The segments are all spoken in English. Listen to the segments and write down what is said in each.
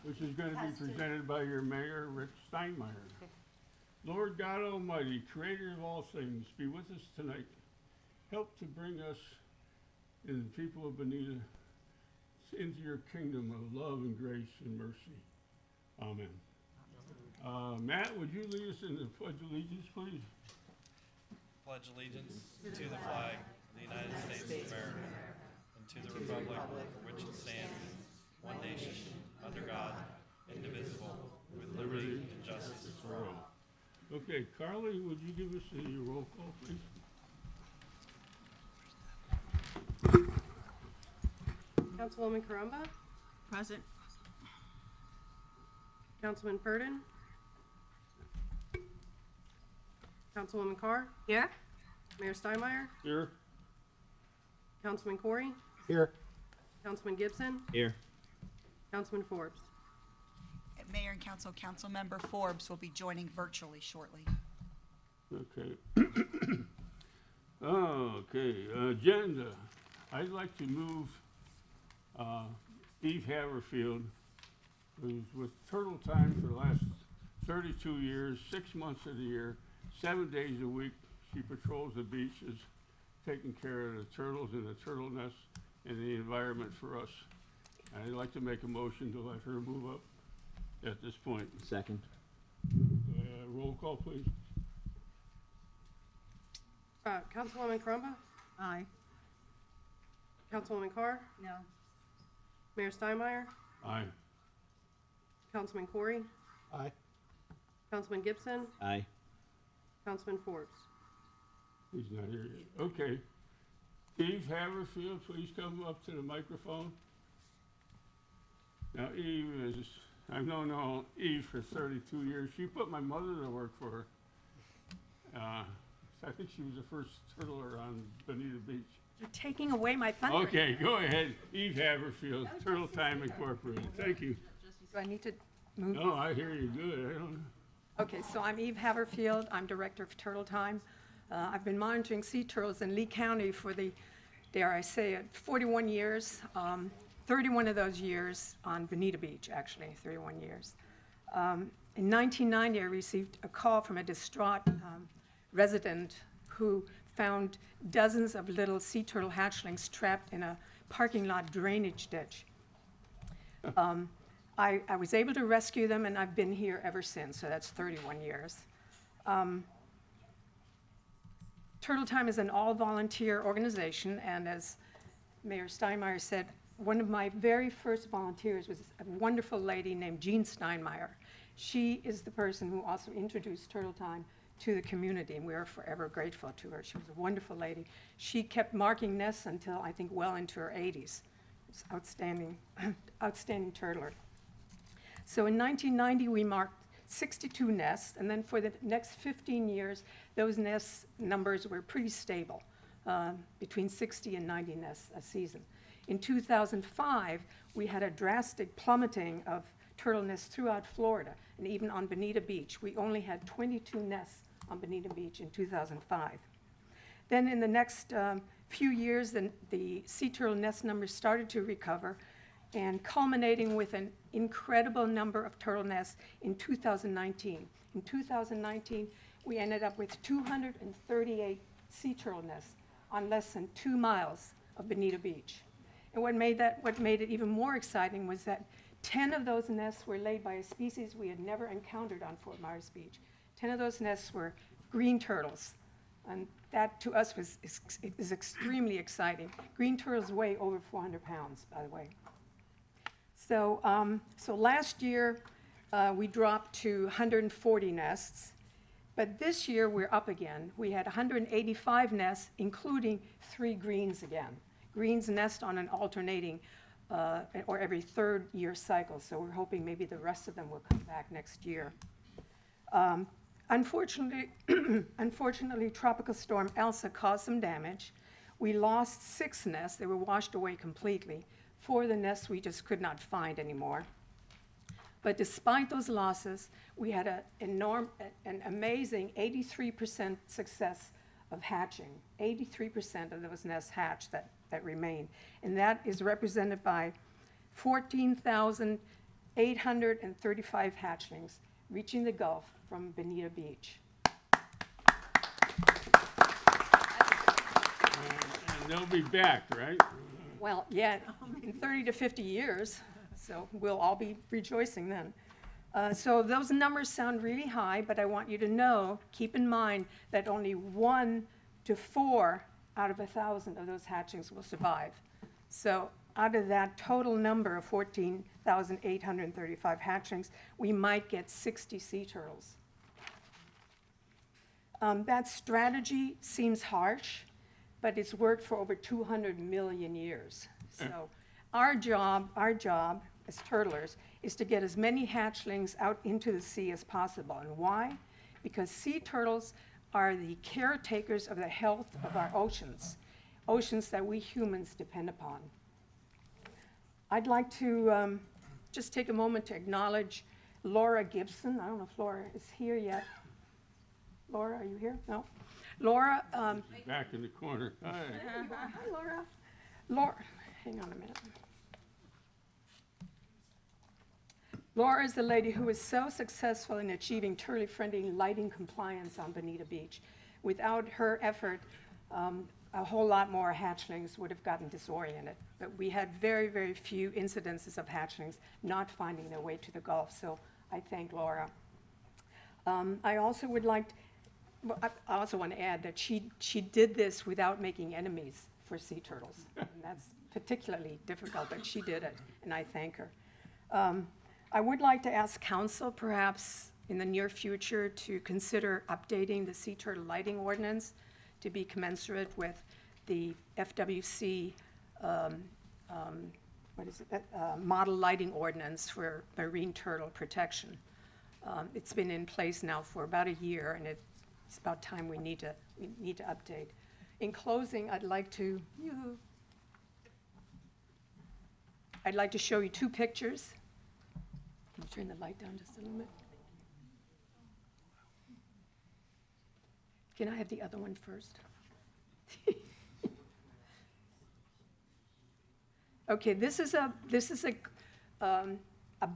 which is going to be presented by your mayor, Rick Steinmeier. Lord God Almighty, creator of all things, be with us tonight. Help to bring us and the people of Bonita into your kingdom of love and grace and mercy. Amen. Matt, would you lead us in the Pledge of Allegiance, please? Pledge allegiance to the flag of the United States of America and to the republic for which it stands, one nation, under God, indivisible, with liberty and justice for all. Okay, Carly, would you give us a roll call, please? Councilwoman Caramba, Present. Councilman Purdon, Councilwoman Carr, Here? Mayor Steinmeier, Here. Councilman Corey, Here. Councilman Gibson, Here. Councilman Forbes. Mayor and Councilmember Forbes will be joining virtually shortly. Okay. Okay, agenda. I'd like to move Eve Haverfield, who's with Turtle Time for the last 32 years, 6 months of the year, 7 days a week. She patrols the beaches, taking care of the turtles and the turtle nests and the environment for us. And I'd like to make a motion to let her move up at this point. Second. Roll call, please. Councilwoman Caramba, Aye. Councilwoman Carr, No. Mayor Steinmeier, Aye. Councilman Corey, Aye. Councilman Gibson, Aye. Councilman Forbes. He's not here yet. Okay. Eve Haverfield, please come up to the microphone. Now, Eve is, I've known Eve for 32 years. She put my mother to work for her. I think she was the first turtler on Bonita Beach. You're taking away my thunder. Okay, go ahead. Eve Haverfield, Turtle Time Incorporated. Thank you. Do I need to move? No, I hear you good. I don't know. Okay, so I'm Eve Haverfield. I'm Director of Turtle Time. I've been monitoring sea turtles in Lee County for the, dare I say it, 41 years. 31 of those years on Bonita Beach, actually, 31 years. In 1990, I received a call from a distraught resident who found dozens of little sea turtle hatchlings trapped in a parking lot drainage ditch. I was able to rescue them, and I've been here ever since, so that's 31 years. Turtle Time is an all-volunteer organization, and as Mayor Steinmeier said, one of my very first volunteers was a wonderful lady named Jean Steinmeier. She is the person who also introduced Turtle Time to the community, and we are forever grateful to her. She was a wonderful lady. She kept marking nests until, I think, well into her 80s. It's outstanding, outstanding turtler. So in 1990, we marked 62 nests, and then for the next 15 years, those nest numbers were pretty stable, between 60 and 90 nests a season. In 2005, we had a drastic plummeting of turtle nests throughout Florida, and even on Bonita Beach. We only had 22 nests on Bonita Beach in 2005. Then in the next few years, the sea turtle nest numbers started to recover, and culminating with an incredible number of turtle nests in 2019. In 2019, we ended up with 238 sea turtle nests on less than 2 miles of Bonita Beach. And what made it even more exciting was that 10 of those nests were laid by a species we had never encountered on Fort Myers Beach. 10 of those nests were green turtles. And that, to us, is extremely exciting. Green turtles weigh over 400 pounds, by the way. So, so last year, we dropped to 140 nests. But this year, we're up again. We had 185 nests, including 3 greens again. Greens nest on an alternating or every 3rd year cycle. So we're hoping maybe the rest of them will come back next year. Unfortunately, Tropical Storm Elsa caused some damage. We lost 6 nests. They were washed away completely. 4 of the nests we just could not find anymore. But despite those losses, we had an amazing 83% success of hatching. 83% of those nests hatched that remain. And that is represented by 14,000 835 hatchlings reaching the Gulf from Bonita Beach. And they'll be back, right? Well, yeah, in 30 to 50 years, so we'll all be rejoicing then. So those numbers sound really high, but I want you to know, keep in mind that only 1 to 4 out of 1,000 of those hatchlings will survive. So out of that total number of 14,835 hatchlings, we might get 60 sea turtles. That strategy seems harsh, but it's worked for over 200 million years. So our job as turtlers is to get as many hatchlings out into the sea as possible. And why? Because sea turtles are the caretakers of the health of our oceans, oceans that we humans depend upon. I'd like to just take a moment to acknowledge Laura Gibson. I don't know if Laura is here yet. Laura, are you here? No? Laura, Back in the corner. Hi. hi, Laura. Laura, hang on a minute. Laura is the lady who was so successful in achieving turtle-friendly lighting compliance on Bonita Beach. Without her effort, a whole lot more hatchlings would have gotten disoriented. But we had very, very few incidences of hatchlings not finding their way to the Gulf, so I thank Laura. I also would like to, well, I also want to add that she did this without making enemies for sea turtles. And that's particularly difficult, but she did it, and I thank her. I would like to ask council, perhaps in the near future, to consider updating the sea turtle lighting ordinance to be commensurate with the FWC model lighting ordinance for marine turtle protection. It's been in place now for about a year, and it's about time we need to update. In closing, I'd like to show you 2 pictures. Can you turn the light down just a little bit? Can I have the other one first? Okay, this is a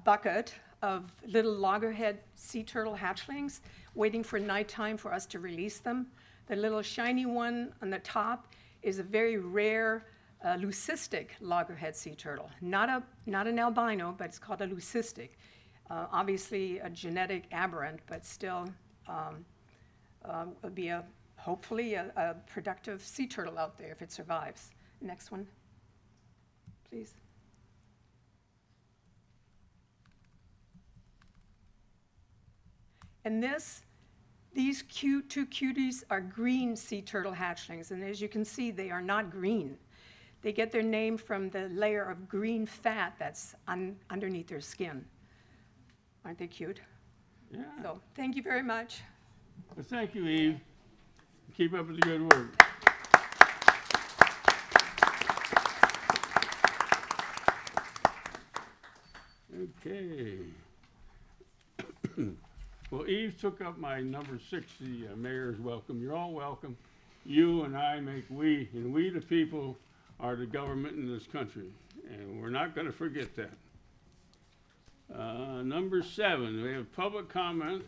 bucket of little loggerhead sea turtle hatchlings waiting for nighttime for us to release them. The little shiny one on the top is a very rare leucistic loggerhead sea turtle. Not an albino, but it's called a leucistic. Obviously a genetic aberrant, but still would be hopefully a productive sea turtle out there if it survives. Next one, please. And these two cuties are green sea turtle hatchlings, and as you can see, they are not green. They get their name from the layer of green fat that's underneath their skin. Aren't they cute? Yeah. So, thank you very much. Well, thank you, Eve. Keep up with the good work. Okay. Well, Eve took up my number 60, mayor's welcome. You're all welcome. You and I make we, and we the people are the government in this country, and we're not going to forget that. Number 7, we have public comment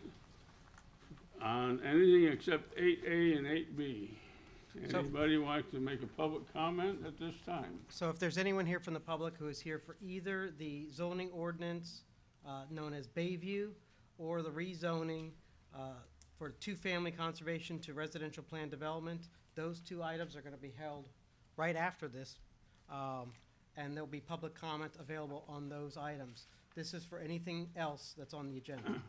on anything except 8A and 8B. So- Anybody like to make a public comment at this time? So if there's anyone here from the public who is here for either the zoning ordinance known as Bayview or the rezoning for 2-family conservation to residential plan development, those 2 items are going to be held right after this, and there'll be public comment available on those items. This is for anything else that's on the agenda.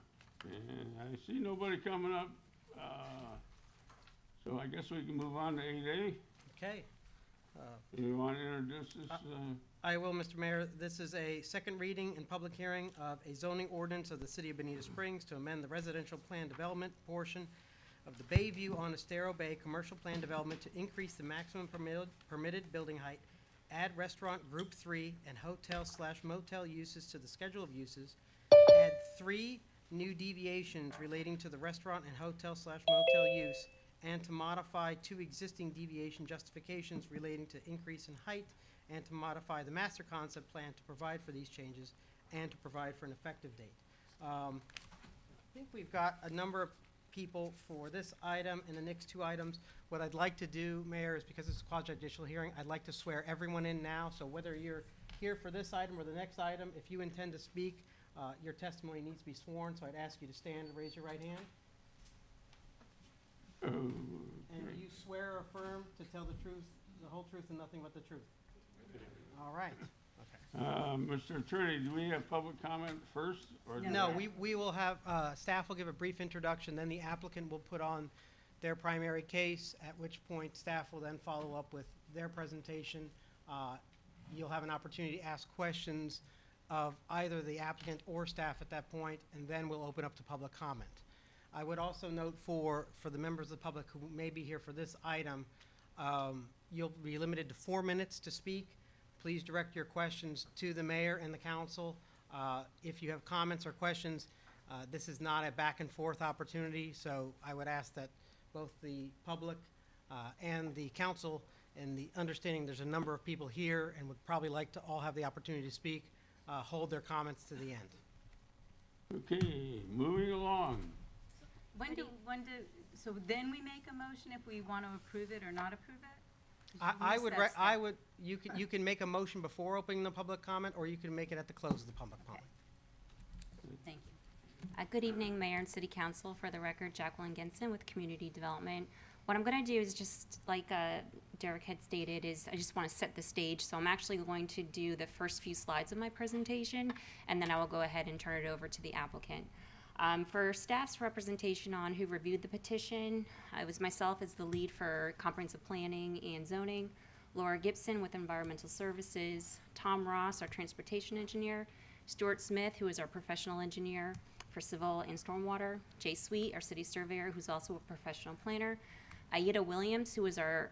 And I see nobody coming up, so I guess we can move on to 8A. Okay. You want to introduce this? I will, Mr. Mayor. This is a second reading and public hearing of a zoning ordinance of the City of Bonita Springs to amend the residential plan development portion of the Bayview on Estero Bay commercial plan development to increase the maximum permitted building height, add restaurant group 3 and hotel/motel uses to the schedule of uses, add 3 new deviations relating to the restaurant and hotel/motel use, and to modify 2 existing deviation justifications relating to increase in height, and to modify the master concept plan to provide for these changes, and to provide for an effective date. I think we've got a number of people for this item and the next two items. What I'd like to do, Mayor, is because it's a quasi-judicial hearing, I'd like to swear everyone in now. So whether you're here for this item or the next item, if you intend to speak, your testimony needs to be sworn. So I'd ask you to stand and raise your right hand. Oh, And do you swear or affirm to tell the truth, the whole truth, and nothing but the truth? All right. Mr. Attorney, do we have public comment first? Or No, we will have, staff will give a brief introduction, then the applicant will put on their primary case, at which point staff will then follow up with their presentation. You'll have an opportunity to ask questions of either the applicant or staff at that point, and then we'll open up to public comment. I would also note for the members of the public who may be here for this item, you'll be limited to 4 minutes to speak. Please direct your questions to the mayor and the council. If you have comments or questions, this is not a back and forth opportunity, so I would ask that both the public and the council, and the understanding there's a number of people here and would probably like to all have the opportunity to speak, hold their comments to the end. Okay, moving along. So then we make a motion if we want to approve it or not approve it? I would, Recess I that. would, you can make a motion before opening the public comment, or you can make it at the close of the public comment. Thank you. Good evening, Mayor and City Council. For the record, Jacqueline Genson with Community Development. What I'm going to do is just like Derek had stated, is I just want to set the stage. So I'm actually going to do the first few slides of my presentation, and then I will go ahead and turn it over to the applicant. For staff's representation on who reviewed the petition, it was myself as the lead for comprehensive planning and zoning, Laura Gibson with environmental services, Tom Ross, our transportation engineer, Stuart Smith, who is our professional engineer for civil and stormwater, Jay Sweet, our city surveyor, who's also a professional planner, Aida Williams, who is our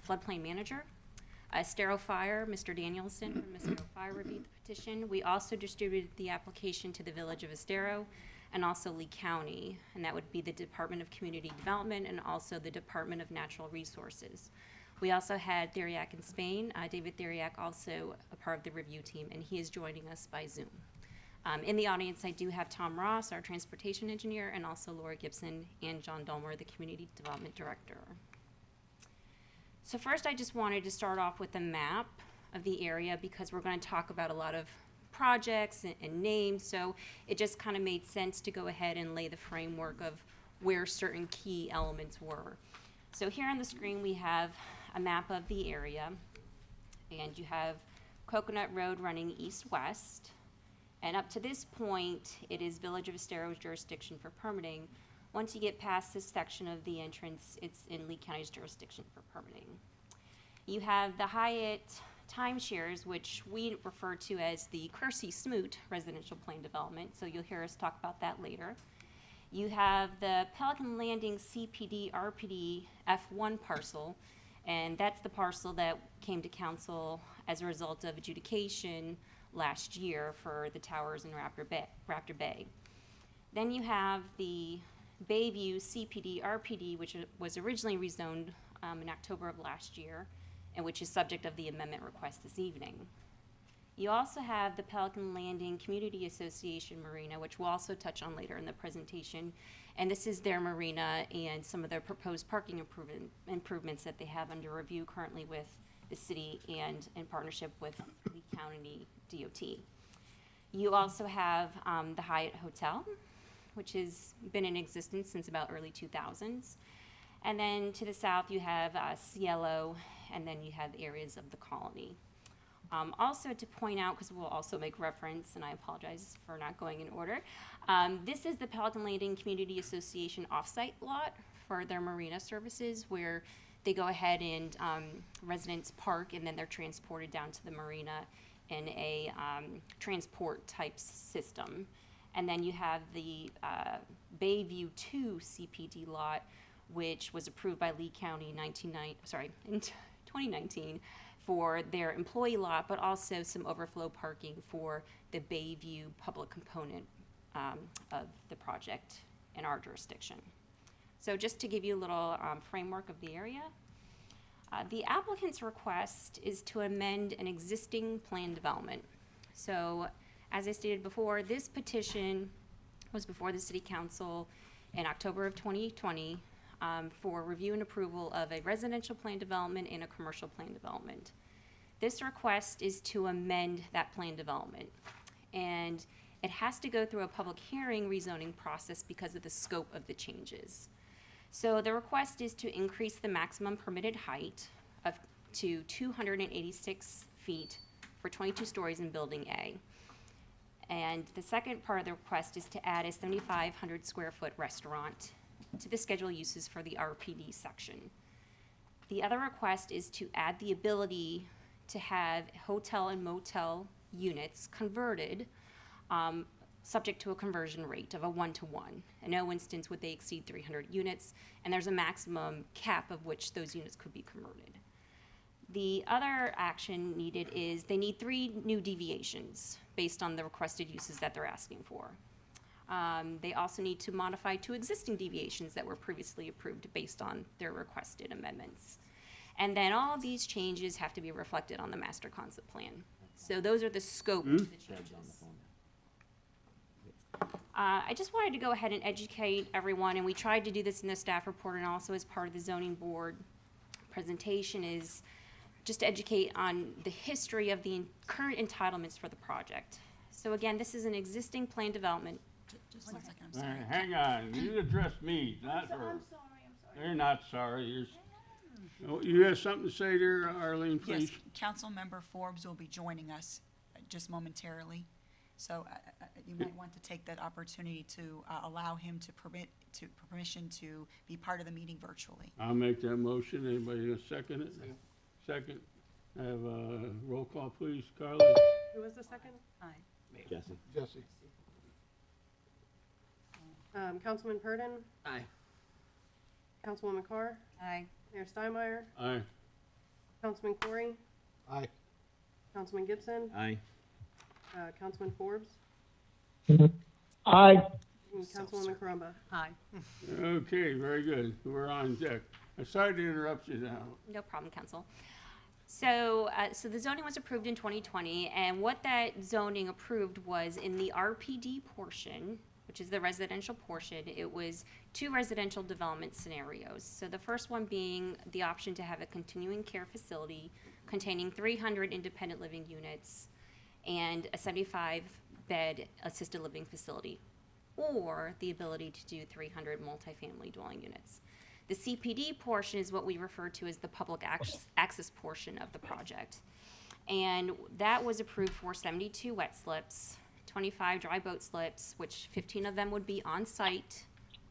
floodplain manager, Estero Fire, Mr. Danielson from Estero Fire reviewed the petition. We also distributed the application to the Village of Estero and also Lee County, and that would be the Department of Community Development and also the Department of Natural Resources. We also had Theriac in Spain, David Theriac, also a part of the review team, and he is joining us by Zoom. In the audience, I do have Tom Ross, our transportation engineer, and also Laura Gibson and John Dolmer, the Community Development Director. So first, I just wanted to start off with a map of the area because we're going to talk about a lot of projects and names, so it just kind of made sense to go ahead and lay the framework of where certain key elements were. So here on the screen we have a map of the area, and you have Coconut Road running east-west, and up to this point it is Village of Estero's jurisdiction for permitting. Once you get past this section of the entrance, it's in Lee County's jurisdiction for permitting. You have the Hyatt timeshares, which we refer to as the Kersey Smoot residential plan development, so you'll hear us talk about that later. You have the Pelican Landing CPD RPD F1 parcel, and that's the parcel that came to council as a result of adjudication last year for the towers in Raptor Bay. Then you have the Bayview CPD RPD, which was originally rezoned in October of last year, and which is subject of the amendment request this evening. You also have the Pelican Landing Community Association Marina, which we'll also touch on later in the presentation. And this is their marina and some of their proposed parking improvements that they have under review currently with the city and in partnership with Lee County DOT. You also have the Hyatt Hotel, which has been in existence since about early 2000s. And then to the south you have Cielo, and then you have areas of the colony. Also to point out, because we'll also make reference, and I apologize for not going in order, this is the Pelican Landing Community Association offsite lot for their marina services, where they go ahead and residents park and then they're transported down to the marina in a transport type system. And then you have the Bayview 2 CPD lot, which was approved by Lee County in 2019 for their employee lot, but also some overflow parking for the Bayview public component of the project in our jurisdiction. So just to give you a little framework of the area, the applicant's request is to amend an existing plan development. So As I stated before, this petition was before the City Council in October of 2020 for review and approval of a residential plan development and a commercial plan development. This request is to amend that plan development, and it has to go through a public hearing rezoning process because of the scope of the changes. So the request is to increase the maximum permitted height to 286 feet for 22 stories in Building A. And the second part of the request is to add a 7,500 square foot restaurant to the schedule uses for the RPD section. The other request is to add the ability to have hotel and motel units converted, subject to a conversion rate of a 1-to-1. In no instance would they exceed 300 units, and there's a maximum cap of which those units could be converted. The other action needed is they need 3 new deviations based on the requested uses that they're asking for. They also need to modify 2 existing deviations that were previously approved based on their requested amendments. And then all of these changes have to be reflected on the master concept plan. So those are the scope of the changes. I just wanted to go ahead and educate everyone, and we tried to do this in the staff report and also as part of the zoning board presentation, is just to educate on the history of the current entitlements for the project. So again, this is an existing plan development. Just 1 second, I'm All sorry. right, hang on, you address me, not her. You're not sorry, you have something to say there, Arlene, Yes, please? Councilmember Forbes will be joining us just momentarily. So you might want to take that opportunity to allow him to permission to be part of the meeting virtually. I'll make that motion, anybody gonna second it? Second. Have a roll call, please, Carly? Who was the second? Aye. Jesse. Councilman Purdon, Aye. Councilwoman Carr, Aye. Mayor Steinmeier, Aye. Councilman Corey, Aye. Councilman Gibson, Aye. Councilman Forbes, Aye. and Councilwoman Carumba. Aye. Okay, very good, we're on deck. I'm sorry to interrupt you now. No problem, Council. So the zoning was approved in 2020, and what that zoning approved was in the RPD portion, which is the residential portion, it was 2 residential development scenarios. So the first one being the option to have a continuing care facility containing 300 independent living units and a 75-bed assisted living facility, or the ability to do 300 multifamily dwelling units. The CPD portion is what we refer to as the public access portion of the project. And that was approved for 72 wet slips, 25 dry boat slips, which 15 of them would be on site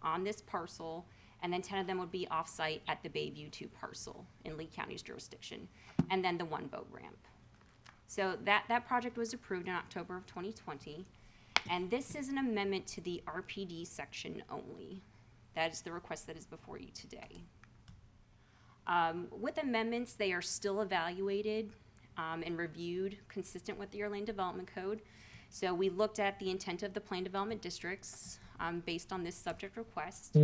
on this parcel, and then 10 of them would be off site at the Bayview 2 parcel in Lee County's jurisdiction, and then the 1 boat ramp. So that project was approved in October of 2020, and this is an amendment to the RPD section only. That is the request that is before you today. With amendments, they are still evaluated and reviewed consistent with the Land Development Code. So we looked at the intent of the plan development districts based on this subject request.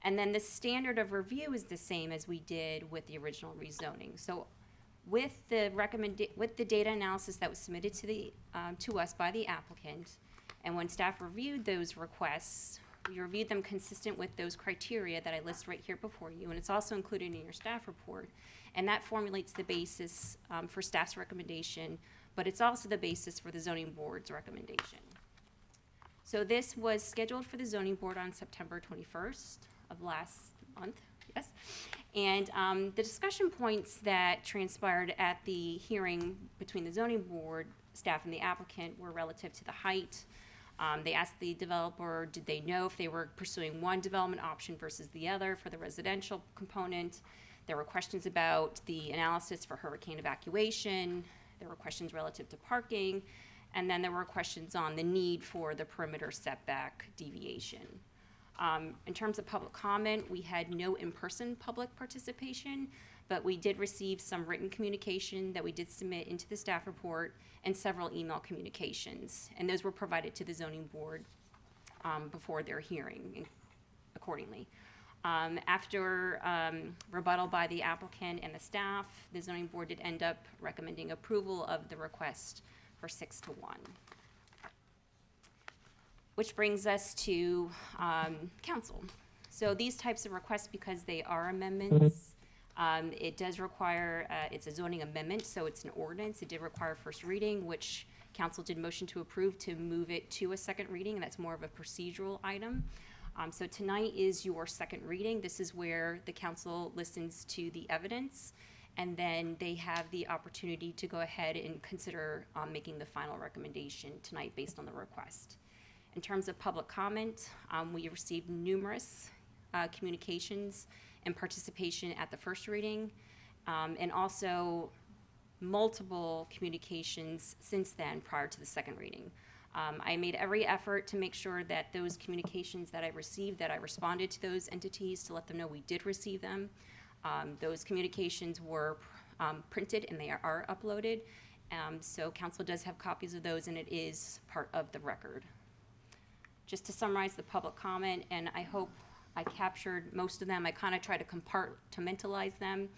And then the standard of review is the same as we did with the original rezoning. So with the data analysis that was submitted to us by the applicant, and when staff reviewed those requests, we reviewed them consistent with those criteria that I list right here before you, and it's also included in your staff report. And that formulates the basis for staff's recommendation, but it's also the basis for the zoning board's recommendation. So this was scheduled for the zoning board on September 21st of last month, yes. And the discussion points that transpired at the hearing between the zoning board, staff, and the applicant were relative to the height. They asked the developer, did they know if they were pursuing one development option versus the other for the residential component. There were questions about the analysis for hurricane evacuation. There were questions relative to parking. And then there were questions on the need for the perimeter setback deviation. In terms of public comment, we had no in-person public participation, but we did receive some written communication that we did submit into the staff report and several email communications. And those were provided to the zoning board before their hearing accordingly. After rebuttal by the applicant and the staff, the zoning board did end up recommending approval of the request for 6-1. Which brings us to council. So these types of requests, because they are amendments, it does require, it's a zoning amendment, so it's an ordinance. It did require first reading, which council did motion to approve to move it to a second reading, and that's more of a procedural item. So tonight is your second reading. This is where the council listens to the evidence, and then they have the opportunity to go ahead and consider making the final recommendation tonight based on the request. In terms of public comment, we received numerous communications and participation at the first reading, and also multiple communications since then prior to the second reading. I made every effort to make sure that those communications that I received, that I responded to those entities to let them know we did receive them. Those communications were printed and they are uploaded. So council does have copies of those, and it is part of the record. Just to summarize the public comment, and I hope I captured most of them. I kind of try to compartmentalize them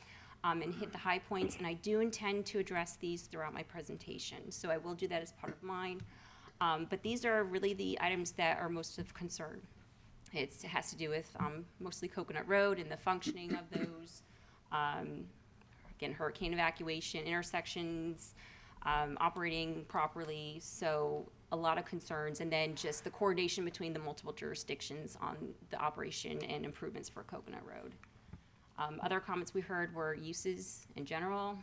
and hit the high points, and I do intend to address these throughout my presentation. So I will do that as part of mine. But these are really the items that are most of concern. It has to do with mostly Coconut Road and the functioning of those. Again, hurricane evacuation, intersections, operating properly. So a lot of concerns, and then just the coordination between the multiple jurisdictions on the operation and improvements for Coconut Road. Other comments we heard were uses in general,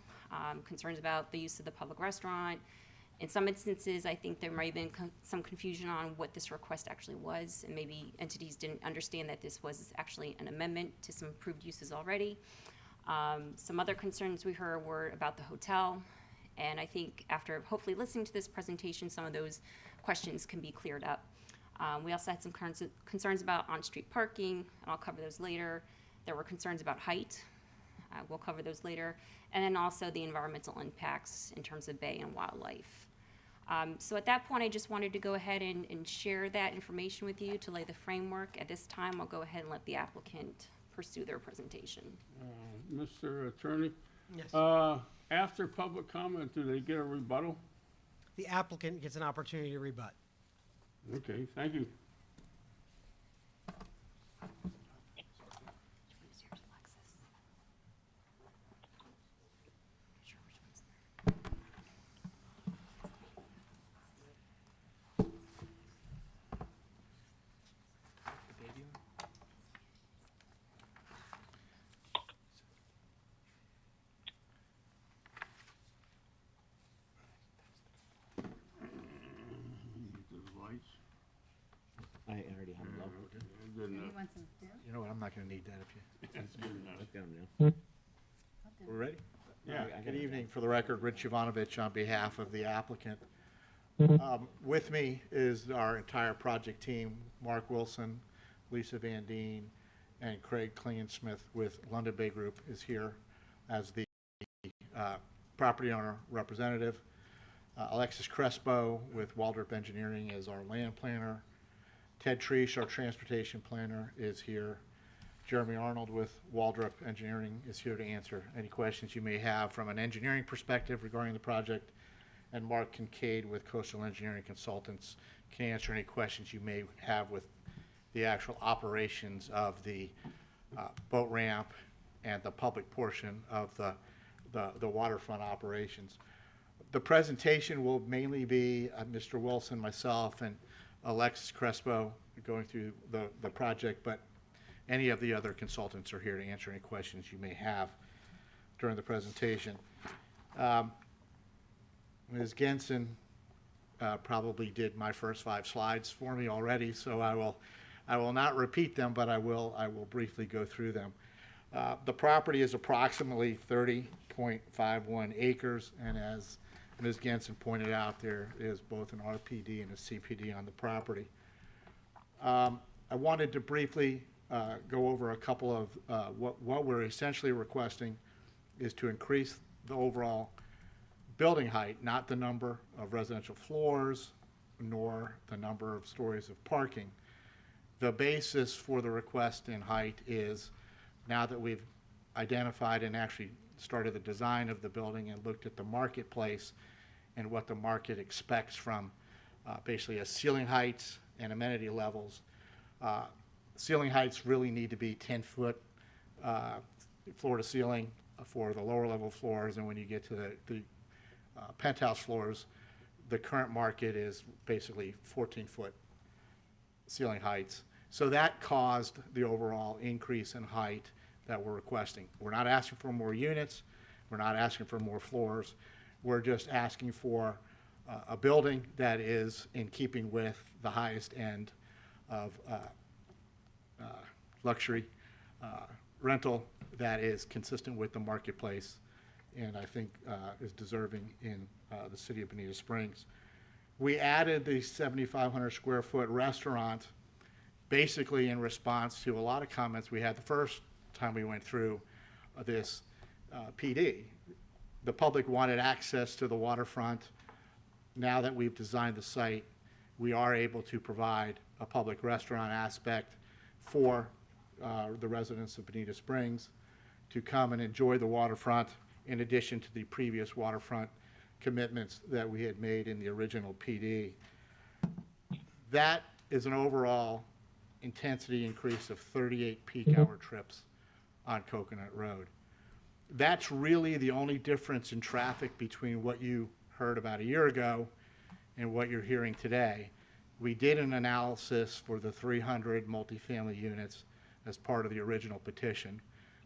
concerns about the use of the public restaurant. In some instances, I think there might have been some confusion on what this request actually was, and maybe entities didn't understand that this was actually an amendment to some approved uses already. Some other concerns we heard were about the hotel, and I think after hopefully listening to this presentation, some of those questions can be cleared up. We also had some concerns about on-street parking, and I'll cover those later. There were concerns about height. We'll cover those later. And then also the environmental impacts in terms of bay and wildlife. So at that point, I just wanted to go ahead and share that information with you to lay the framework. At this time, I'll go ahead and let the applicant pursue their presentation. Mr. Attorney? Yes. After public comment, do they get a rebuttal? The applicant gets an opportunity to rebut. Okay, thank you. I already have it low. Good enough. You know what, I'm not gonna need that if you, That's good enough. I've got 'em now. we're ready? Yeah. Good evening, for the record, Rich Jovanovich on behalf of the applicant. With me is our entire project team, Mark Wilson, Lisa Van Deen, and Craig Klingsmith with London Bay Group is here as the property owner representative. Alexis Crespo with Waldrop Engineering is our land planner. Ted Treesh, our transportation planner, is here. Jeremy Arnold with Waldrop Engineering is here to answer any questions you may have from an engineering perspective regarding the project. And Mark Kincaid with Coastal Engineering Consultants can answer any questions you may have with the actual operations of the boat ramp and the public portion of the waterfront operations. The presentation will mainly be Mr. Wilson, myself, and Alexis Crespo going through the project, but any of the other consultants are here to answer any questions you may have during the presentation. Ms. Gensen probably did my first 5 slides for me already, so I will not repeat them, but I will briefly go through them. The property is approximately 30.51 acres, and as Ms. Gensen pointed out, there is both an RPD and a CPD on the property. I wanted to briefly go over a couple of what we're essentially requesting is to increase the overall building height, not the number of residential floors, nor the number of stories of parking. The basis for the request in height is, now that we've identified and actually started the design of the building and looked at the marketplace and what the market expects from basically a ceiling height and amenity levels. Ceiling heights really need to be 10-foot floor to ceiling for the lower level floors, and when you get to the penthouse floors, the current market is basically 14-foot ceiling heights. So that caused the overall increase in height that we're requesting. We're not asking for more units. We're not asking for more floors. We're just asking for a building that is in keeping with the highest end of luxury rental that is consistent with the marketplace, and I think is deserving in the city of Bonita Springs. We added the 7,500 square foot restaurant basically in response to a lot of comments we had the first time we went through this PD. The public wanted access to the waterfront. Now that we've designed the site, we are able to provide a public restaurant aspect for the residents of Bonita Springs to come and enjoy the waterfront, in addition to the previous waterfront commitments that we had made in the original PD. That is an overall intensity increase of 38 peak hour trips on Coconut Road. That's really the only difference in traffic between what you heard about a year ago and what you're hearing today. We did an analysis for the 300 multifamily units as part of the original petition.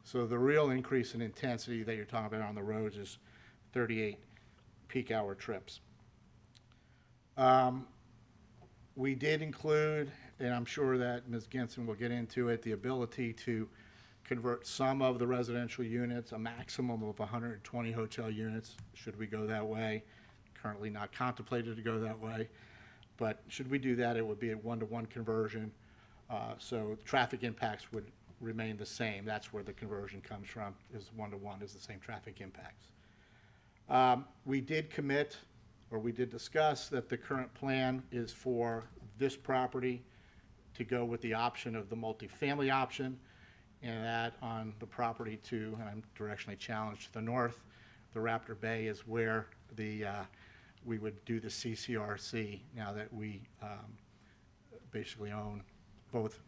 So the real increase in intensity that you're talking about on the roads is 38 peak hour trips. We did include, and I'm sure that Ms. Ginson will get into it, the ability to convert some of the residential units, a maximum of 120 hotel units, should we go that way. Currently not contemplated to go that way, but should we do that, it would be a one-to-one conversion. So traffic impacts would remain the same. That's where the conversion comes from, is one-to-one, is the same traffic impacts. We did commit, or we did discuss, that the current plan is for this property to go with the option of the multifamily option, and that on the property to, and I'm directionally challenged, to the north, the Raptor Bay is where the we would do the CCRC now that we basically own both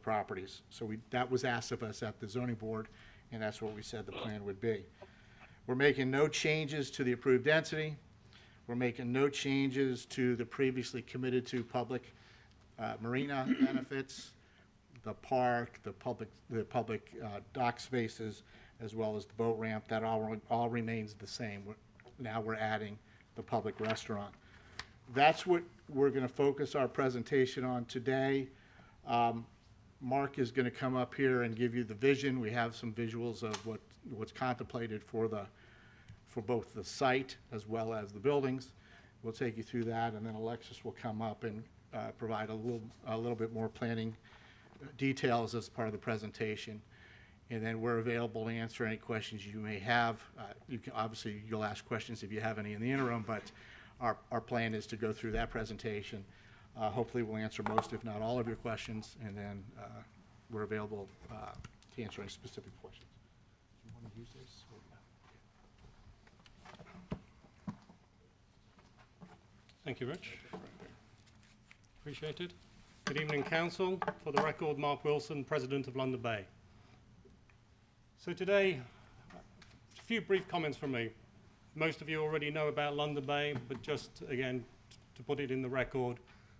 properties. So that was asked of us at the zoning board, and that's what we said the plan would be. We're making no changes to the approved density. We're making no changes to the previously committed to public marina benefits, the park, the public dock spaces, as well as the boat ramp. That all remains the same. Now we're adding the public restaurant. That's what we're going to focus our presentation on today. Mark is going to come up here and give you the vision. We have some visuals of what's contemplated for both the site as well as the buildings. We'll take you through that, and then Alexis will come up and provide a little bit more planning details as part of the presentation. And then we're available to answer any questions you may have. Obviously, you'll ask questions if you have any in the interim, but our plan is to go through that presentation. Hopefully, we'll answer most, if not all, of your questions, and then we're available to answer any specific questions. Do you want to use this? Thank you, Rich. Appreciate it. Good evening, Council. For the record, Mark Wilson, President of London Bay. So today, a few brief comments from me. Most of you already know about London Bay, but just, again, to put it in the record,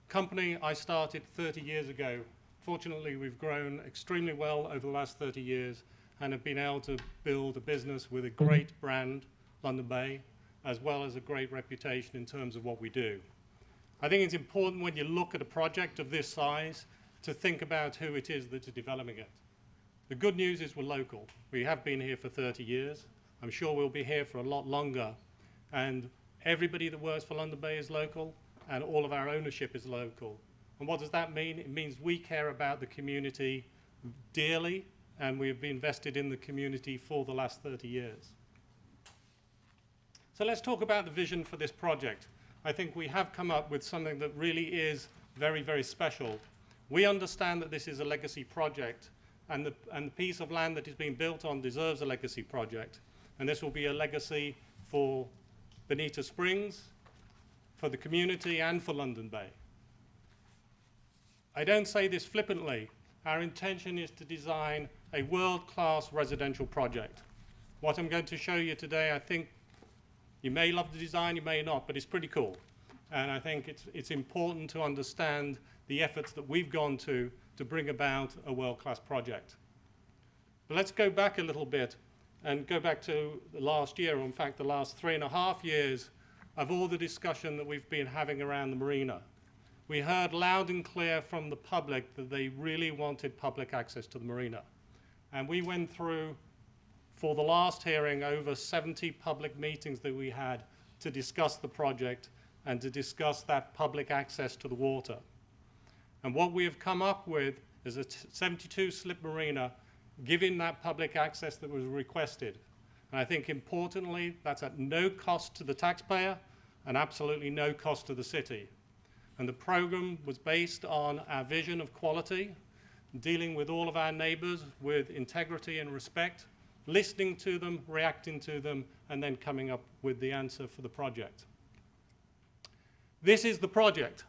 company I started 30 years ago. Fortunately, we've grown extremely well over the last 30 years and have been able to build a business with a great brand, London Bay, as well as a great reputation in terms of what we do. I think it's important when you look at a project of this size to think about who it is that's developing it. The good news is we're local. We have been here for 30 years. I'm sure we'll be here for a lot longer. And everybody that works for London Bay is local, and all of our ownership is local. And what does that mean? It means we care about the community dearly, and we've been invested in the community for the last 30 years. So let's talk about the vision for this project. I think we have come up with something that really is very, very special. We understand that this is a legacy project, and the piece of land that is being built on deserves a legacy project. And this will be a legacy for Bonita Springs, for the community, and for London Bay. I don't say this flippantly. Our intention is to design a world-class residential project. What I'm going to show you today, I think you may love the design, you may not, but it's pretty cool. And I think it's important to understand the efforts that we've gone to bring about a world-class project. But let's go back a little bit and go back to last year, or in fact the last 3.5 years of all the discussion that we've been having around the marina. We heard loud and clear from the public that they really wanted public access to the marina. And we went through, for the last hearing, over 70 public meetings that we had to discuss the project and to discuss that public access to the water. And what we have come up with is a 72-slip marina giving that public access that was requested. And I think importantly, that's at no cost to the taxpayer and absolutely no cost to the city. And the program was based on our vision of quality, dealing with all of our neighbors with integrity and respect, listening to them, reacting to them, and then coming up with the answer for the project. This is the project,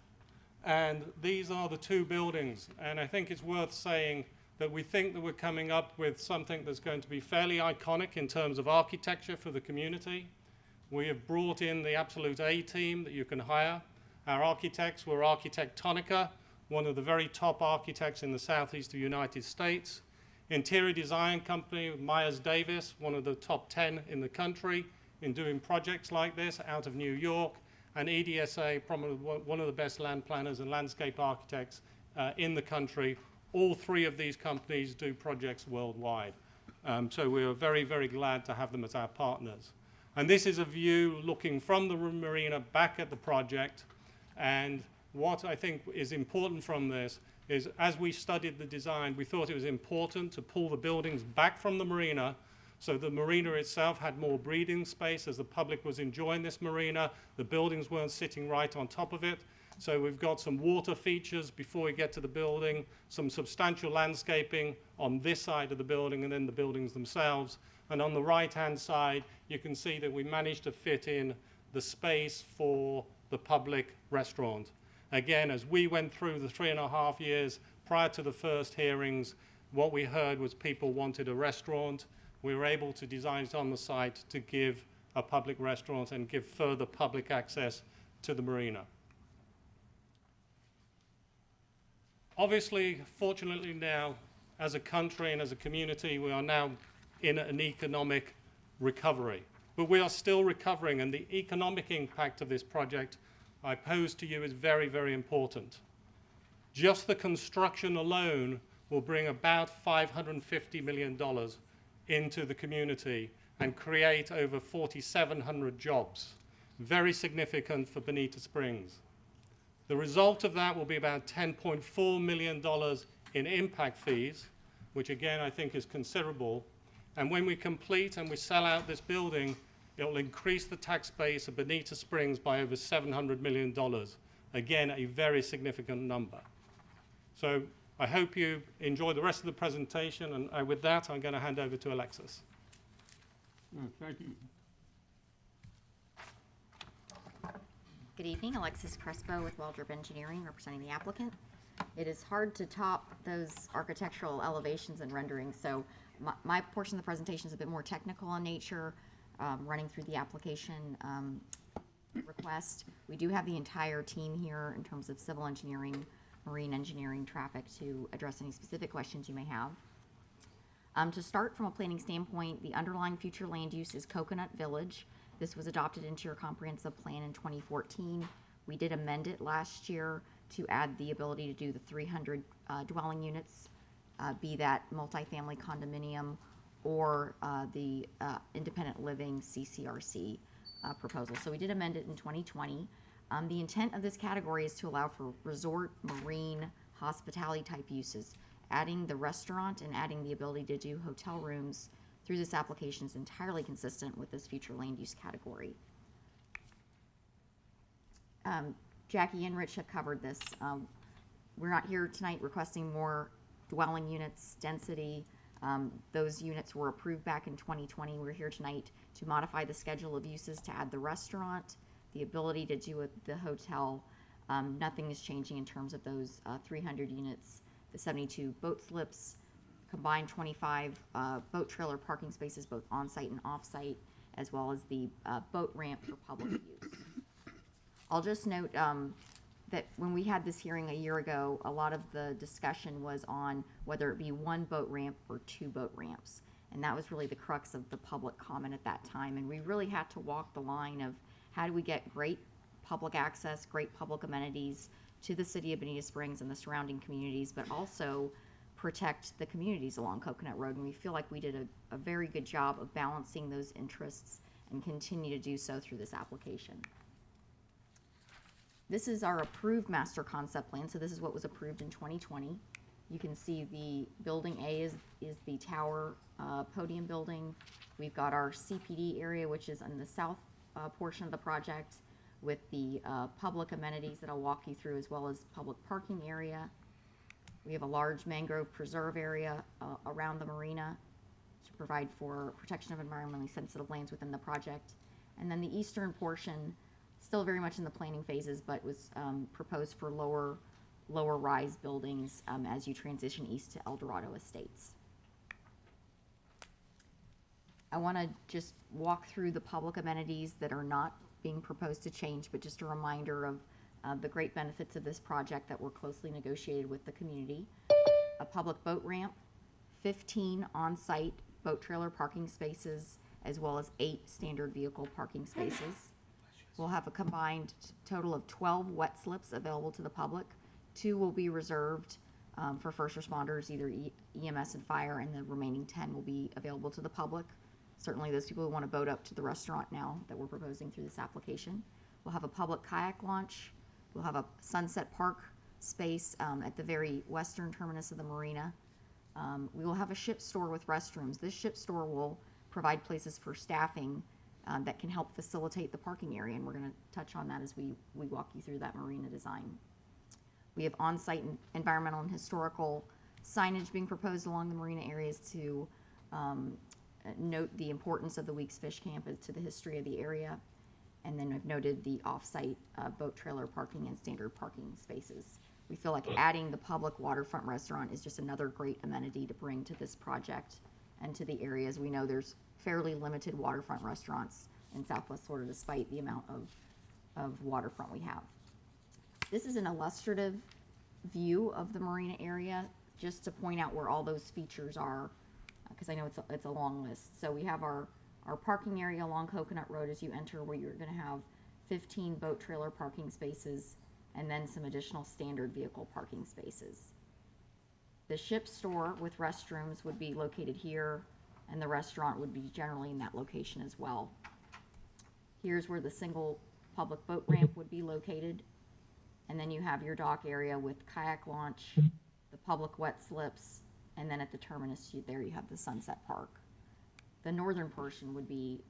and these are the two buildings. And I think it's worth saying that we think that we're coming up with something that's going to be fairly iconic in terms of architecture for the community. We have brought in the absolute A team that you can hire. Our architects were Architectonica, one of the very top architects in the southeast of the United States. Interior design company, Myers Davis, one of the top 10 in the country in doing projects like this out of New York. And EDSA, probably one of the best land planners and landscape architects in the country. All three of these companies do projects worldwide. So we are very, very glad to have them as our partners. And this is a view looking from the marina back at the project. And what I think is important from this is, as we studied the design, we thought it was important to pull the buildings back from the marina so the marina itself had more breathing space as the public was enjoying this marina. The buildings weren't sitting right on top of it. So we've got some water features before we get to the building, some substantial landscaping on this side of the building and then the buildings themselves. And on the right-hand side, you can see that we managed to fit in the space for the public restaurant. Again, as we went through the 3.5 years prior to the first hearings, what we heard was people wanted a restaurant. We were able to design it on the site to give a public restaurant and give further public access to the marina. Obviously, fortunately now, as a country and as a community, we are now in an economic recovery. But we are still recovering, and the economic impact of this project I pose to you is very, very important. Just the construction alone will bring about $550 million into the community and create over 4,700 jobs. Very significant for Bonita Springs. The result of that will be about $10.4 million in impact fees, which again I think is considerable. And when we complete and we sell out this building, it will increase the tax base of Bonita Springs by over $700 million. Again, a very significant number. So I hope you enjoy the rest of the presentation, and with that, I'm going to hand over to Alexis. Thank you. Good evening, Alexis Crespo with Waldrop Engineering, representing the applicant. It is hard to top those architectural elevations and renderings, so my portion of the presentation is a bit more technical in nature, running through the application request. We do have the entire team here in terms of civil engineering, marine engineering, traffic to address any specific questions you may have. To start from a planning standpoint, the underlying future land use is Coconut Village. This was adopted into your comprehensive plan in 2014. We did amend it last year to add the ability to do the 300 dwelling units, be that multifamily condominium or the independent living CCRC proposal. So we did amend it in 2020. The intent of this category is to allow for resort, marine, hospitality type uses. Adding the restaurant and adding the ability to do hotel rooms through this application is entirely consistent with this future land use category. Jackie and Rich have covered this. We're not here tonight requesting more dwelling units, density. Those units were approved back in 2020. We're here tonight to modify the schedule of uses to add the restaurant, the ability to do the hotel, Nothing is changing in terms of those 300 units, the 72 boat slips, combined 25 boat trailer parking spaces, both on-site and off-site, as well as the boat ramp for public use. I'll just note that when we had this hearing a year ago, a lot of the discussion was on whether it be one boat ramp or two boat ramps. And that was really the crux of the public comment at that time. And we really had to walk the line of how do we get great public access, great public amenities to the city of Bonita Springs and the surrounding communities, but also protect the communities along Coconut Road. And we feel like we did a very good job of balancing those interests and continue to do so through this application. This is our approved master concept plan, so this is what was approved in 2020. You can see the building A is the tower podium building. We've got our CPD area, which is in the south portion of the project, with the public amenities that I'll walk you through, as well as public parking area. We have a large mangrove preserve area around the marina to provide for protection of environmentally sensitive lands within the project. And then the eastern portion, still very much in the planning phases, but was proposed for lower rise buildings as you transition east to El Dorado Estates. I want to just walk through the public amenities that are not being proposed to change, but just a reminder of the great benefits of this project that were closely negotiated with the community. A public boat ramp, 15 on-site boat trailer parking spaces, as well as 8 standard vehicle parking spaces. We'll have a combined total of 12 wet slips available to the public. 2 will be reserved for first responders, either EMS and fire, and the remaining 10 will be available to the public. Certainly those people who want to boat up to the restaurant now that we're proposing through this application. We'll have a public kayak launch. We'll have a Sunset Park space at the very western terminus of the marina. We will have a ship store with restrooms. This ship store will provide places for staffing that can help facilitate the parking area, and we're going to touch on that as we walk you through that marina design. We have on-site environmental and historical signage being proposed along the marina areas to note the importance of the Weeks Fish Camp to the history of the area. And then I've noted the off-site boat trailer parking and standard parking spaces. We feel like adding the public waterfront restaurant is just another great amenity to bring to this project and to the areas. We know there's fairly limited waterfront restaurants in Southwest Florida despite the amount of waterfront we have. This is an illustrative view of the marina area just to point out where all those features are, because I know it's a long list. So we have our parking area along Coconut Road as you enter, where you're going to have 15 boat trailer parking spaces and then some additional standard vehicle parking spaces. The ship store with restrooms would be located here, and the restaurant would be generally in that location as well. Here's where the single public boat ramp would be located. And then you have your dock area with kayak launch, the public wet slips, and then at the terminus there you have the Sunset Park. The northern portion would be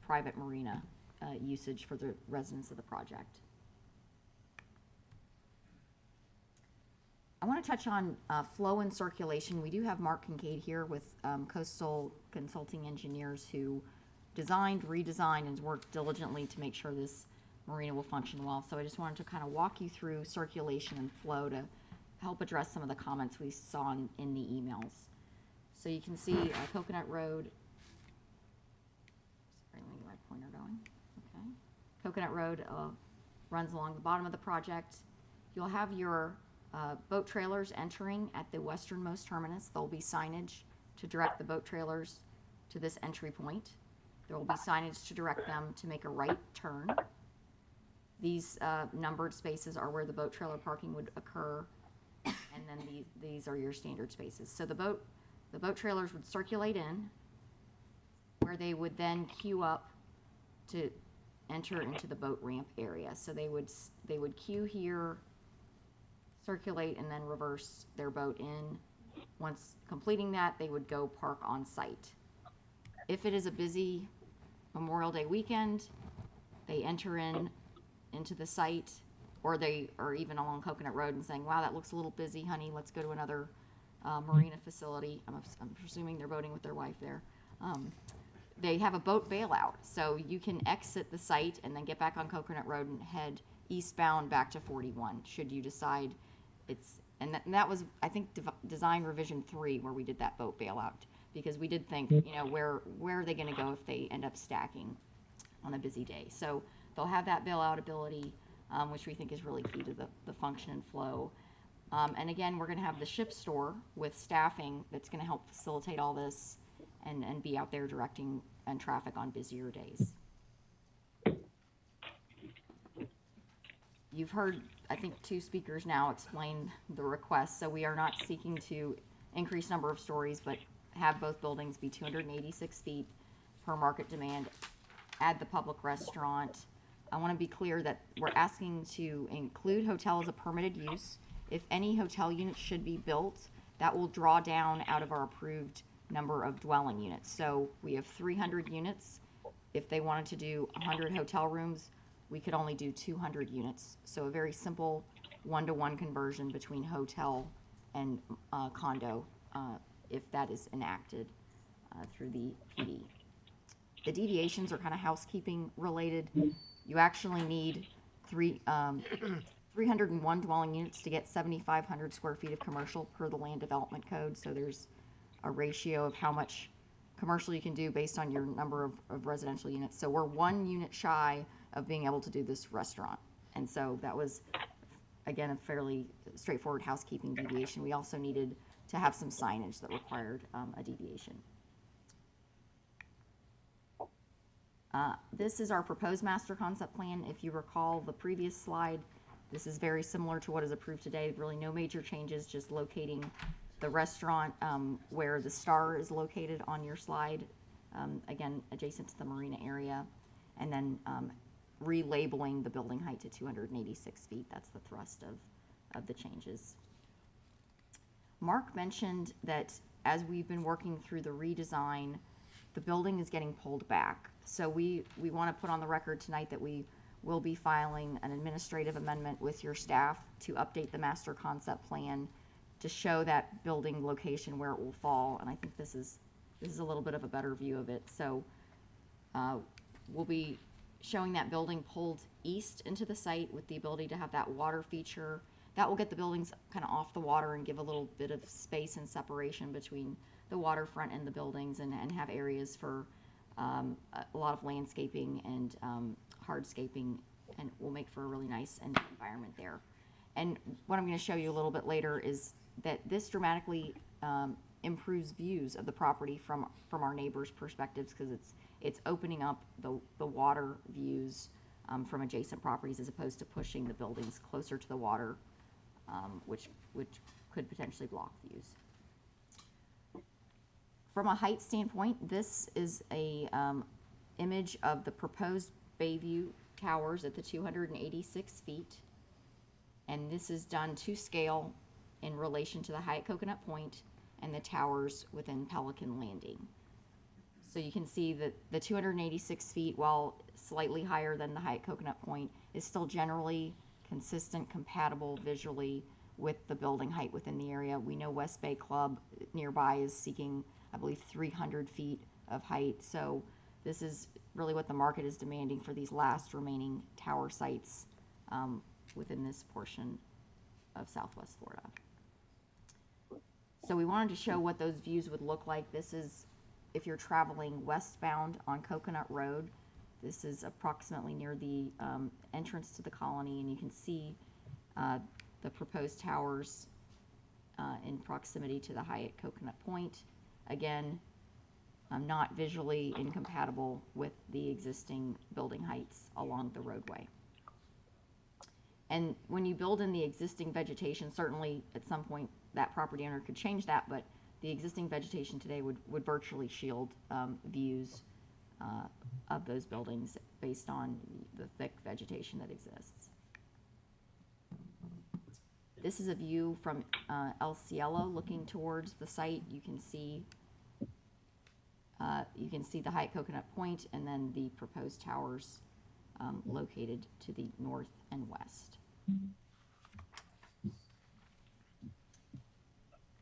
private marina usage for the residents of the project. I want to touch on flow and circulation. We do have Mark Kincaid here with Coastal Consulting Engineers who designed, redesigned, and worked diligently to make sure this marina will function well. So I just wanted to kind of walk you through circulation and flow to help address some of the comments we saw in the emails. So you can see Coconut Road. Sorry, let me get my pointer going. Okay. Coconut Road runs along the bottom of the project. You'll have your boat trailers entering at the westernmost terminus. There will be signage to direct the boat trailers to this entry point. There will be signage to direct them to make a right turn. These numbered spaces are where the boat trailer parking would occur, and then these are your standard spaces. So the boat trailers would circulate in, where they would then queue up to enter into the boat ramp area. So they would queue here, circulate, and then reverse their boat in. Once completing that, they would go park on site. If it is a busy Memorial Day weekend, they enter into the site, or they are even along Coconut Road and saying, wow, that looks a little busy, honey, let's go to another marina facility. I'm presuming they're boating with their wife there. They have a boat bailout, so you can exit the site and then get back on Coconut Road and head eastbound back to 41, should you decide and that was, I think, design revision 3 where we did that boat bailout, because we did think, where are they gonna go if they end up stacking on a busy day? So they'll have that bailout ability, which we think is really key to the function and flow. And again, we're gonna have the ship store with staffing that's gonna help facilitate all this and be out there directing and traffic on busier days. You've heard, I think, 2 speakers now explain the request, so we are not seeking to increase number of stories, but have both buildings be 286 feet per market demand, add the public restaurant. I want to be clear that we're asking to include hotel as a permitted use. If any hotel units should be built, that will draw down out of our approved number of dwelling units. So we have 300 units. If they wanted to do 100 hotel rooms, we could only do 200 units. So a very simple one-to-one conversion between hotel and condo, if that is enacted through the PD. The deviations are kind of housekeeping related. You actually need 301 dwelling units to get 7,500 square feet of commercial per the land development code. So there's a ratio of how much commercial you can do based on your number of residential units. So we're 1 unit shy of being able to do this restaurant. And so that was, again, a fairly straightforward housekeeping deviation. We also needed to have some signage that required a deviation. This is our proposed master concept plan. If you recall the previous slide, this is very similar to what is approved today. Really no major changes, just locating the restaurant where the Star is located on your slide, again, adjacent to the marina area, and then relabeling the building height to 286 feet. That's the thrust of the changes. Mark mentioned that as we've been working through the redesign, the building is getting pulled back. So we want to put on the record tonight that we will be filing an administrative amendment with your staff to update the master concept plan to show that building location where it will fall. And I think this is a little bit of a better view of it. So we'll be showing that building pulled east into the site with the ability to have that water feature. That will get the buildings kind of off the water and give a little bit of space and separation between the waterfront and the buildings, and have areas for a lot of landscaping and hardscaping, and will make for a really nice environment there. And what I'm going to show you a little bit later is that this dramatically improves views of the property from our neighbors' perspectives, because it's opening up the water views from adjacent properties, as opposed to pushing the buildings closer to the water, which could potentially block views. From a height standpoint, this is a image of the proposed Bayview towers at the 286 feet. And this is done to scale in relation to the Hyatt Coconut Point and the towers within Pelican Landing. So you can see that the 286 feet, while slightly higher than the Hyatt Coconut Point, is still generally consistent, compatible visually with the building height within the area. We know West Bay Club nearby is seeking, I believe, 300 feet of height. So this is really what the market is demanding for these last remaining tower sites within this portion of Southwest Florida. So we wanted to show what those views would look like. This is if you're traveling westbound on Coconut Road. This is approximately near the entrance to the Colony, and you can see the proposed towers in proximity to the Hyatt Coconut Point. Again, not visually incompatible with the existing building heights along the roadway. And when you build in the existing vegetation, certainly at some point that property owner could change that, but the existing vegetation today would virtually shield views of those buildings based on the thick vegetation that exists. This is a view from El Cielo looking towards the site. You can see the Hyatt Coconut Point and then the proposed towers located to the north and west.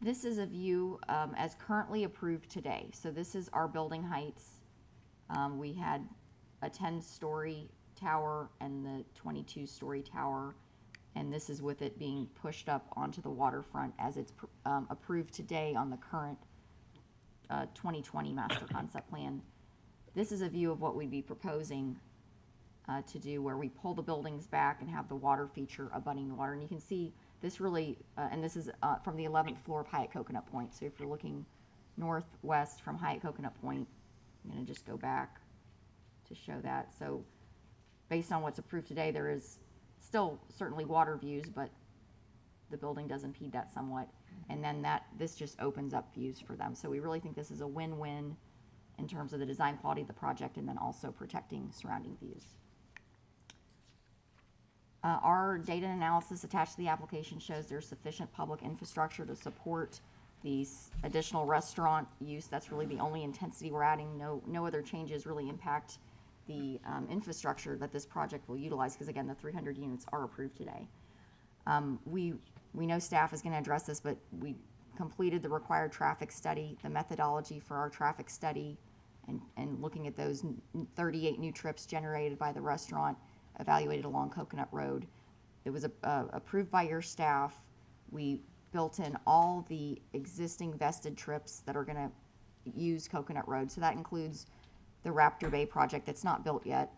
This is a view as currently approved today. So this is our building heights. We had a 10-story tower and the 22-story tower. And this is with it being pushed up onto the waterfront as it's approved today on the current 2020 master concept plan. This is a view of what we'd be proposing to do, where we pull the buildings back and have the water feature abutting the water. And you can see this really, and this is from the 11th floor of Hyatt Coconut Point. So if you're looking northwest from Hyatt Coconut Point, I'm going to just go back to show that. So based on what's approved today, there is still certainly water views, but the building does impede that somewhat. And then this just opens up views for them. So we really think this is a win-win in terms of the design quality of the project and then also protecting surrounding views. Our data analysis attached to the application shows there's sufficient public infrastructure to support these additional restaurant use. That's really the only intensity we're adding. No other changes really impact the infrastructure that this project will utilize, because again, the 300 units are approved today. We know staff is going to address this, but we completed the required traffic study, the methodology for our traffic study, and looking at those 38 new trips generated by the restaurant evaluated along Coconut Road. It was approved by your staff. We built in all the existing vested trips that are going to use Coconut Road. So that includes the Raptor Bay project that's not built yet,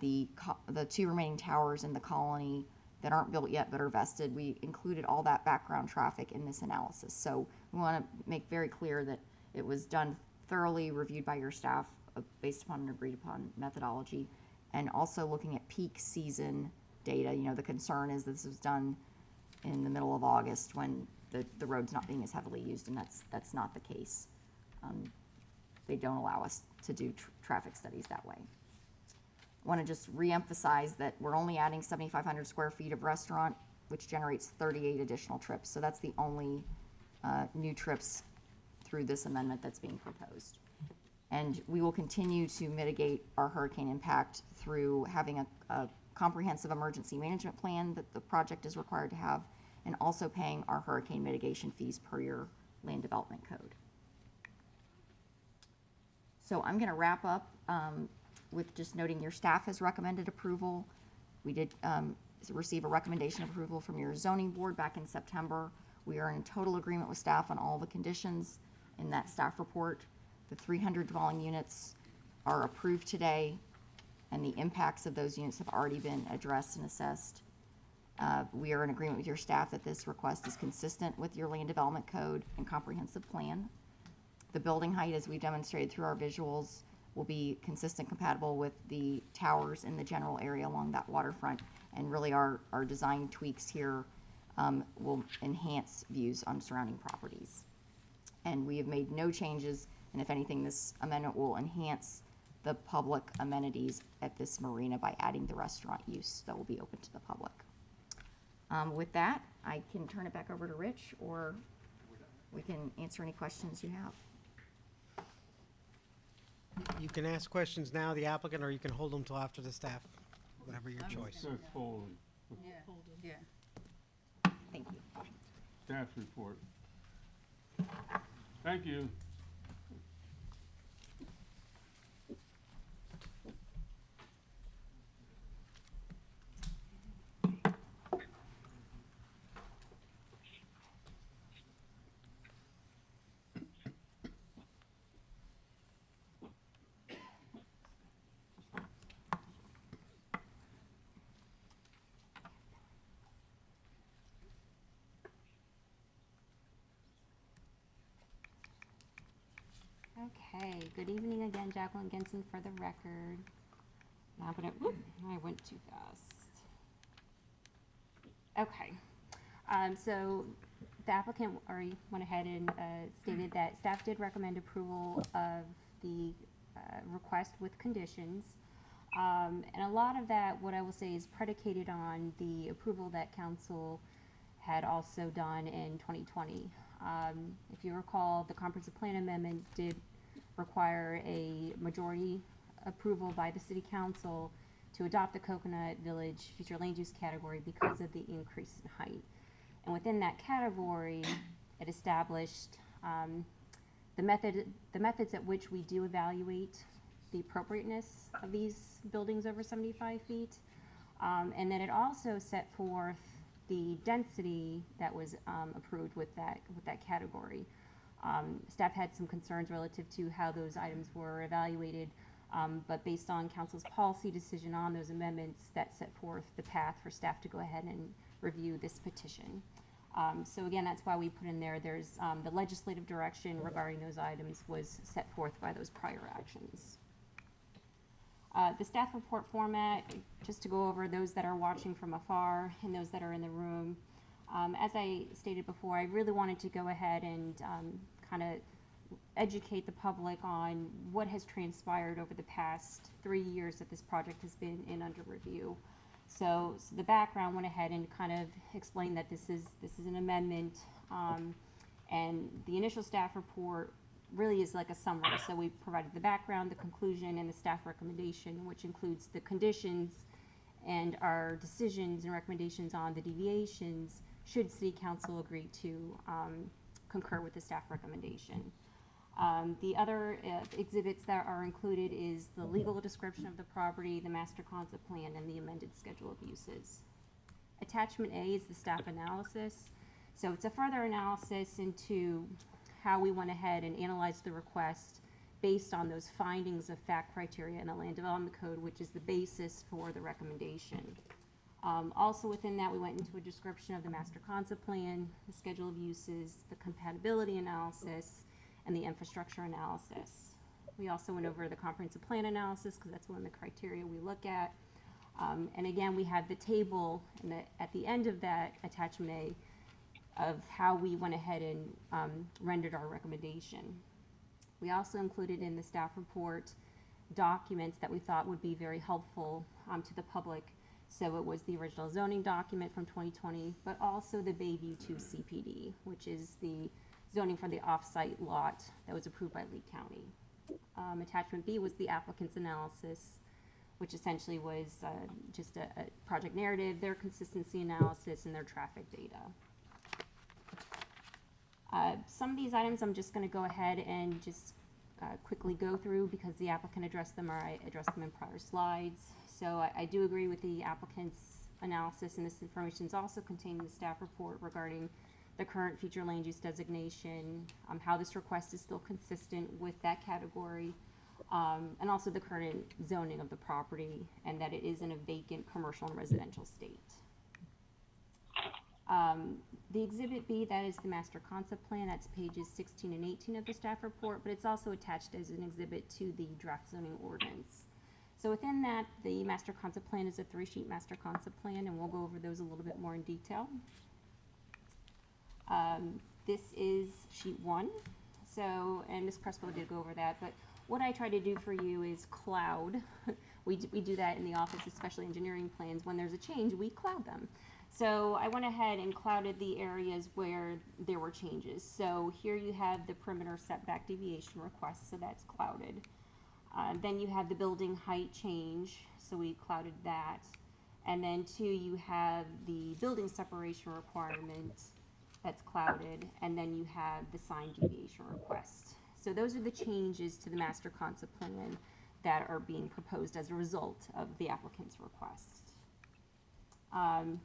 the 2 remaining towers in the Colony that aren't built yet but are vested. We included all that background traffic in this analysis. So we want to make very clear that it was done thoroughly, reviewed by your staff based upon an agreed upon methodology, and also looking at peak season data. You know, the concern is this was done in the middle of August when the road's not being as heavily used, and that's not the case. They don't allow us to do traffic studies that way. I want to just reemphasize that we're only adding 7,500 square feet of restaurant, which generates 38 additional trips. So that's the only new trips through this amendment that's being proposed. And we will continue to mitigate our hurricane impact through having a comprehensive emergency management plan that the project is required to have, and also paying our hurricane mitigation fees per your land development code. So I'm going to wrap up with just noting your staff has recommended approval. We did receive a recommendation of approval from your zoning board back in September. We are in total agreement with staff on all the conditions in that staff report. The 300 dwelling units are approved today, and the impacts of those units have already been addressed and assessed. We are in agreement with your staff that this request is consistent with your land development code and comprehensive plan. The building height, as we demonstrated through our visuals, will be consistent, compatible with the towers in the general area along that waterfront. And really our design tweaks here will enhance views on surrounding properties. And we have made no changes, and if anything, this amendment will enhance the public amenities at this marina by adding the restaurant use that will be open to the public. With that, I can turn it back over to Rich, or we can answer any questions you have. You can ask questions now, the applicant, or you can hold them till after the staff, whatever your choice. That's full Yeah. Thank you. staff report. Thank you. Okay, good evening again, Jacqueline Genson for the record. Now I'm gonna, whoop, I went too fast. Okay, so the applicant already went ahead and stated that staff did recommend approval of the request with conditions. And a lot of that, what I will say, is predicated on the approval that council had also done in 2020. If you recall, the comprehensive plan amendment did require a majority approval by the city council to adopt the Coconut Village future land use category because of the increase in height. And within that category, it established the methods at which we do evaluate the appropriateness of these buildings over 75 feet. And then it also set forth the density that was approved with that category. Staff had some concerns relative to how those items were evaluated, but based on council's policy decision on those amendments, that set forth the path for staff to go ahead and review this petition. So again, that's why we put in there, there's the legislative direction regarding those items was set forth by those prior actions. The staff report format, just to go over those that are watching from afar and those that are in the room. As I stated before, I really wanted to go ahead and kind of educate the public on what has transpired over the past 3 years that this project has been in under review. So the background went ahead and kind of explained that this is an amendment, and the initial staff report really is like a summary. So we provided the background, the conclusion, and the staff recommendation, which includes the conditions and our decisions and recommendations on the deviations should City Council agree to concur with the staff recommendation. The other exhibits that are included is the legal description of the property, the master concept plan, and the amended schedule of uses. Attachment A is the staff analysis. So it's a further analysis into how we went ahead and analyzed the request based on those findings of fact criteria in the Land Development Code, which is the basis for the recommendation. Also within that, we went into a description of the master concept plan, the schedule of uses, the compatibility analysis, and the infrastructure analysis. We also went over the comprehensive plan analysis because that's one of the criteria we look at. And again, we have the table at the end of that attachment A of how we went ahead and rendered our recommendation. We also included in the staff report documents that we thought would be very helpful to the public. So it was the original zoning document from 2020, but also the Bayview 2 CPD, which is the zoning for the off-site lot that was approved by Lee County. Attachment B was the applicant's analysis, which essentially was just a project narrative, their consistency analysis, and their traffic data. Some of these items I'm just going to go ahead and just quickly go through because the applicant addressed them or I addressed them in prior slides. So I do agree with the applicant's analysis, and this information is also contained in the staff report regarding the current future land use designation, how this request is still consistent with that category, and also the current zoning of the property, and that it is in a vacant commercial and residential state. The Exhibit B, that is the master concept plan. That's pages 16 and 18 of the staff report, but it's also attached as an exhibit to the draft zoning ordinance. So within that, the master concept plan is a 3-sheet master concept plan, and we'll go over those a little bit more in detail. This is sheet 1. So, and Ms. Crespo did go over that, but what I try to do for you is cloud. We do that in the office, especially engineering plans. When there's a change, we cloud them. So I went ahead and clouded the areas where there were changes. So here you have the perimeter setback deviation request, so that's clouded. Then you have the building height change, so we clouded that. And then 2, you have the building separation requirement, that's clouded. And then you have the sign deviation request. So those are the changes to the master concept plan that are being proposed as a result of the applicant's request.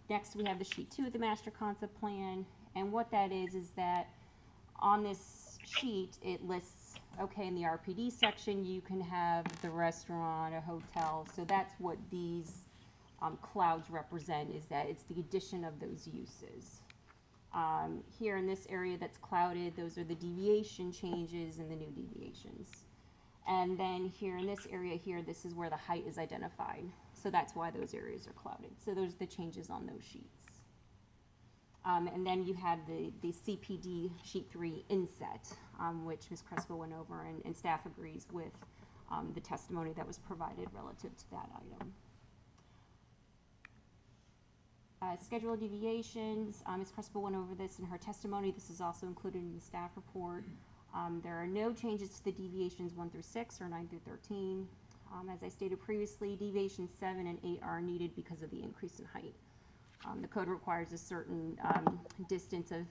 Next, we have the sheet 2 of the master concept plan, and what that is that on this sheet, it lists, okay, in the RPD section, you can have the restaurant, a hotel, so that's what these clouds represent, is that it's the addition of those uses. Here in this area that's clouded, those are the deviation changes and the new deviations. And then here in this area here, this is where the height is identified. So that's why those areas are clouded. So those are the changes on those sheets. And then you have the CPD sheet 3 inset, which Ms. Crespo went over, and staff agrees with the testimony that was provided relative to that item. Schedule deviations, Ms. Crespo went over this in her testimony. This is also included in the staff report. There are no changes to the deviations 1 through 6 or 9 through 13. As I stated previously, deviations 7 and 8 are needed because of the increase in height. The code requires a certain distance of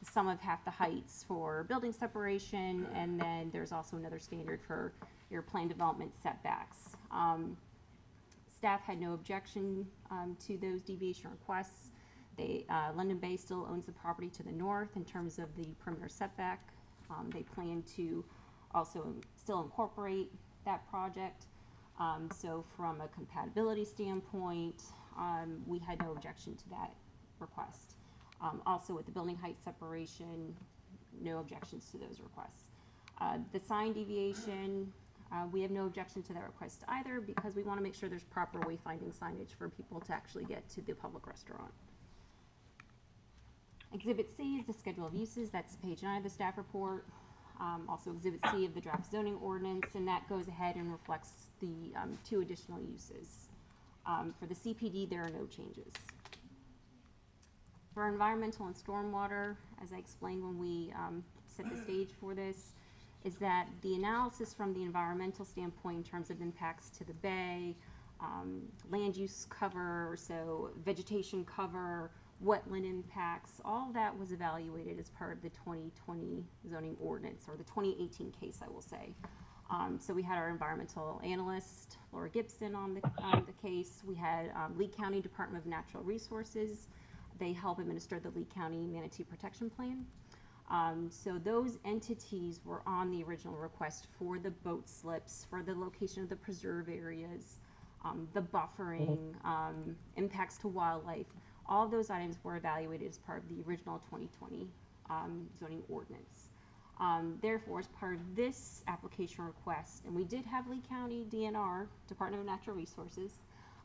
the sum of half the heights for building separation, and then there's also another standard for your plan development setbacks. Staff had no objection to those deviation requests. London Bay still owns the property to the north in terms of the perimeter setback. They plan to also still incorporate that project. So from a compatibility standpoint, we had no objection to that request. Also with the building height separation, no objections to those requests. The sign deviation, we have no objection to that request either, because we want to make sure there's proper wayfinding signage for people to actually get to the public restaurant. Exhibit C is the schedule of uses. That's page 9 of the staff report. Also Exhibit C of the draft zoning ordinance, and that goes ahead and reflects the 2 additional uses. For the CPD, there are no changes. For environmental and stormwater, as I explained when we set the stage for this, is that the analysis from the environmental standpoint in terms of impacts to the bay, land use cover, so vegetation cover, wetland impacts, all that was evaluated as part of the 2020 zoning ordinance, or the 2018 case, I will say. So we had our environmental analyst, Laura Gibson, on the case. We had Lee County Department of Natural Resources. They help administer the Lee County Manatee Protection Plan. So those entities were on the original request for the boat slips, for the location of the preserve areas, the buffering, impacts to wildlife. All of those items were evaluated as part of the original 2020 zoning ordinance. Therefore, as part of this application request, and we did have Lee County DNR, Department of Natural Resources,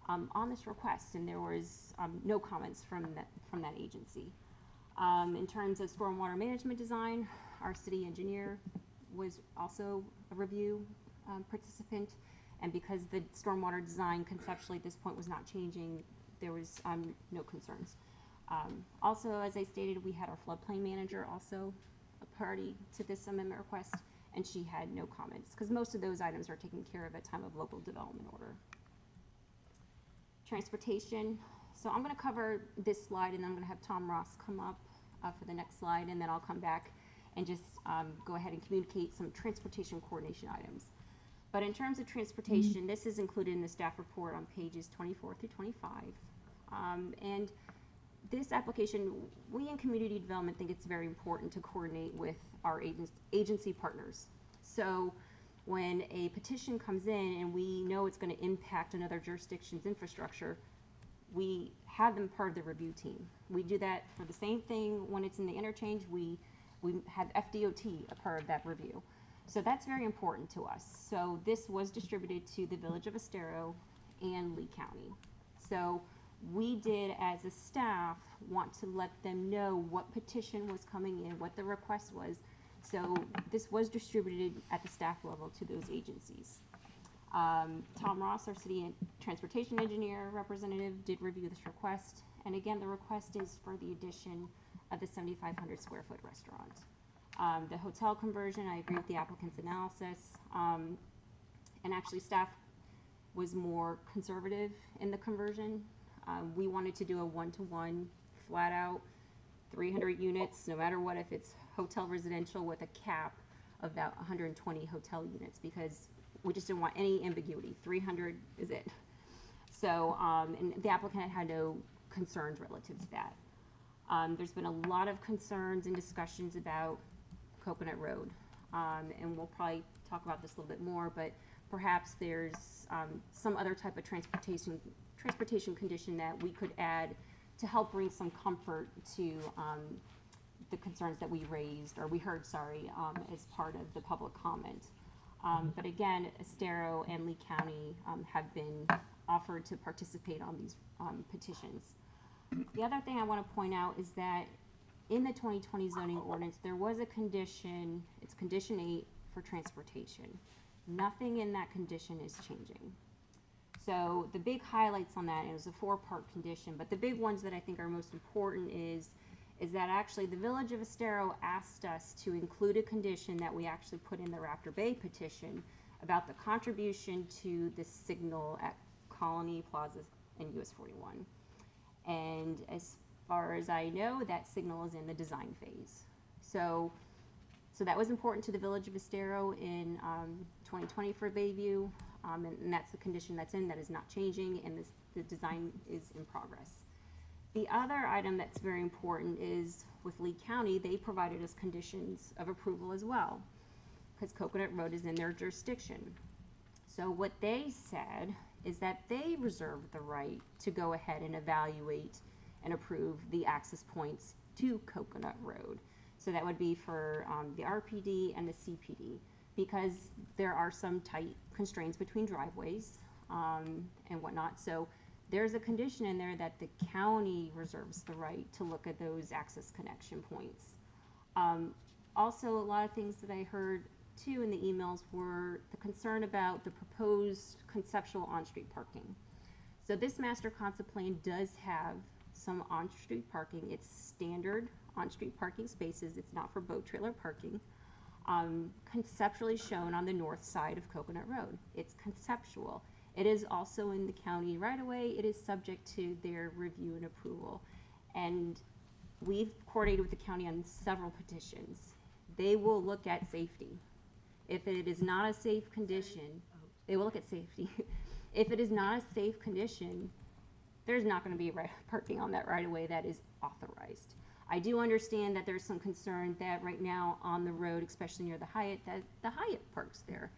on this request, and there was no comments from that agency. In terms of stormwater management design, our city engineer was also a review participant, and because the stormwater design conceptually at this point was not changing, there was no concerns. Also, as I stated, we had our floodplain manager also a party to this amendment request, and she had no comments, because most of those items are taken care of at time of local development order. Transportation. So I'm going to cover this slide, and then I'm going to have Tom Ross come up for the next slide, and then I'll come back and just go ahead and communicate some transportation coordination items. But in terms of transportation, this is included in the staff report on pages 24 through 25. And this application, we in community development think it's very important to coordinate with our agency partners. So when a petition comes in and we know it's going to impact another jurisdiction's infrastructure, we have them part of the review team. We do that for the same thing when it's in the interchange. We have FDOT a part of that review. So that's very important to us. So this was distributed to the Village of Estero and Lee County. So we did, as a staff, want to let them know what petition was coming in, what the request was. So this was distributed at the staff level to those agencies. Tom Ross, our city transportation engineer representative, did review this request. And again, the request is for the addition of the 7,500 square foot restaurant. The hotel conversion, I agree with the applicant's analysis. And actually staff was more conservative in the conversion. We wanted to do a 1-to-1 flat out 300 units, no matter what, if it's hotel residential, with a cap of about 120 hotel units, because we just didn't want any ambiguity. 300 is it. So, and the applicant had no concerns relative to that. There's been a lot of concerns and discussions about Coconut Road, and we'll probably talk about this a little bit more, but perhaps there's some other type of transportation condition that we could add to help bring some comfort to the concerns that we raised, or we heard, sorry, as part of the public comment. But again, Estero and Lee County have been offered to participate on these petitions. The other thing I want to point out is that in the 2020 zoning ordinance, there was a condition, it's condition 8 for transportation. Nothing in that condition is changing. So the big highlights on that, and it was a 4-part condition, but the big ones that I think are most important is that actually the Village of Estero asked us to include a condition that we actually put in the Raptor Bay petition about the contribution to the signal at Colony Plaza and US 41. And as far as I know, that signal is in the design phase. So that was important to the Village of Estero in 2020 for Bayview, and that's the condition that's in, that is not changing, and the design is in progress. The other item that's very important is with Lee County, they provided us conditions of approval as well, because Coconut Road is in their jurisdiction. So what they said is that they reserve the right to go ahead and evaluate and approve the access points to Coconut Road. So that would be for the RPD and the CPD, because there are some tight constraints between driveways and whatnot. So there's a condition in there that the county reserves the right to look at those access connection points. Also, a lot of things that I heard too in the emails were the concern about the proposed conceptual on-street parking. So this master concept plan does have some on-street parking. It's standard on-street parking spaces. It's not for boat trailer parking. Conceptually shown on the north side of Coconut Road. It's conceptual. It is also in the county right away. It is subject to their review and approval. And we've coordinated with the county on several petitions. They will look at safety. If it is not a safe condition, they will look at safety. If it is not a safe condition, there's not going to be parking on that right away that is authorized. I do understand that there's some concern that right now on the road, especially near the Hyatt, that the Hyatt parks there.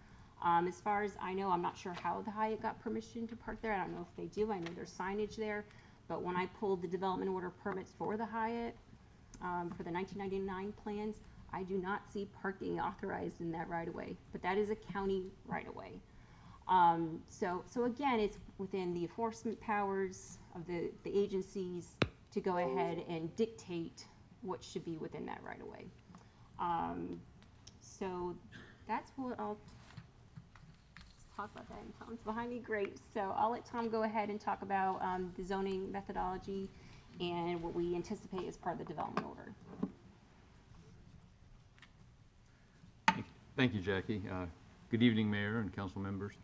As far as I know, I'm not sure how the Hyatt got permission to park there. I don't know if they do. I know there's signage there. But when I pulled the development order permits for the Hyatt, for the 1999 plans, I do not see parking authorized in that right of way. But that is a county right of way. So again, it's within the enforcement powers of the agencies to go ahead and dictate what should be within that right of way. So that's what I'll talk about that. And Tom's behind me, great. So I'll let Tom go ahead and talk about the zoning methodology and what we anticipate as part of the development order. Thank you, Jackie. Good evening, Mayor and council members.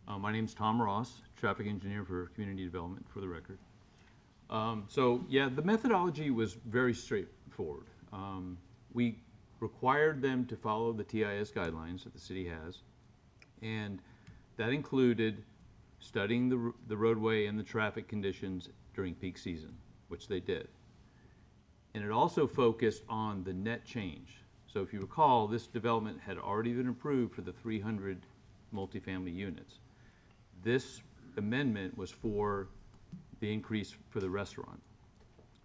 My name is Tom Ross, traffic engineer for community development, for the record. So yeah, the methodology was very straightforward. We required them to follow the TIS guidelines that the city has, and that included studying the roadway and the traffic conditions during peak season, which they did. And it also focused on the net change. So if you recall, this development had already been approved for the 300 multifamily units. This amendment was for the increase for the restaurant.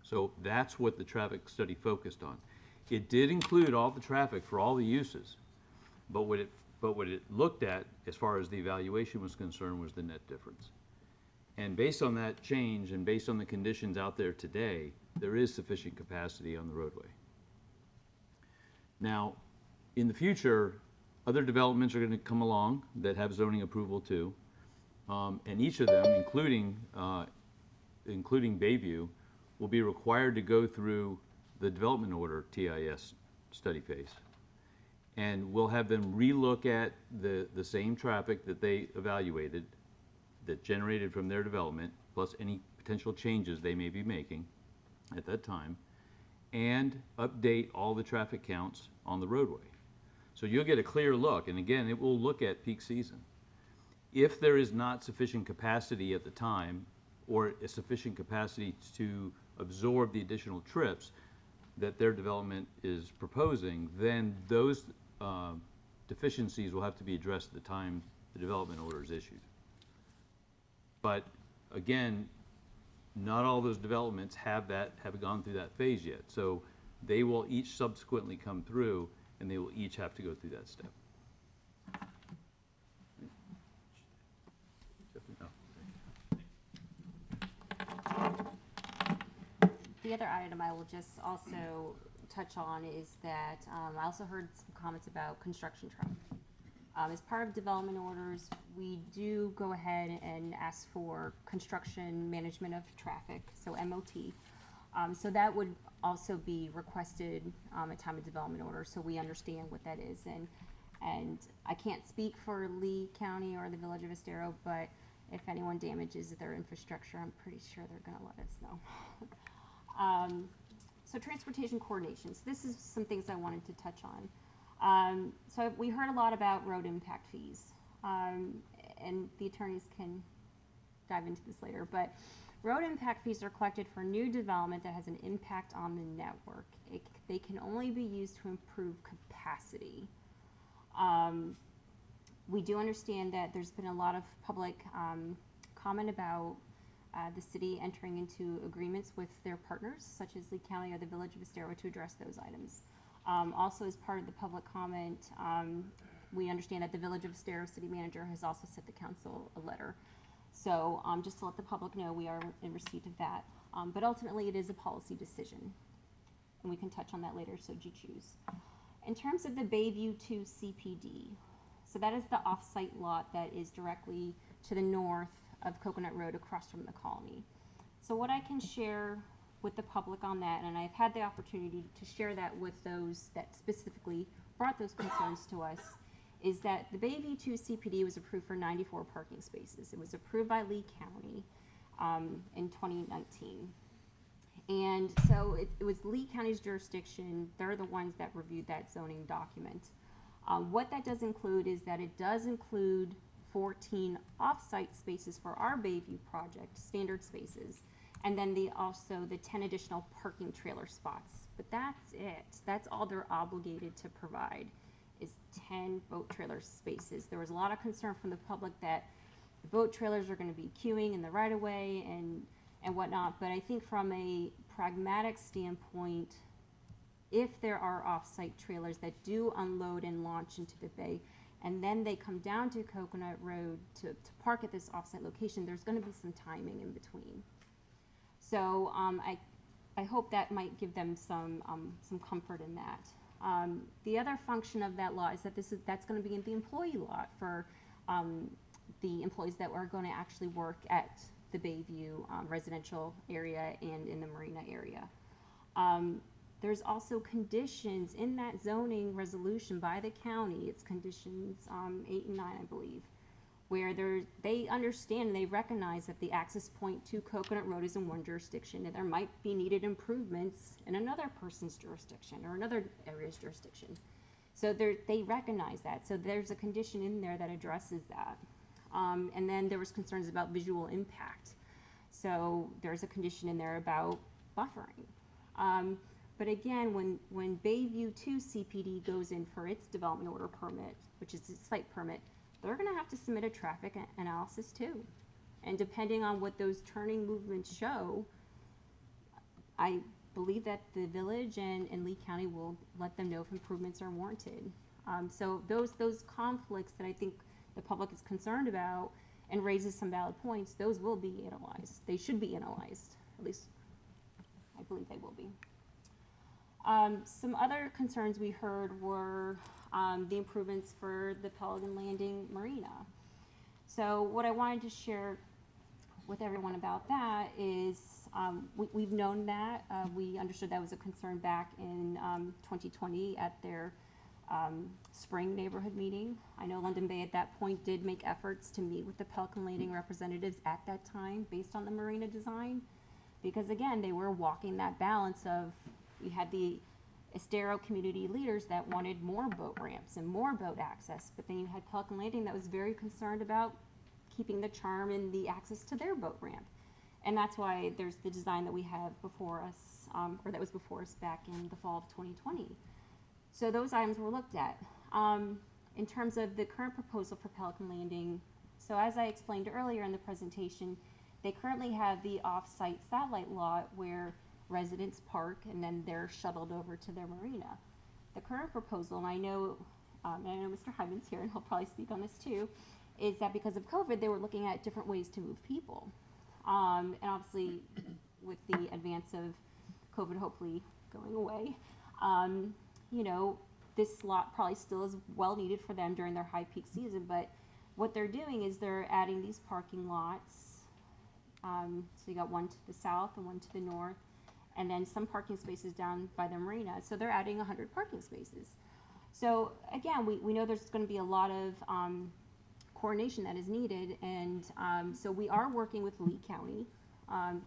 So that's what the traffic study focused on. It did include all the traffic for all the uses, but what it looked at, as far as the evaluation was concerned, was the net difference. And based on that change and based on the conditions out there today, there is sufficient capacity on the roadway. Now, in the future, other developments are going to come along that have zoning approval too, and each of them, including Bayview, will be required to go through the development order TIS study phase. And we'll have them relook at the same traffic that they evaluated, that generated from their development, plus any potential changes they may be making at that time, and update all the traffic counts on the roadway. So you'll get a clear look, and again, it will look at peak season. If there is not sufficient capacity at the time, or a sufficient capacity to absorb the additional trips that their development is proposing, then those deficiencies will have to be addressed at the time the development order is issued. But again, not all those developments have gone through that phase yet. So they will each subsequently come through, and they will each have to go through that step. The other item I will just also touch on is that I also heard some comments about construction traffic. As part of development orders, we do go ahead and ask for construction management of traffic, so MOT. So that would also be requested at time of development order, so we understand what that is. And I can't speak for Lee County or the Village of Estero, but if anyone damages their infrastructure, I'm pretty sure they're going to let us know. So transportation coordination. So this is some things I wanted to touch on. So we heard a lot about road impact fees, and the attorneys can dive into this later, but road impact fees are collected for new development that has an impact on the network. They can only be used to improve capacity. We do understand that there's been a lot of public comment about the city entering into agreements with their partners, such as Lee County or the Village of Estero, to address those items. Also, as part of the public comment, we understand that the Village of Estero city manager has also sent the council a letter. So just to let the public know, we are in receipt of that. But ultimately, it is a policy decision, and we can touch on that later, so you choose. In terms of the Bayview 2 CPD, so that is the off-site lot that is directly to the north of Coconut Road across from the Colony. So what I can share with the public on that, and I've had the opportunity to share that with those that specifically brought those concerns to us, is that the Bayview 2 CPD was approved for 94 parking spaces. It was approved by Lee County in 2019. And so it was Lee County's jurisdiction. They're the ones that reviewed that zoning document. What that does include is that it does include 14 off-site spaces for our Bayview project, standard spaces, and then also the 10 additional parking trailer spots. But that's it. That's all they're obligated to provide, is 10 boat trailer spaces. There was a lot of concern from the public that the boat trailers are going to be queuing in the right-of-way and whatnot, but I think from a pragmatic standpoint, if there are off-site trailers that do unload and launch into the bay, and then they come down to Coconut Road to park at this off-site location, there's going to be some timing in between. So I hope that might give them some comfort in that. The other function of that lot is that that's going to be in the employee lot for the employees that are going to actually work at the Bayview residential area and in the marina area. There's also conditions in that zoning resolution by the county. It's conditions 8 and 9, I believe, where they understand and they recognize that the access point to Coconut Road is in one jurisdiction, and there might be needed improvements in another person's jurisdiction or another area's jurisdiction. So they recognize that. So there's a condition in there that addresses that. And then there was concerns about visual impact. So there's a condition in there about buffering. But again, when Bayview 2 CPD goes in for its development order permit, which is its site permit, they're going to have to submit a traffic analysis too. And depending on what those turning movements show, I believe that the village and Lee County will let them know if improvements are warranted. So those conflicts that I think the public is concerned about and raises some valid points, those will be analyzed. They should be analyzed. At least I believe they will be. Some other concerns we heard were the improvements for the Pelican Landing Marina. So what I wanted to share with everyone about that is we've known that. We understood that was a concern back in 2020 at their spring neighborhood meeting. I know London Bay at that point did make efforts to meet with the Pelican Landing representatives at that time based on the marina design, because again, they were walking that balance of, we had the Estero community leaders that wanted more boat ramps and more boat access, but then you had Pelican Landing that was very concerned about keeping the charm and the access to their boat ramp. And that's why there's the design that we have before us, or that was before us back in the fall of 2020. So those items were looked at. In terms of the current proposal for Pelican Landing, so as I explained earlier in the presentation, they currently have the off-site satellite lot where residents park and then they're shuttled over to their marina. The current proposal, and I know Mr. Hyman's here and he'll probably speak on this too, is that because of COVID, they were looking at different ways to move people. And obviously with the advance of COVID hopefully going away, you know, this lot probably still is well needed for them during their high peak season, but what they're doing is they're adding these parking lots. So you got one to the south and one to the north, and then some parking spaces down by the marina. So they're adding 100 parking spaces. So again, we know there's going to be a lot of coordination that is needed, and so we are working with Lee County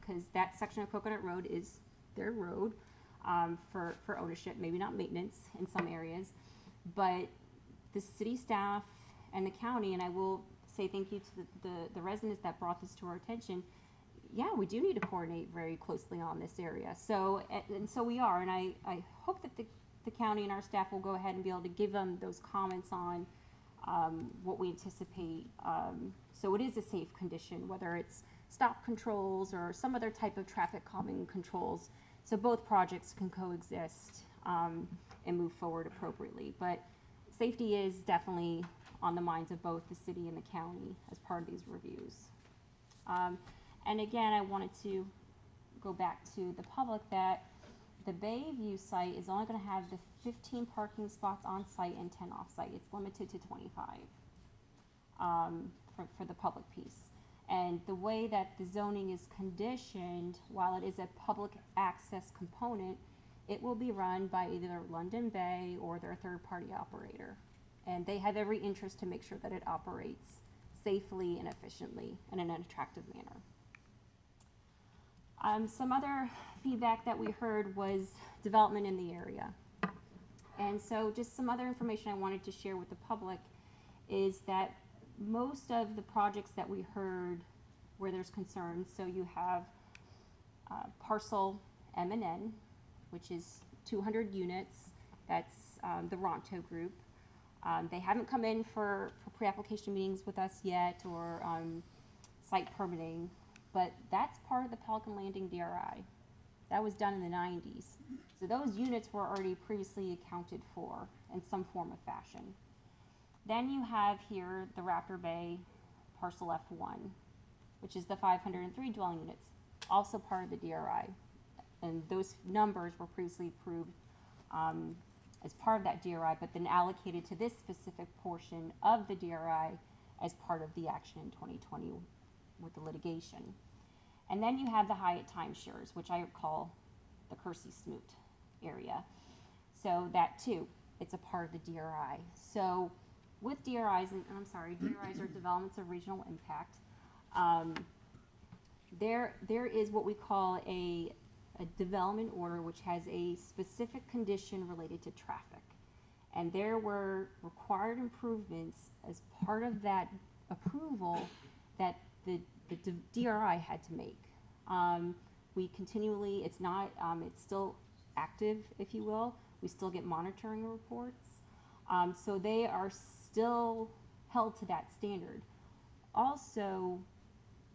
because that section of Coconut Road is their road for ownership, maybe not maintenance in some areas. But the city staff and the county, and I will say thank you to the residents that brought this to our attention, yeah, we do need to coordinate very closely on this area. So, and so we are, and I hope that the county and our staff will go ahead and be able to give them those comments on what we anticipate. So it is a safe condition, whether it's stop controls or some other type of traffic calming controls. So both projects can coexist and move forward appropriately. But safety is definitely on the minds of both the city and the county as part of these reviews. And again, I wanted to go back to the public that the Bayview site is only going to have the 15 parking spots on site and 10 off site. It's limited to 25 for the public piece. And the way that the zoning is conditioned, while it is a public access component, it will be run by either London Bay or their third-party operator. And they have every interest to make sure that it operates safely and efficiently and in an attractive manner. Some other feedback that we heard was development in the area. And so just some other information I wanted to share with the public is that most of the projects that we heard where there's concerns, so you have parcel M&N, which is 200 units, that's the Ronto group. They haven't come in for pre-application meetings with us yet or site permitting, but that's part of the Pelican Landing DRI. That was done in the 90s. So those units were already previously accounted for in some form of fashion. Then you have here the Raptor Bay parcel F1, which is the 503 dwelling units, also part of the DRI. And those numbers were previously approved as part of that DRI, but then allocated to this specific portion of the DRI as part of the action in 2020 with the litigation. And then you have the Hyatt timeshares, which I call the Kersey Smoot area. So that too, it's a part of the DRI. So with DRIs, and I'm sorry, DRIs are developments of regional impact. There is what we call a development order which has a specific condition related to traffic. And there were required improvements as part of that approval that the DRI had to make. We continually, it's still active, if you will. We still get monitoring reports. So they are still held to that standard. Also,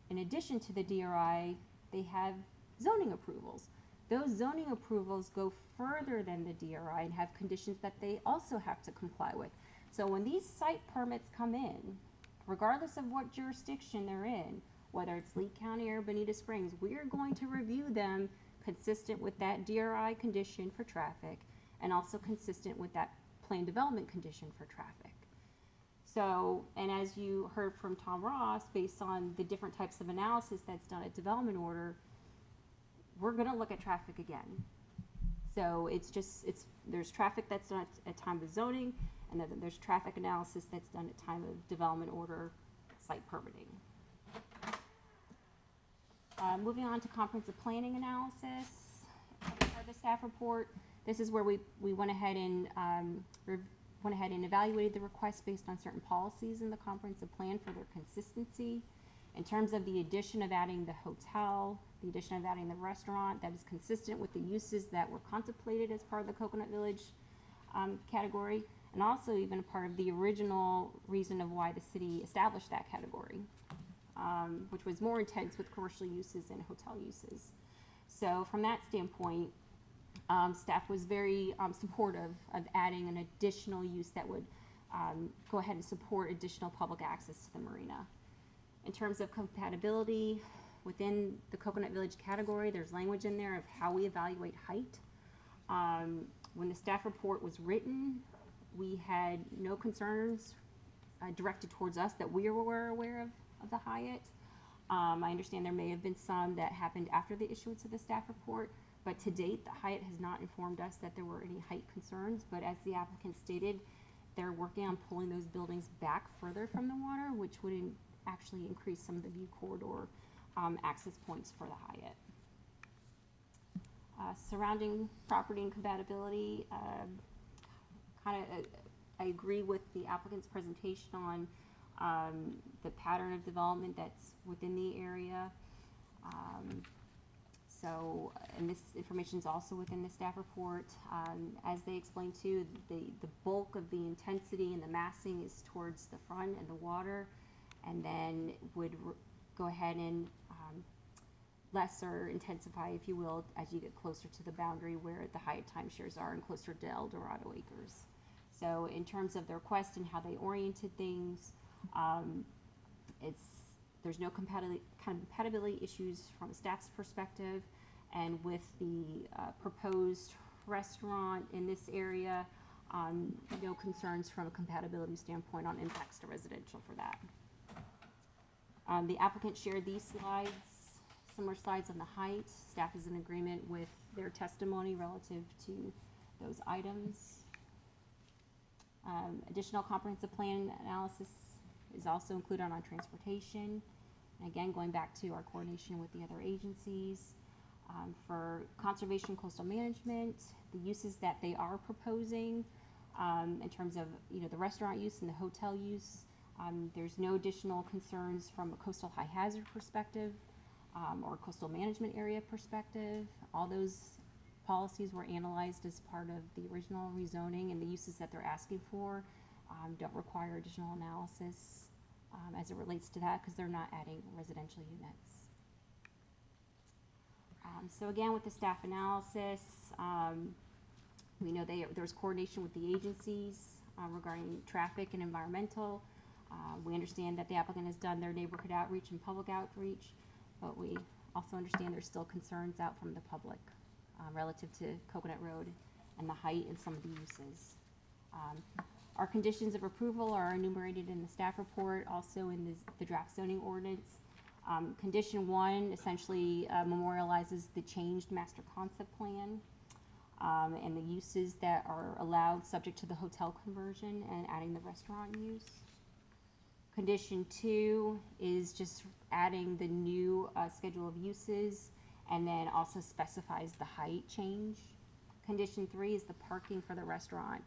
in addition to the DRI, they have zoning approvals. Those zoning approvals go further than the DRI and have conditions that they also have to comply with. So when these site permits come in, regardless of what jurisdiction they're in, whether it's Lee County or Bonita Springs, we are going to review them consistent with that DRI condition for traffic and also consistent with that plan development condition for traffic. So, and as you heard from Tom Ross, based on the different types of analysis that's done at development order, we're going to look at traffic again. So there's traffic that's done at time of zoning, and then there's traffic analysis that's done at time of development order site permitting. Moving on to comprehensive planning analysis for the staff report. This is where we went ahead and evaluated the request based on certain policies in the comprehensive plan for their consistency. In terms of the addition of adding the hotel, the addition of adding the restaurant, that is consistent with the uses that were contemplated as part of the Coconut Village category, and also even a part of the original reason of why the city established that category, which was more intense with commercial uses and hotel uses. So from that standpoint, staff was very supportive of adding an additional use that would go ahead and support additional public access to the marina. In terms of compatibility, within the Coconut Village category, there's language in there of how we evaluate height. When the staff report was written, we had no concerns directed towards us that we were aware of the Hyatt. I understand there may have been some that happened after the issuance of the staff report, but to date, the Hyatt has not informed us that there were any height concerns. But as the applicant stated, they're working on pulling those buildings back further from the water, which would actually increase some of the view corridor access points for the Hyatt. Surrounding property and compatibility, I agree with the applicant's presentation on the pattern of development that's within the area. And this information is also within the staff report. As they explained too, the bulk of the intensity and the massing is towards the front and the water, and then would go ahead and lesser intensify, if you will, as you get closer to the boundary where the Hyatt timeshares are and closer to El Dorado Acres. So in terms of the request and how they oriented things, there's no compatibility issues from a staff's perspective, and with the proposed restaurant in this area, no concerns from a compatibility standpoint on impacts to residential for that. The applicant shared these slides, similar slides on the height. Staff is in agreement with their testimony relative to those items. Additional comprehensive plan analysis is also included on transportation. And again, going back to our coordination with the other agencies. For conservation coastal management, the uses that they are proposing in terms of the restaurant use and the hotel use, there's no additional concerns from a coastal high hazard perspective or coastal management area perspective. All those policies were analyzed as part of the original rezoning, and the uses that they're asking for don't require additional analysis as it relates to that because they're not adding residential units. So again, with the staff analysis, we know there's coordination with the agencies regarding traffic and environmental. We understand that the applicant has done their neighborhood outreach and public outreach, but we also understand there's still concerns out from the public relative to Coconut Road and the height and some of the uses. Our conditions of approval are enumerated in the staff report, also in the draft zoning ordinance. Condition 1 essentially memorializes the changed master concept plan and the uses that are allowed subject to the hotel conversion and adding the restaurant use. Condition 2 is just adding the new schedule of uses and then also specifies the height change. Condition 3 is the parking for the restaurant.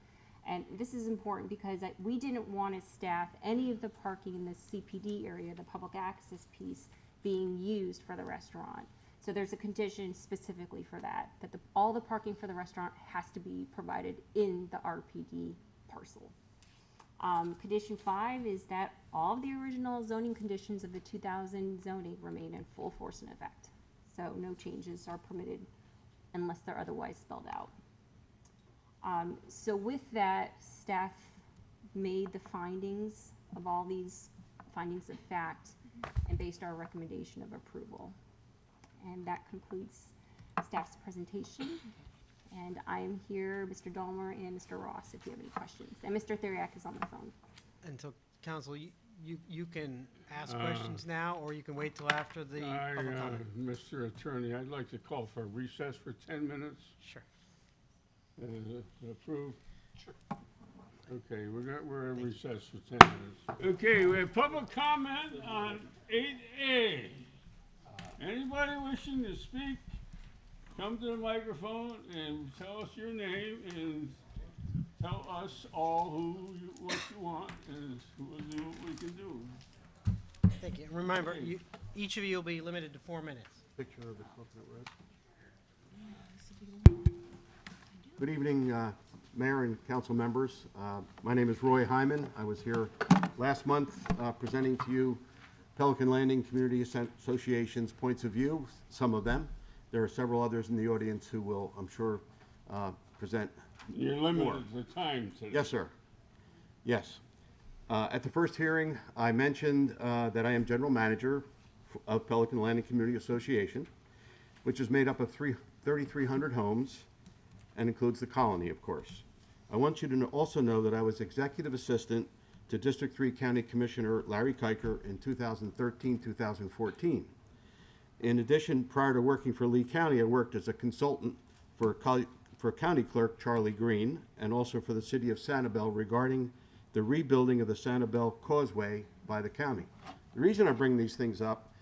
And this is important because we didn't want to staff any of the parking in the CPD area, the public access piece, being used for the restaurant. So there's a condition specifically for that all the parking for the restaurant has to be provided in the RPD parcel. Condition 5 is that all of the original zoning conditions of the 2000 zoning remain in full force and effect. So no changes are permitted unless they're otherwise spelled out. So with that, staff made the findings of all these findings of fact and based our recommendation of approval. And that concludes staff's presentation. And I'm here, Mr. Dahmer and Mr. Ross, if you have any questions. And Mr. Theriak is on the phone. And so, counsel, you can ask questions now, or you can wait till after the public comment. Mr. Attorney, I'd like to call for a recess for 10 minutes. Sure. Approved? Sure. Okay, we're in recess for 10 minutes. Okay, we have public comment on 8A. Anybody wishing to speak, come to the microphone and tell us your name and tell us all what you want, and we'll do what we can do. Thank you. Remember, each of you will be limited to 4 minutes. Picture of the Coconut Road. Good evening, Mayor and council members. My name is Roy Hyman. I was here last month presenting to you Pelican Landing Community Association's points of view, some of them. There are several others in the audience who will, I'm sure, present. You're limited to time today. Yes, sir. Yes. At the first hearing, I mentioned that I am general manager of Pelican Landing Community Association, which is made up of 3,300 homes and includes the colony, of course. I want you to also know that I was executive assistant to District 3 County Commissioner Larry Kiker in 2013-2014. In addition, prior to working for Lee County, I worked as a consultant for County Clerk Charlie Green and also for the City of Sanibel regarding the rebuilding of the Sanibel Causeway by the county. The reason I bring these things up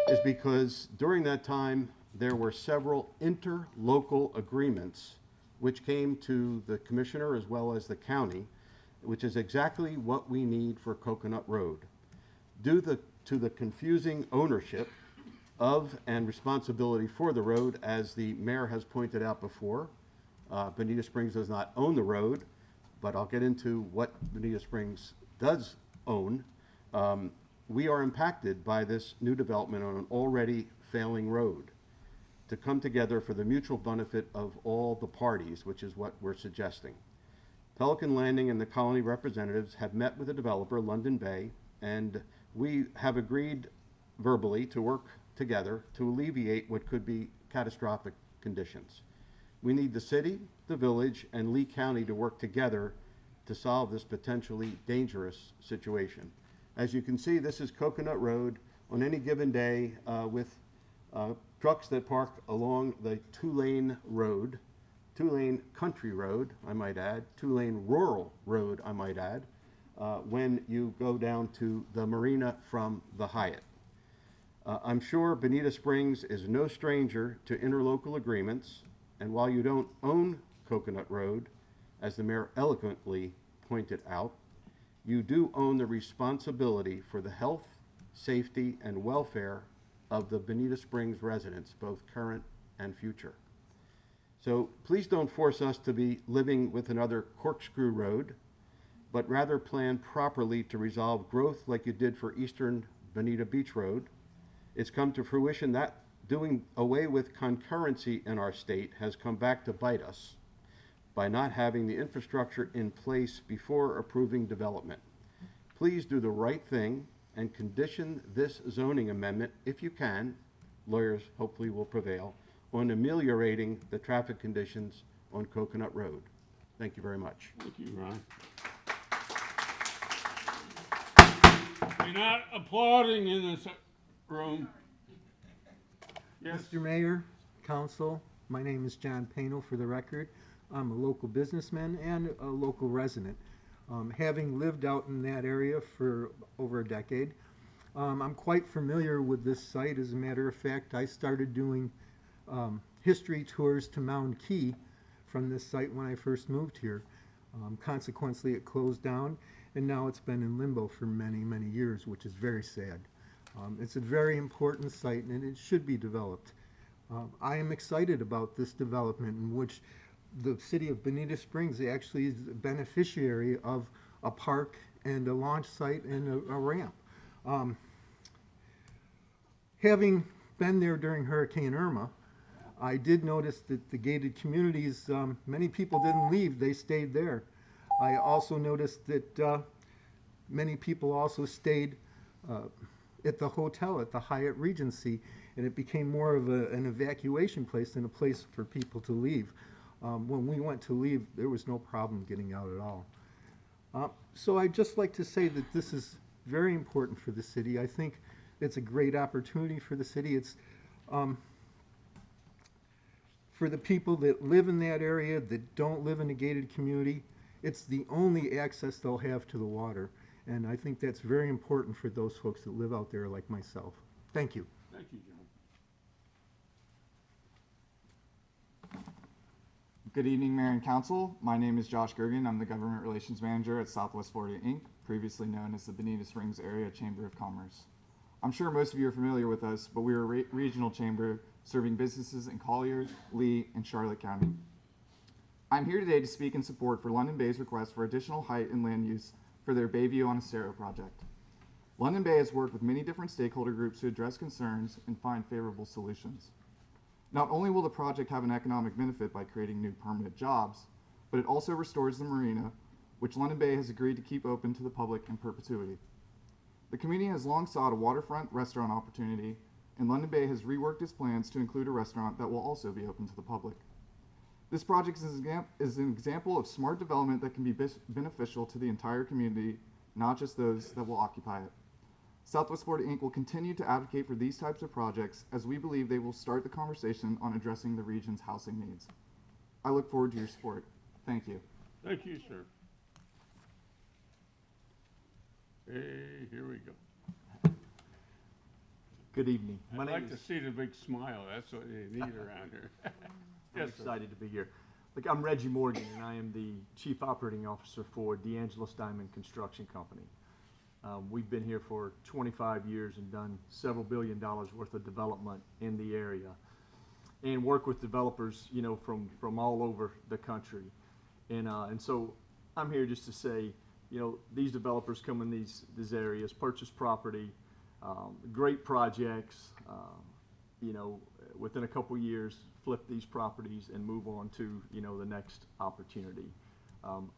is because during that time, there were several interlocal agreements which came to the commissioner as well as the county, which is exactly what we need for Coconut Road. Due to the confusing ownership of and responsibility for the road, as the mayor has pointed out before, Bonita Springs does not own the road, but I'll get into what Bonita Springs does own. We are impacted by this new development on an already failing road to come together for the mutual benefit of all the parties, which is what we're suggesting. Pelican Landing and the colony representatives have met with the developer, London Bay, and we have agreed verbally to work together to alleviate what could be catastrophic conditions. We need the city, the village, and Lee County to work together to solve this potentially dangerous situation. As you can see, this is Coconut Road on any given day with trucks that park along the two-lane road, two-lane country road, I might add, two-lane rural road, I might add, when you go down to the marina from the Hyatt. I'm sure Bonita Springs is no stranger to interlocal agreements, and while you don't own Coconut Road, as the mayor eloquently pointed out, you do own the responsibility for the health, safety, and welfare of the Bonita Springs residents, both current and future. So please don't force us to be living with another corkscrew road, but rather plan properly to resolve growth like you did for Eastern Bonita Beach Road. It's come to fruition that doing away with concurrency in our state has come back to bite us by not having the infrastructure in place before approving development. Please do the right thing and condition this zoning amendment, if you can, lawyers hopefully will prevail, on ameliorating the traffic conditions on Coconut Road. Thank you very much. Thank you, Ron. You're not applauding in this room. Yes. Mr. Mayor, Council, my name is John Pano for the record. I'm a local businessman and a local resident. Having lived out in that area for over a decade, I'm quite familiar with this site. As a matter of fact, I started doing history tours to Mound Key from this site when I first moved here. Consequently, it closed down, and now it's been in limbo for many, many years, which is very sad. It's a very important site, and it should be developed. I am excited about this development in which the city of Bonita Springs actually is the beneficiary of a park and a launch site and a ramp. Having been there during Hurricane Irma, I did notice that the gated communities, many people didn't leave, they stayed there. I also noticed that many people also stayed at the hotel, at the Hyatt Regency, and it became more of an evacuation place than a place for people to leave. When we went to leave, there was no problem getting out at all. So I'd just like to say that this is very important for the city. I think it's a great opportunity for the city. It's for the people that live in that area, that don't live in a gated community, it's the only access they'll have to the water. And I think that's very important for those folks that live out there like myself. Thank you. Thank you, John. Good evening, Mayor and Council. My name is Josh Gergen. I'm the Government Relations Manager at Southwest Florida, Inc., previously known as the Bonita Springs Area Chamber of Commerce. I'm sure most of you are familiar with us, but we're a regional chamber serving businesses in Collier, Lee, and Charlotte County. I'm here today to speak in support for London Bay's request for additional height and land use for their Bayview on Estero project. London Bay has worked with many different stakeholder groups to address concerns and find favorable solutions. Not only will the project have an economic benefit by creating new permanent jobs, but it also restores the marina, which London Bay has agreed to keep open to the public in perpetuity. The community has long sought a waterfront restaurant opportunity, and London Bay has reworked its plans to include a restaurant that will also be open to the public. This project is an example of smart development that can be beneficial to the entire community, not just those that will occupy it. Southwest Florida Inc. will continue to advocate for these types of projects as we believe they will start the conversation on addressing the region's housing needs. I look forward to your support. Thank you. Thank you, sir. Hey, here we go. Good evening. My I'd name like to is, see the big smile. That's what you need around here. I'm Yes, sir. excited to be here. Look, I'm Reggie Morgan, and I am the Chief Operating Officer for D'Angelo's Diamond Construction Company. We've been here for 25 years and done several $1 billion worth of development in the area, and work with developers, you know, from all over the country. And so I'm here just to say, you know, these developers come in these areas, purchase property, great projects, you know, within a couple years, flip these properties and move on to, you know, the next opportunity.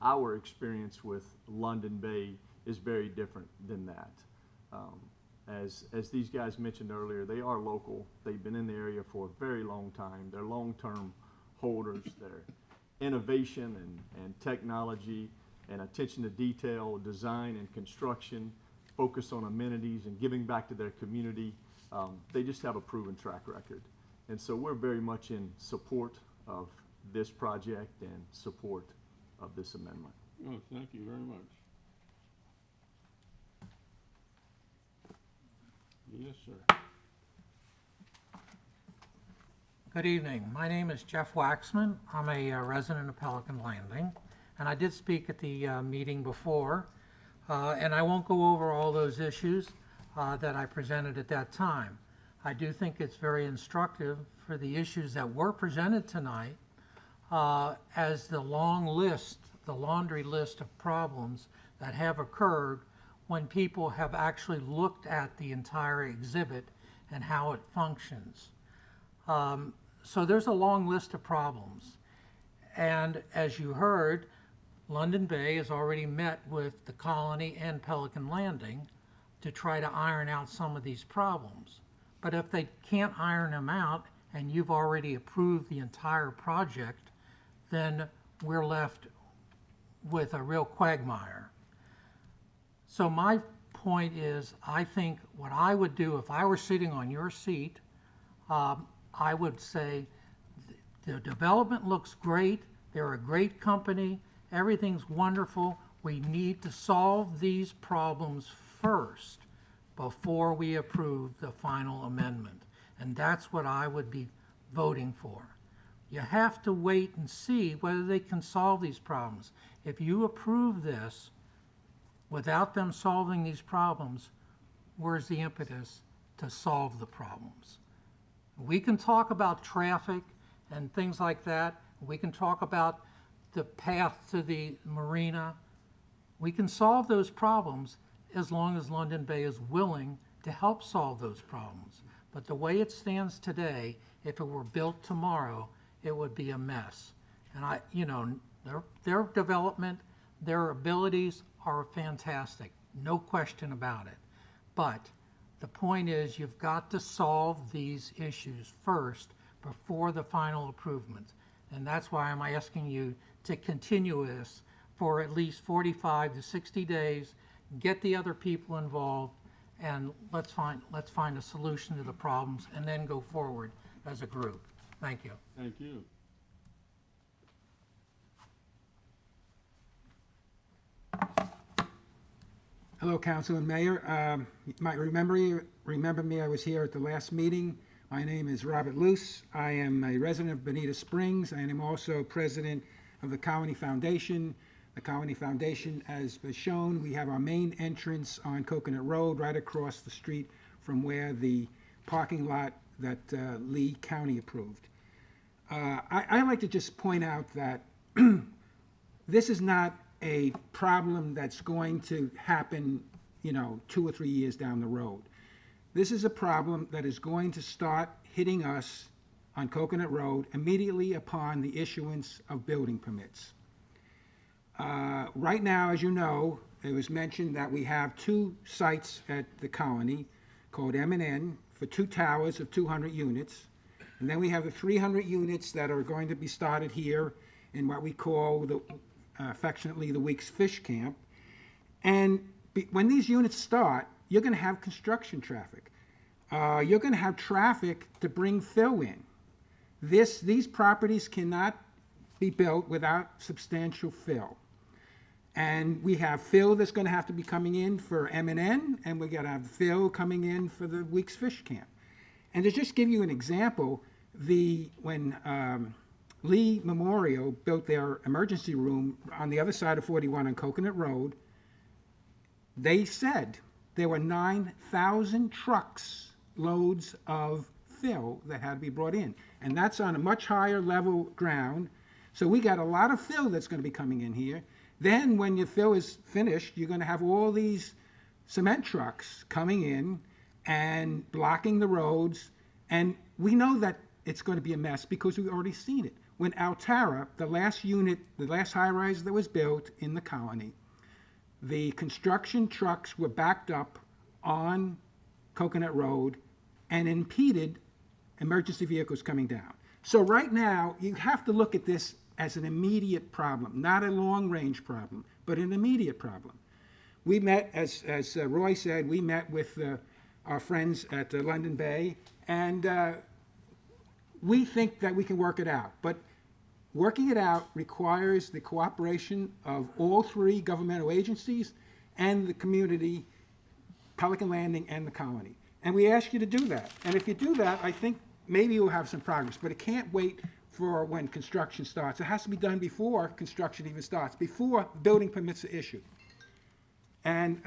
Our experience with London Bay is very different than that. As these guys mentioned earlier, they are local. They've been in the area for a very long time. They're long-term holders. Their innovation and technology and attention to detail, design and construction, focus on amenities and giving back to their community. They just have a proven track record. And so we're very much in support of this project and support of this amendment. Oh, thank you very much. Yes, sir. Good evening. My name is Jeff Waxman. I'm a resident of Pelican Landing, and I did speak at the meeting before, and I won't go over all those issues that I presented at that time. I do think it's very instructive for the issues that were presented tonight as the long list, the laundry list of problems that have occurred when people have actually looked at the entire exhibit and how it functions. So there's a long list of problems. And as you heard, London Bay has already met with the Colony and Pelican Landing to try to iron out some of these problems. But if they can't iron them out and you've already approved the entire project, then we're left with a real quagmire. So my point is, I think what I would do if I were sitting on your seat, I would say the development looks great, they're a great company, everything's wonderful. We need to solve these problems first before we approve the final amendment. And that's what I would be voting for. You have to wait and see whether they can solve these problems. If you approve this without them solving these problems, where's the impetus to solve the problems? We can talk about traffic and things like that. We can talk about the path to the marina. We can solve those problems as long as London Bay is willing to help solve those problems. But the way it stands today, if it were built tomorrow, it would be a mess. And you know, their development, their abilities are fantastic, no question about it. But the point is, you've got to solve these issues first before the final improvement. And that's why I'm asking you to continue this for at least 45 to 60 days, get the other people involved, and let's find a solution to the problems and then go forward as a group. Thank you. Thank you. Hello, Council and Mayor. You might remember me. I was here at the last meeting. My name is Robert Luce. I am a resident of Bonita Springs. I am also president of the Colony Foundation. The Colony Foundation, as was shown, we have our main entrance on Coconut Road right across the street from where the parking lot that Lee County approved. I like to just point out that this is not a problem that's going to happen, you know, 2 or 3 years down the road. This is a problem that is going to start hitting us on Coconut Road immediately upon the issuance of building permits. Right now, as you know, it was mentioned that we have 2 sites at the Colony called M&N for 2 towers of 200 units. And then we have the 300 units that are going to be started here in what we call affectionately the Weeks Fish Camp. And when these units start, you're going to have construction traffic. You're going to have traffic to bring fill in. These properties cannot be built without substantial fill. And we have fill that's going to have to be coming in for M&N, and we're going to have fill coming in for the Weeks Fish Camp. And to just give you an example, when Lee Memorial built their emergency room on the other side of 41 on Coconut Road, they said there were 9,000 trucks loads of fill that had to be brought in. And that's on a much higher level ground. So we got a lot of fill that's going to be coming in here. Then when your fill is finished, you're going to have all these cement trucks coming in and blocking the roads. And we know that it's going to be a mess because we've already seen it. When Altara, the last unit, the last high-rise that was built in the colony, the construction trucks were backed up on Coconut Road and impeded emergency vehicles coming down. So right now, you have to look at this as an immediate problem, not a long-range problem, but an immediate problem. We met, as Roy said, we met with our friends at London Bay, and we think that we can work it out. But working it out requires the cooperation of all three governmental agencies and the community, Pelican Landing and the colony. And we ask you to do that. And if you do that, I think maybe we'll have some progress, but it can't wait for when construction starts. It has to be done before construction even starts, before building permits are issued. And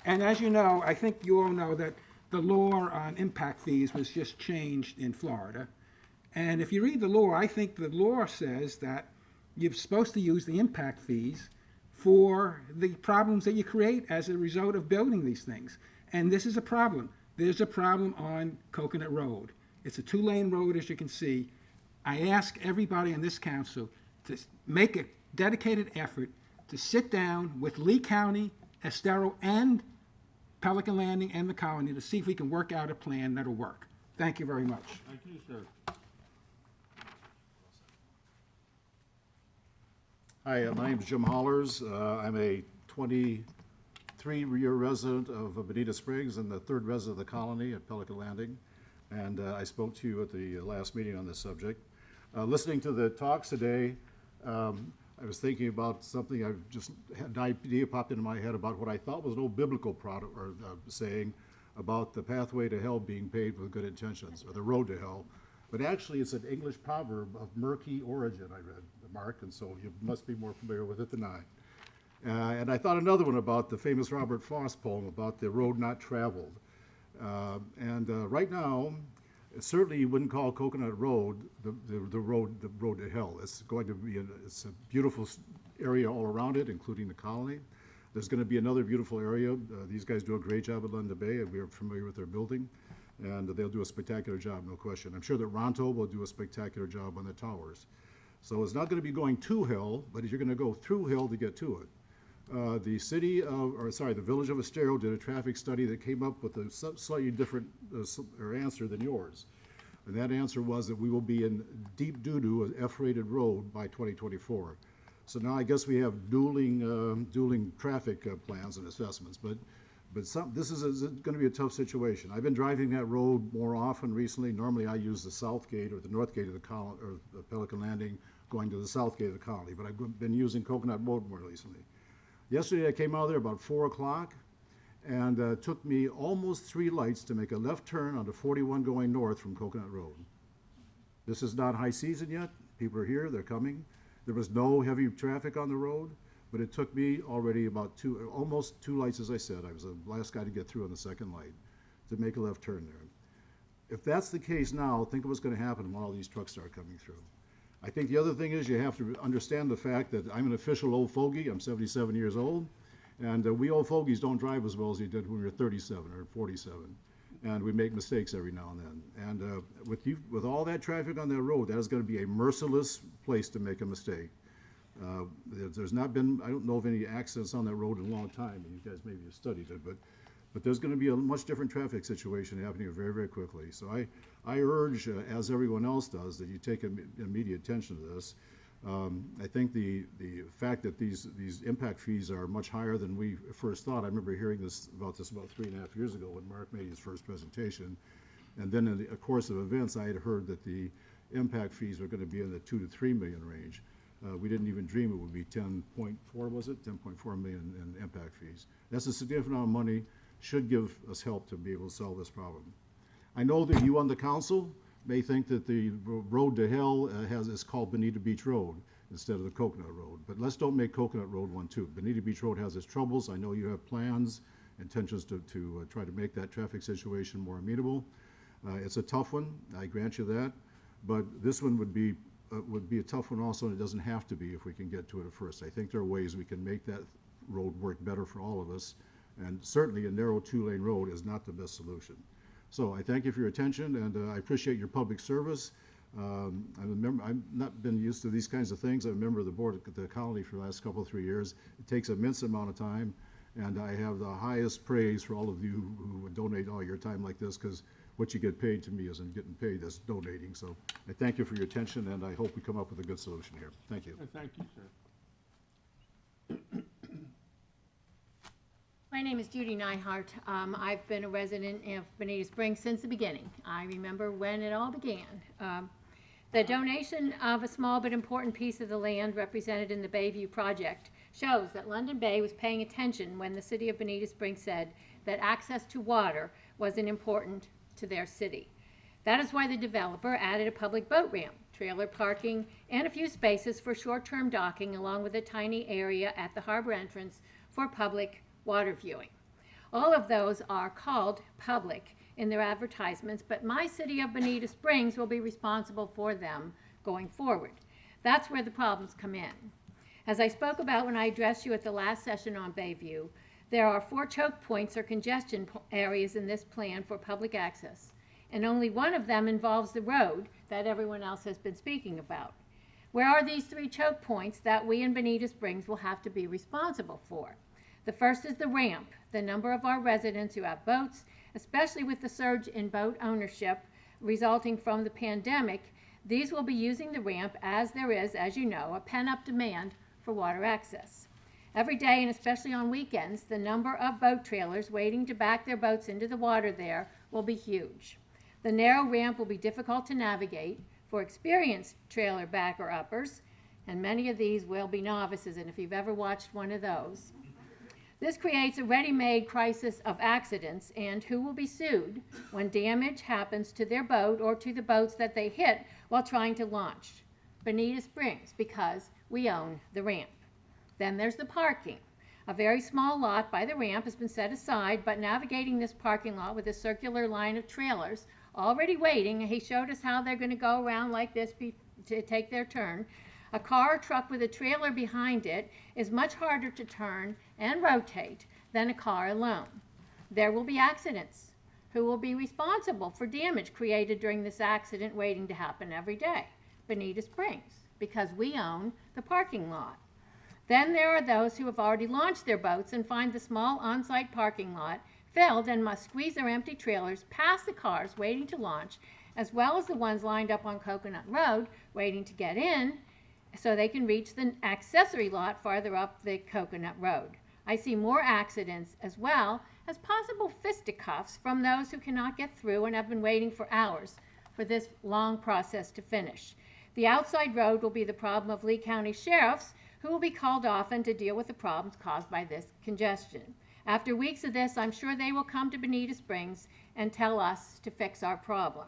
as you know, I think you all know that the law on impact fees was just changed in Florida. And if you read the law, I think the law says that you're supposed to use the impact fees for the problems that you create as a result of building these things. And this is a problem. There's a problem on Coconut Road. It's a 2-lane road, as you can see. I ask everybody on this council to make a dedicated effort to sit down with Lee County, Estero, and Pelican Landing and the colony to see if we can work out a plan that'll work. Thank you very much. Thank you, sir. Hi, my name is Jim Hollers. I'm a 23-year resident of Bonita Springs and the 3rd resident of the colony at Pelican Landing. And I spoke to you at the last meeting on this subject. Listening to the talks today, I was thinking about something. I've just had an idea popped into my head about what I thought was an old biblical product or saying about the pathway to hell being paved with good intentions, or the road to hell. But actually, it's an English proverb of murky origin, I read, Mark, and so you must be more familiar with it than I. And I thought another one about the famous Robert Frost poem about the road not traveled. Right now, certainly you wouldn't call Coconut Road the road to hell. It's going to be it's a beautiful area all around it, including the colony. There's going to be another beautiful area. These guys do a great job at London Bay, and we are familiar with their building, and they'll do a spectacular job, no question. I'm sure that Ronto will do a spectacular job on the towers. So it's not going to be going to hell, but you're going to go through hell to get to it. The village of Estero did a traffic study that came up with a slightly different answer than yours. And that answer was that we will be in deep doo-doo, an F-rated road by 2024. So now I guess we have dueling traffic plans and assessments, but this is going to be a tough situation. I've been driving that road more often recently. Normally I use the south gate or the north gate of the colony, or the Pelican Landing, going to the south gate of the colony, but I've been using Coconut Road more recently. Yesterday I came out of there about 4 o'clock, and it took me almost 3 lights to make a left turn onto 41 going north from Coconut Road. This is not high season yet. People are here, they're coming. There was no heavy traffic on the road, but it took me already about almost 2 lights, as I said. I was the last guy to get through on the second light to make a left turn there. If that's the case now, think of what's going to happen when all these trucks start coming through. I think the other thing is you have to understand the fact that I'm an official old fogey. I'm 77 years old, and we old fogies don't drive as well as you did when we were 37 or 47, and we make mistakes every now and then. And with all that traffic on that road, that is going to be a merciless place to make a mistake. There's not been, I don't know of any accidents on that road in a long time, and you guys maybe have studied it, but there's going to be a much different traffic situation happening very, very quickly. So I urge, as everyone else does, that you take immediate attention to this. I think the fact that these impact fees are much higher than we first thought. I remember hearing about this about 3.5 years ago when Mark made his first presentation. And then in the course of events, I had heard that the impact fees were going to be in the $2 to $3 million range. We didn't even dream it would be 10.4, was it? 10.4 million in impact fees. That's a significant amount of money, should give us help to be able to solve this problem. I know that you on the council may think that the road to hell is called Bonita Beach Road instead of the Coconut Road, but let's don't make Coconut Road one too. Bonita Beach Road has its troubles. I know you have plans, intentions to try to make that traffic situation more amenable. It's a tough one, I grant you that, but this one would be a tough one also, and it doesn't have to be if we can get to it at first. I think there are ways we can make that road work better for all of us, and certainly a narrow two-lane road is not the best solution. So I thank you for your attention, and I appreciate your public service. I've not been used to these kinds of things. I'm a member of the board at the colony for the last couple of 3 years. It takes an immense amount of time, and I have the highest praise for all of you who donate all your time like this, because what you get paid to me isn't getting paid, that's donating. So I thank you for your attention, and I hope we come up with a good solution here. Thank you. Thank you, sir. My name is Judy Neihart. I've been a resident of Bonita Springs since the beginning. I remember when it all began. The donation of a small but important piece of the land represented in the Bayview project shows that London Bay was paying attention when the city of Bonita Springs said that access to water wasn't important to their city. That is why the developer added a public boat ramp, trailer parking, and a few spaces for short-term docking, along with a tiny area at the harbor entrance for public water viewing. All of those are called public in their advertisements, but my city of Bonita Springs will be responsible for them going forward. That's where the problems come in. As I spoke about when I addressed you at the last session on Bayview, there are 4 choke points or congestion areas in this plan for public access, and only one of them involves the road that everyone else has been speaking about. Where are these 3 choke points that we in Bonita Springs will have to be responsible for? The first is the ramp. The number of our residents who have boats, especially with the surge in boat ownership resulting from the pandemic, these will be using the ramp as there is, as you know, a pent-up demand for water access. Every day, and especially on weekends, the number of boat trailers waiting to back their boats into the water there will be huge. The narrow ramp will be difficult to navigate for experienced trailer backer-uppers, and many of these will be novices, and if you've ever watched one of those. This creates a ready-made crisis of accidents and who will be sued when damage happens to their boat or to the boats that they hit while trying to launch. Bonita Springs, because we own the ramp. Then there's the parking. A very small lot by the ramp has been set aside, but navigating this parking lot with a circular line of trailers already waiting, he showed us how they're going to go around like this to take their turn. A car or truck with a trailer behind it is much harder to turn and rotate than a car alone. There will be accidents. Who will be responsible for damage created during this accident waiting to happen every day? Bonita Springs, because we own the parking lot. Then there are those who have already launched their boats and find the small on-site parking lot filled and must squeeze their empty trailers past the cars waiting to launch, as well as the ones lined up on Coconut Road waiting to get in, so they can reach the accessory lot farther up the Coconut Road. I see more accidents as well as possible fisticuffs from those who cannot get through and have been waiting for hours for this long process to finish. The outside road will be the problem of Lee County sheriffs, who will be called often to deal with the problems caused by this congestion. After weeks of this, I'm sure they will come to Bonita Springs and tell us to fix our problem.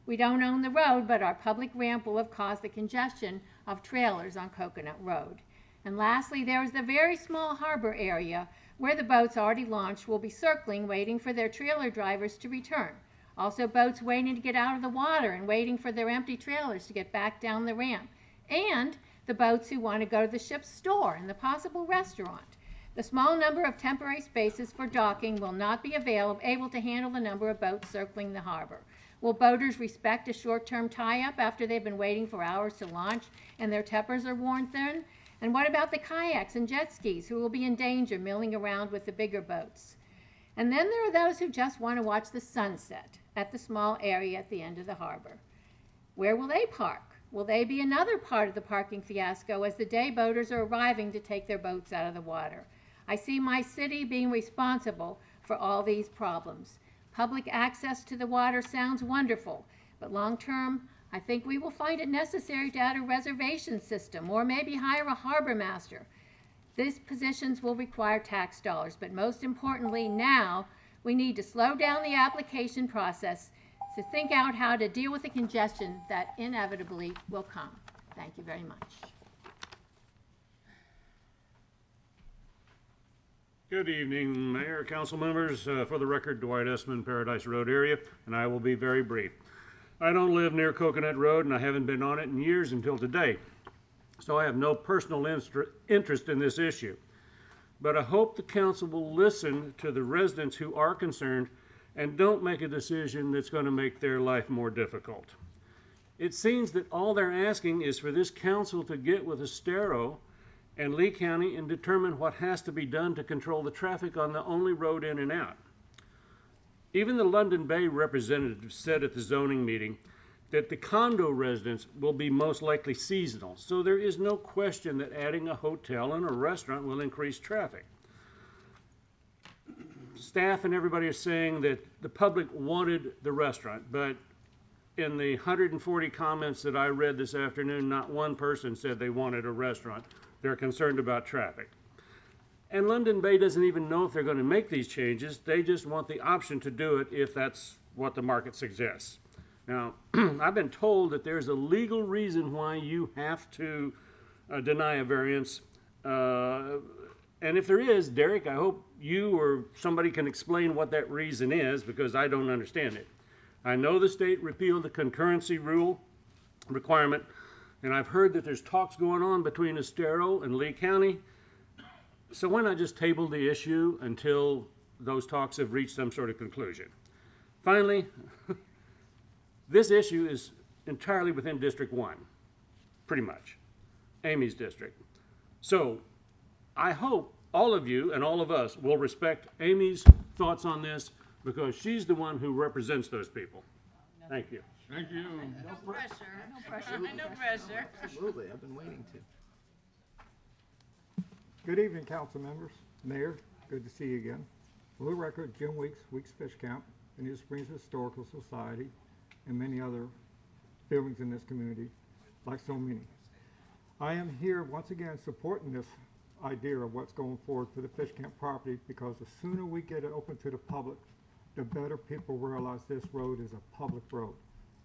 We don't own the road, but our public ramp will have caused the congestion of trailers on Coconut Road. And lastly, there is the very small harbor area where the boats already launched will be circling, waiting for their trailer drivers to return. Also, boats waiting to get out of the water and waiting for their empty trailers to get back down the ramp. And the boats who want to go to the ship's store and the possible restaurant. The small number of temporary spaces for docking will not be able to handle the number of boats circling the harbor. Will boaters respect a short-term tie-up after they've been waiting for hours to launch and their tempers are worn thin? And what about the kayaks and jet skis who will be in danger milling around with the bigger boats? And then there are those who just want to watch the sunset at the small area at the end of the harbor. Where will they park? Will they be another part of the parking fiasco as the day boaters are arriving to take their boats out of the water? I see my city being responsible for all these problems. Public access to the water sounds wonderful, but long term, I think we will find it necessary to add a reservation system or maybe hire a harbor master. These positions will require tax dollars, but most importantly now, we need to slow down the application process to think out how to deal with the congestion that inevitably will come. Thank you very much. Good evening, Mayor, council members. For the record, Dwight Esmond, Paradise Road area, and I will be very brief. I don't live near Coconut Road, and I haven't been on it in years until today, so I have no personal interest in this issue. But I hope the council will listen to the residents who are concerned and don't make a decision that's going to make their life more difficult. It seems that all they're asking is for this council to get with Estero and Lee County and determine what has to be done to control the traffic on the only road in and out. Even the London Bay representative said at the zoning meeting that the condo residents will be most likely seasonal, so there is no question that adding a hotel and a restaurant will increase traffic. Staff and everybody are saying that the public wanted the restaurant, but in the 140 comments that I read this afternoon, not one person said they wanted a restaurant. They're concerned about traffic. And London Bay doesn't even know if they're going to make these changes. They just want the option to do it if that's what the market suggests. Now, I've been told that there's a legal reason why you have to deny a variance. And if there is, Derek, I hope you or somebody can explain what that reason is, because I don't understand it. I know the state repealed the concurrency rule requirement, and I've heard that there's talks going on between Estero and Lee County. So why not just table the issue until those talks have reached some sort of conclusion? Finally, this issue is entirely within District 1, pretty much, Amy's district. So I hope all of you and all of us will respect Amy's thoughts on this, because she's the one who represents those people. Thank you. Thank you. No pressure. No pressure. No pressure. Absolutely, I've been waiting to. Good evening, council members, mayor, good to see you again. For the record, Jim Weeks Fish Camp, Bonita Springs Historical Society, and many other buildings in this community, like so many. I am here once again supporting this idea of what's going forward for the Fish Camp property, because the sooner we get it open to the public, the better people realize this road is a public road.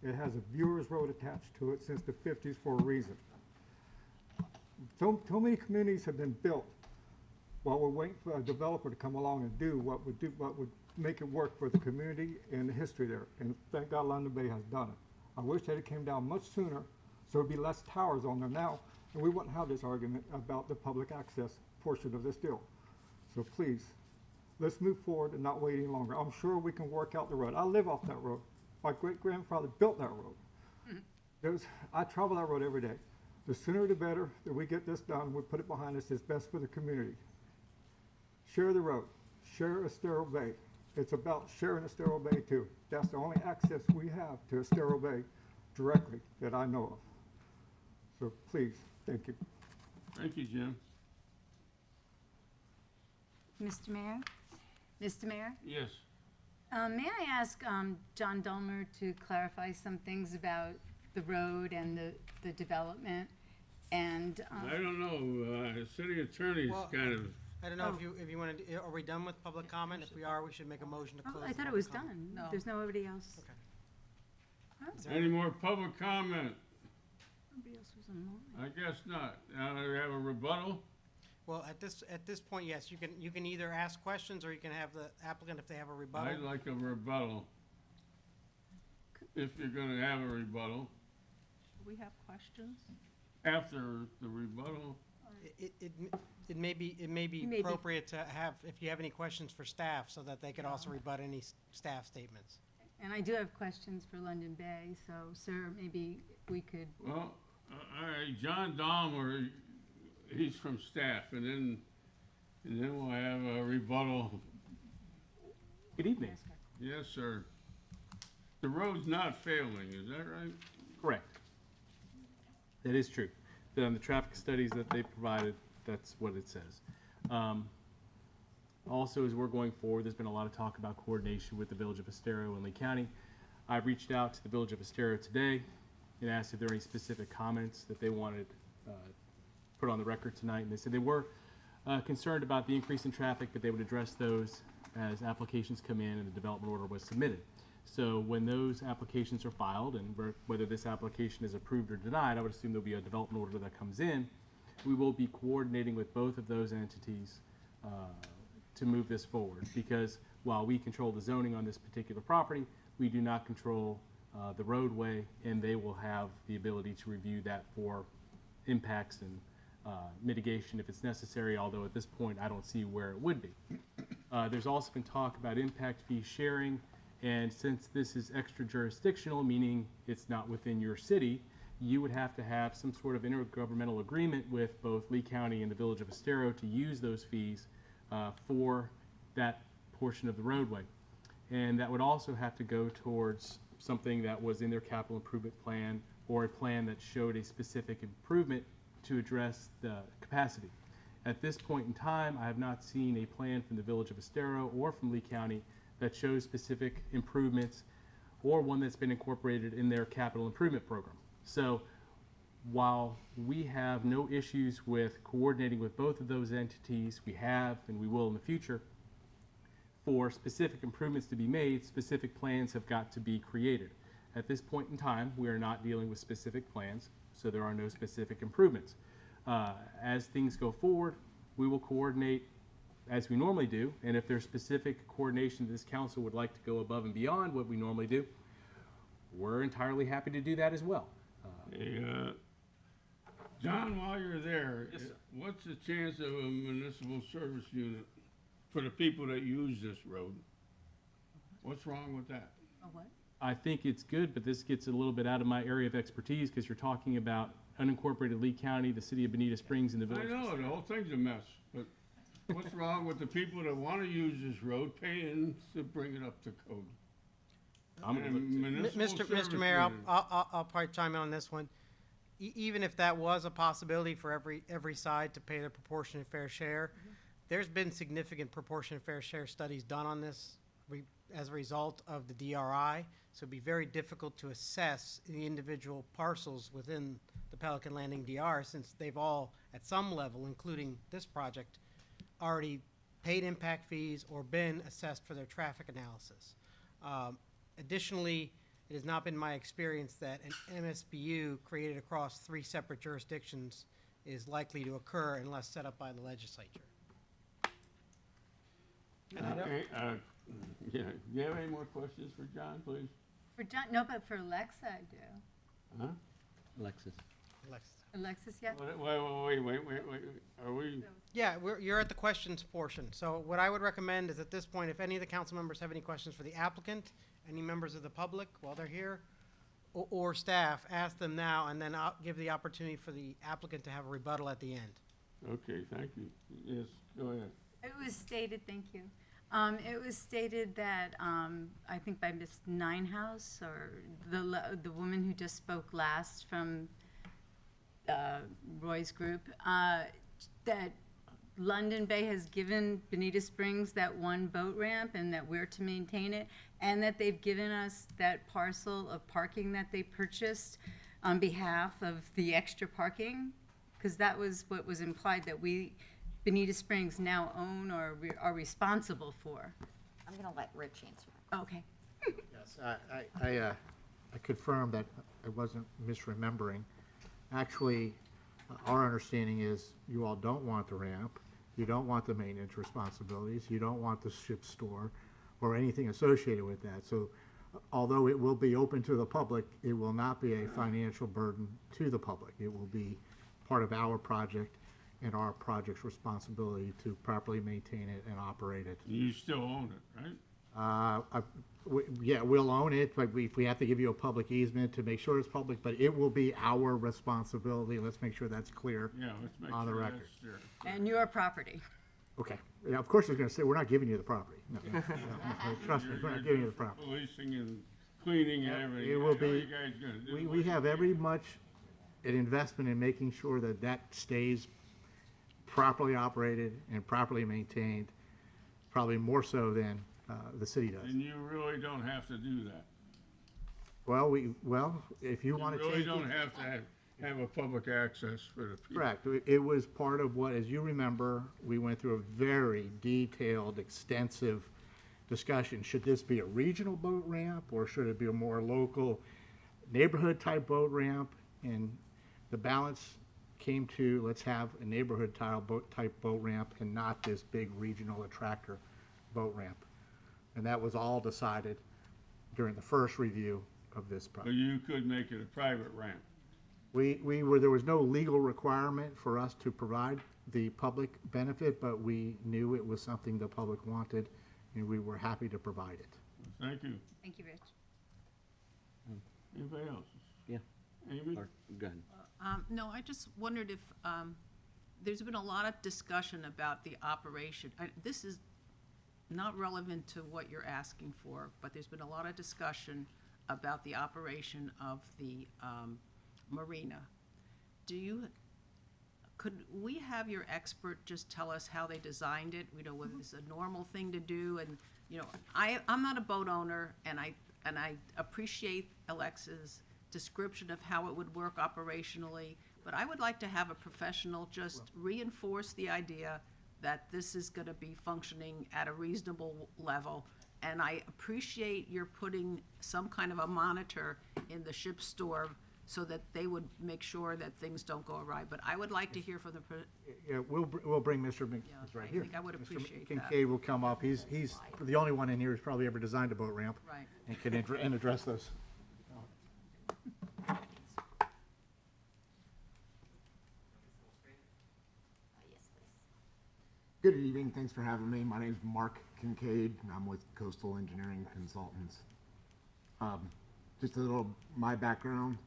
It has a viewer's road attached to it since the 50s for a reason. So many communities have been built while we're waiting for a developer to come along and do what would make it work for the community and the history there. And thank God London Bay has done it. I wish that it came down much sooner, so there'd be less towers on there now, and we wouldn't have this argument about the public access portion of this deal. So please, let's move forward and not wait any longer. I'm sure we can work out the road. I live off that road. My great-grandfather built that road. I travel that road every day. The sooner the better that we get this done, we put it behind us, it's best for the community. Share the road. Share Estero Bay. It's about sharing Estero Bay too. That's the only access we have to Estero Bay directly that I know of. So please, thank you. Thank you, Jim. Mr. Mayor? Mr. Mayor? Yes. May I ask John Dulmer to clarify some things about the road and the development? And I don't know, city attorney's Well, kind of, I don't know if you want to, are we done with public comment? If we are, we should make a motion to close. I the thought it public was comment. done. There's nobody else. Okay. any more public comment? Nobody else was online. I guess not. Now, do we have a rebuttal? Well, at this point, yes, you can either ask questions or you can have the applicant if they have a rebuttal. I'd like a rebuttal. If you're gonna have a rebuttal, We have questions? after the rebuttal, It may be may be- appropriate to have, if you have any questions for staff, so that they could also rebut any staff statements. And I do have questions for London Bay, so, sir, maybe we could, well, all right, John Dahmer, he's from staff, and then we'll have a rebuttal. Good evening. Yes, sir. The road's not failing, is that right? Correct. That is true. The traffic studies that they provided, that's what it says. Also, as we're going forward, there's been a lot of talk about coordination with the Village of Estero and Lee County. I've reached out to the Village of Estero today and asked if there were any specific comments that they wanted put on the record tonight. And they said they were concerned about the increase in traffic, but they would address those as applications come in and the development order was submitted. So when those applications are filed, and whether this application is approved or denied, I would assume there'll be a development order that comes in. We will be coordinating with both of those entities to move this forward, because while we control the zoning on this particular property, we do not control the roadway, and they will have the ability to review that for impacts and mitigation if it's necessary, although at this point I don't see where it would be. There's also been talk about impact fee sharing, and since this is extra jurisdictional, meaning it's not within your city, you would have to have some sort of intergovernmental agreement with both Lee County and the Village of Estero to use those fees for that portion of the roadway. And that would also have to go towards something that was in their capital improvement plan, or a plan that showed a specific improvement to address the capacity. At this point in time, I have not seen a plan from the Village of Estero or from Lee County that shows specific improvements, or one that's been incorporated in their capital improvement program. So while we have no issues with coordinating with both of those entities, we have and we will in the future, for specific improvements to be made, specific plans have got to be created. At this point in time, we are not dealing with specific plans, so there are no specific improvements. As things go forward, we will coordinate as we normally do, and if there's specific coordination this council would like to go above and beyond what we normally do, we're entirely happy to do that as well. Hey, John, while you're there, what's the chance of a municipal service unit for the people that use this road? What's wrong with that? A what? I think it's good, but this gets a little bit out of my area of expertise, because you're talking about unincorporated Lee County, the city of Bonita Springs, and the village. I know, the whole thing's a mess, but what's wrong with the people that want to use this road paying to bring it up to code? Mr. Mayor, I'll probably chime in on this one. Even if that was a possibility for every side to pay their proportionate fair share, there's been significant proportionate fair share studies done on this as a result of the DRI, so it'd be very difficult to assess the individual parcels within the Pelican Landing DR, since they've all, at some level, including this project, already paid impact fees or been assessed for their traffic analysis. Additionally, it has not been my experience that an MSBU created across 3 separate jurisdictions is likely to occur unless set up by the legislature. Yeah, do you have any more questions for John, please? For John, no, but for Alexa, I do. Huh? Alexis. Alexis, yeah? Wait, are we? Yeah, you're at the questions portion. So what I would recommend is at this point, if any of the council members have any questions for the applicant, any members of the public while they're here, or staff, ask them now, and then I'll give the opportunity for the applicant to have a rebuttal at the end. Okay, thank you. Yes, go ahead. It was stated, thank you. It was stated that, I think by Ms. Ninehouse, or the woman who just spoke last from Roy's group, that London Bay has given Bonita Springs that one boat ramp and that we're to maintain it, and that they've given us that parcel of parking that they purchased on behalf of the extra parking, because that was what was implied, that we, Bonita Springs, now own or are responsible for. I'm gonna let Rich answer. Okay. Yes, I confirm that I wasn't misremembering. Actually, our understanding is you all don't want the ramp, you don't want the maintenance responsibilities, you don't want the ship store or anything associated with that. So although it will be open to the public, it will not be a financial burden to the public. It will be part of our project and our project's responsibility to properly maintain it and operate it. You still own it, right? Yeah, we'll own it, but if we have to give you a public easement to make sure it's public, but it will be our responsibility. Let's make sure that's clear Yeah, let's make on the sure record. that's there. And your property. Okay. Yeah, of course he's gonna say, we're not giving you the property. No, trust me, we're not giving you the property. Policing and cleaning and everything. It will How are be, you guys gonna do we it? have every much an investment in making sure that that stays properly operated and properly maintained, probably more so than the city does. And you really don't have to do that. Well, if you want to You really change it. don't have to have a public access for the people. Correct. It was part of what, as you remember, we went through a very detailed, extensive discussion. Should this be a regional boat ramp, or should it be a more local neighborhood-type boat ramp? And the balance came to, let's have a neighborhood-type boat ramp and not this big regional attractor boat ramp. And that was all decided during the first review of this But project. you could make it a private ramp. There was no legal requirement for us to provide the public benefit, but we knew it was something the public wanted, and we were happy to provide it. Thank you. Thank you, Rich. Anybody else? Yeah. Amy? Go ahead. No, I just wondered if, there's been a lot of discussion about the operation. This is not relevant to what you're asking for, but there's been a lot of discussion about the operation of the marina. Could we have your expert just tell us how they designed it? You know, whether it's a normal thing to do, and, you know, I'm not a boat owner, and I appreciate Alexa's description of how it would work operationally, but I would like to have a professional just reinforce the idea that this is gonna be functioning at a reasonable level. And I appreciate your putting some kind of a monitor in the ship's store so that they would make sure that things don't go awry. But I would like to hear from the, Yeah, we'll bring Mr. Mc, he's right here. think I would appreciate that. Kincaid will come up. He's the only one in here who's probably ever designed a boat ramp. Right. And can and address this. Good evening, thanks for having me. My name's Mark Kincaid, and I'm with Coastal Engineering Consultants. Just a little, my background,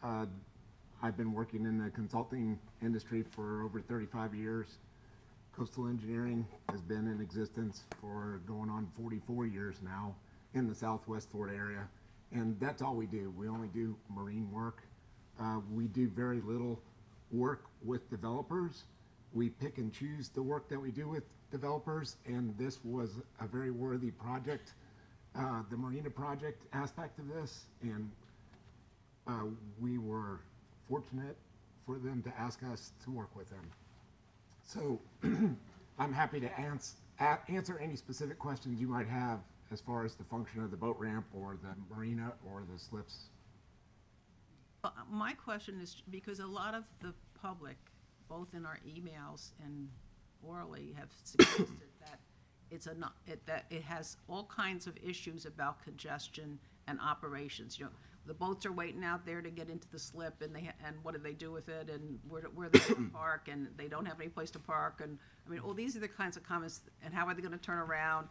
I've been working in the consulting industry for over 35 years. Coastal Engineering has been in existence for going on 44 years now in the Southwest Florida area, and that's all we do. We only do marine work. We do very little work with developers. We pick and choose the work that we do with developers, and this was a very worthy project, the marina project aspect of this, and we were fortunate for them to ask us to work with them. So I'm happy to answer any specific questions you might have as far as the function of the boat ramp or the marina or the slips. My question is, because a lot of the public, both in our emails and orally, have suggested that that it has all kinds of issues about congestion and operations. You know, the boats are waiting out there to get into the slip, and and what do they do with it, and where they park, and they don't have any place to park, and I mean, all these are the kinds of comments. And how are they going to turn around?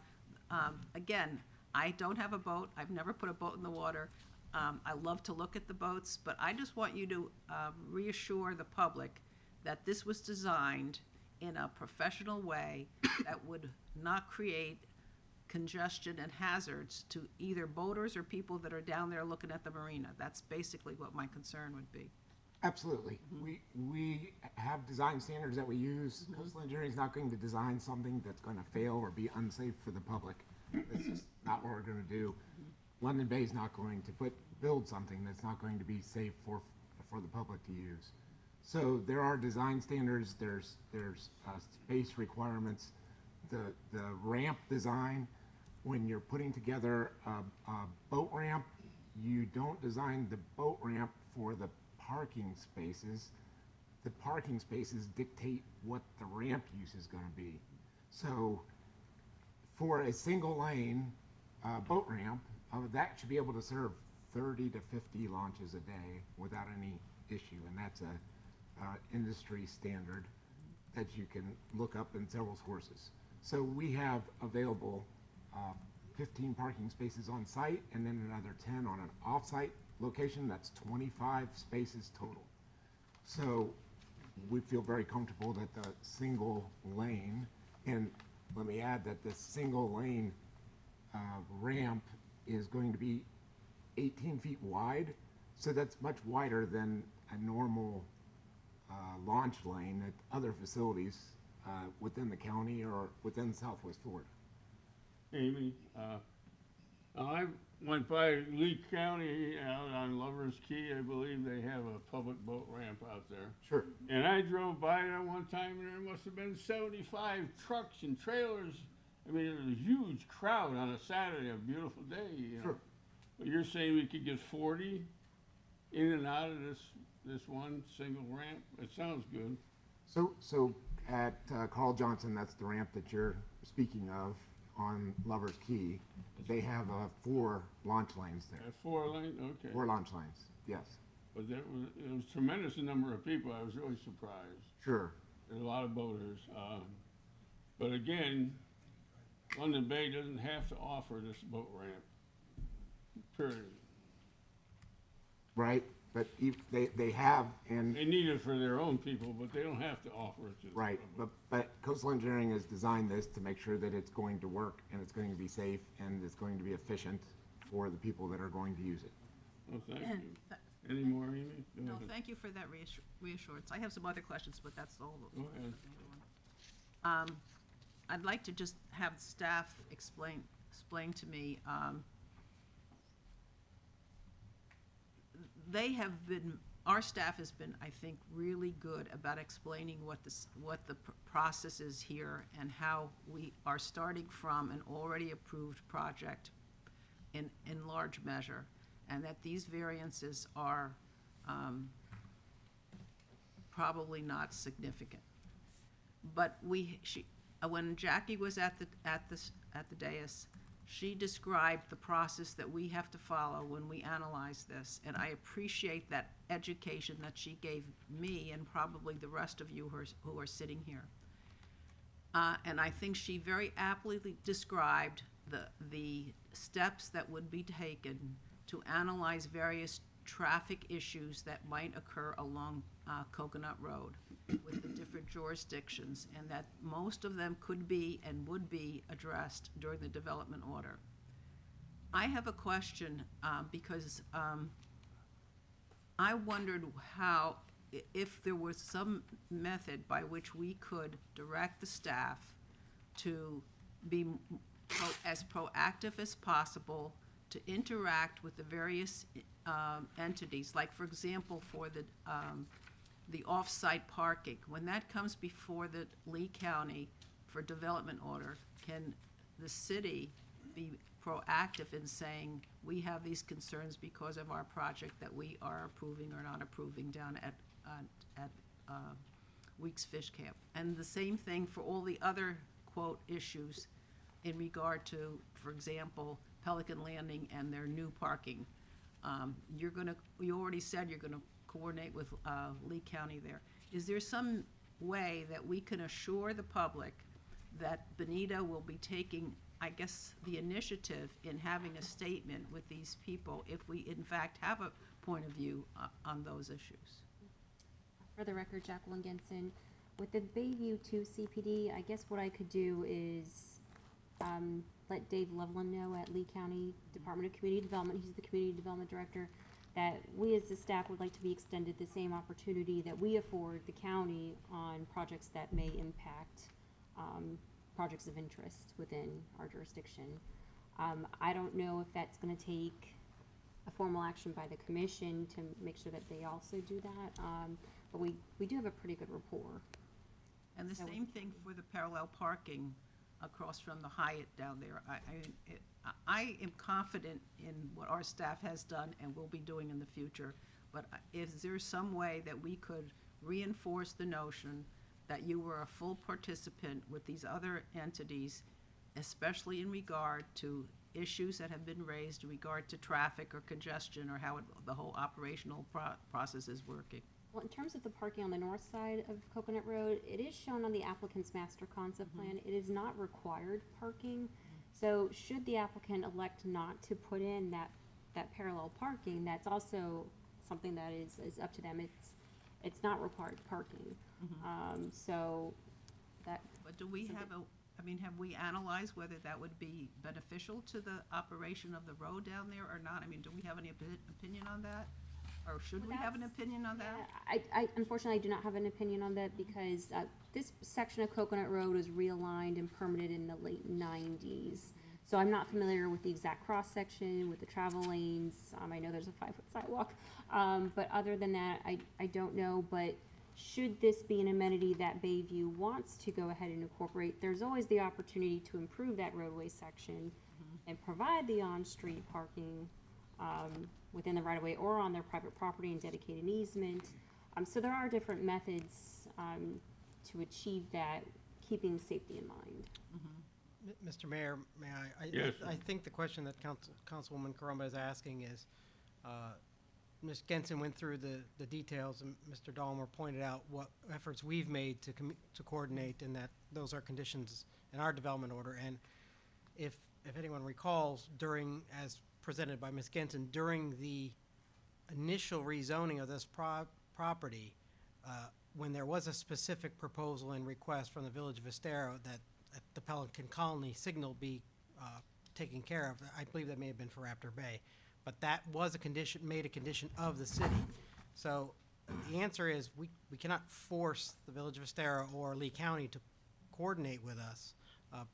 Again, I don't have a boat. I've never put a boat in the water. I love to look at the boats, but I just want you to reassure the public that this was designed in a professional way that would not create congestion and hazards to either boaters or people that are down there looking at the marina. That's basically what my concern would be. Absolutely. We have design standards that we use. Coastal Engineering is not going to design something that's going to fail or be unsafe for the public. It's just not what we're going to do. London Bay is not going to build something that's not going to be safe for the public to use. So there are design standards, there's space requirements. The ramp design, when you're putting together a boat ramp, you don't design the boat ramp for the parking spaces. The parking spaces dictate what the ramp use is going to be. So for a single lane boat ramp, that should be able to serve 30 to 50 launches a day without any issue, and that's a industry standard that you can look up in several sources. So we have available 15 parking spaces on site, and then another 10 on an off-site location. That's 25 spaces total. So we feel very comfortable that the single lane, and let me add that the single lane ramp is going to be 18 feet wide, so that's much wider than a normal launch lane at other facilities within the county or within Southwest Florida. Amy, I've went by Lee County out on Lover's Key. I believe they have a public boat ramp out there. Sure. And I drove by there one time, and there must have been 75 trucks and trailers. I mean, it was a huge crowd on a Saturday, a beautiful day, you know. Sure. But you're saying we could get 40 in and out of this one single ramp? It sounds good. So at Carl Johnson, that's the ramp that you're speaking of on Lover's Key. They have 4 launch lanes there. 4 lanes, okay. 4 launch lanes, yes. But it was tremendous number of people. I was really surprised. Sure. There's a lot of boaters. But again, London Bay doesn't have to offer this boat ramp. Period. Right, but they have, and They need it for their own people, but they don't have to offer it to the right, public. but coastal engineering has designed this to make sure that it's going to work and it's going to be safe and it's going to be efficient for the people that are going to use it. Well, thank you. Any more, Amy? Go No, ahead. thank you for that reassurance. I have some other questions, but that's all. Go ahead. I'd like to just have staff explain to me, our staff has been, I think, really good about explaining what the process is here and how we are starting from an already approved project in large measure, and that these variances are probably not significant. But when Jackie was at the dais, she described the process that we have to follow when we analyze this, and I appreciate that education that she gave me and probably the rest of you who are sitting here. And I think she very aptly described the steps that would be taken to analyze various traffic issues that might occur along Coconut Road with the different jurisdictions, and that most of them could be and would be addressed during the development order. I have a question because I wondered if there was some method by which we could direct the staff to be as proactive as possible to interact with the various entities, like for example, for the off-site parking. When that comes before the Lee County for development order, can the city be proactive in saying, we have these concerns because of our project that we are approving or not approving down at Weeks Fish Camp? And the same thing for all the other, quote, issues in regard to, for example, Pelican Landing and their new parking. You already said you're gonna coordinate with Lee County there. Is there some way that we can assure the public that Bonita will be taking, I guess, the initiative in having a statement with these people if we in fact have a point of view on those issues? For the record, Jacqueline Genson. With the Bayview 2 CPD, I guess what I could do is let Dave Loveland know at Lee County Department of Community Development, he's the Community Development Director, that we as the staff would like to be extended the same opportunity that we afford the county on projects that may impact projects of interest within our jurisdiction. I don't know if that's going to take a formal action by the commission to make sure that they also do that, but we do have a pretty good rapport. And the same thing for the parallel parking across from the Hyatt down there. I am confident in what our staff has done and will be doing in the future, but is there some way that we could reinforce the notion that you were a full participant with these other entities, especially in regard to issues that have been raised in regard to traffic or congestion or how the whole operational process is working? Well, in terms of the parking on the north side of Coconut Road, it is shown on the applicant's master concept plan. It is not required parking. So should the applicant elect not to put in that parallel parking, that's also something that is up to them. It's not required parking. So that. But do we have have we analyzed whether that would be beneficial to the operation of the road down there or not? I mean, do we have any opinion on that? Or should we have an opinion on that? I unfortunately, I do not have an opinion on that because this section of Coconut Road was realigned and permitted in the late 90s. So I'm not familiar with the exact cross-section, with the travel lanes. I know there's a 5-foot sidewalk. But other than that, I don't know. But should this be an amenity that Bayview wants to go ahead and incorporate, there's always the opportunity to improve that roadway section and provide the on-street parking within the right-of-way or on their private property and dedicate an easement. So there are different methods to achieve that, keeping safety in mind. Mr. Mayor, may I? Yes. I think the question that Councilwoman Caramba is asking is, Ms. Genson went through the details, and Mr. Dahlmer pointed out what efforts we've made to coordinate, and that those are conditions in our development order. And if anyone recalls, as presented by Ms. Genson, during the initial rezoning of this property, when there was a specific proposal and request from the Village of Estero that the Pelican Colony signal be taken care of, I believe that may have been for Raptor Bay, but that was made a condition of the city. So the answer is we cannot force the Village of Estero or Lee County to coordinate with us.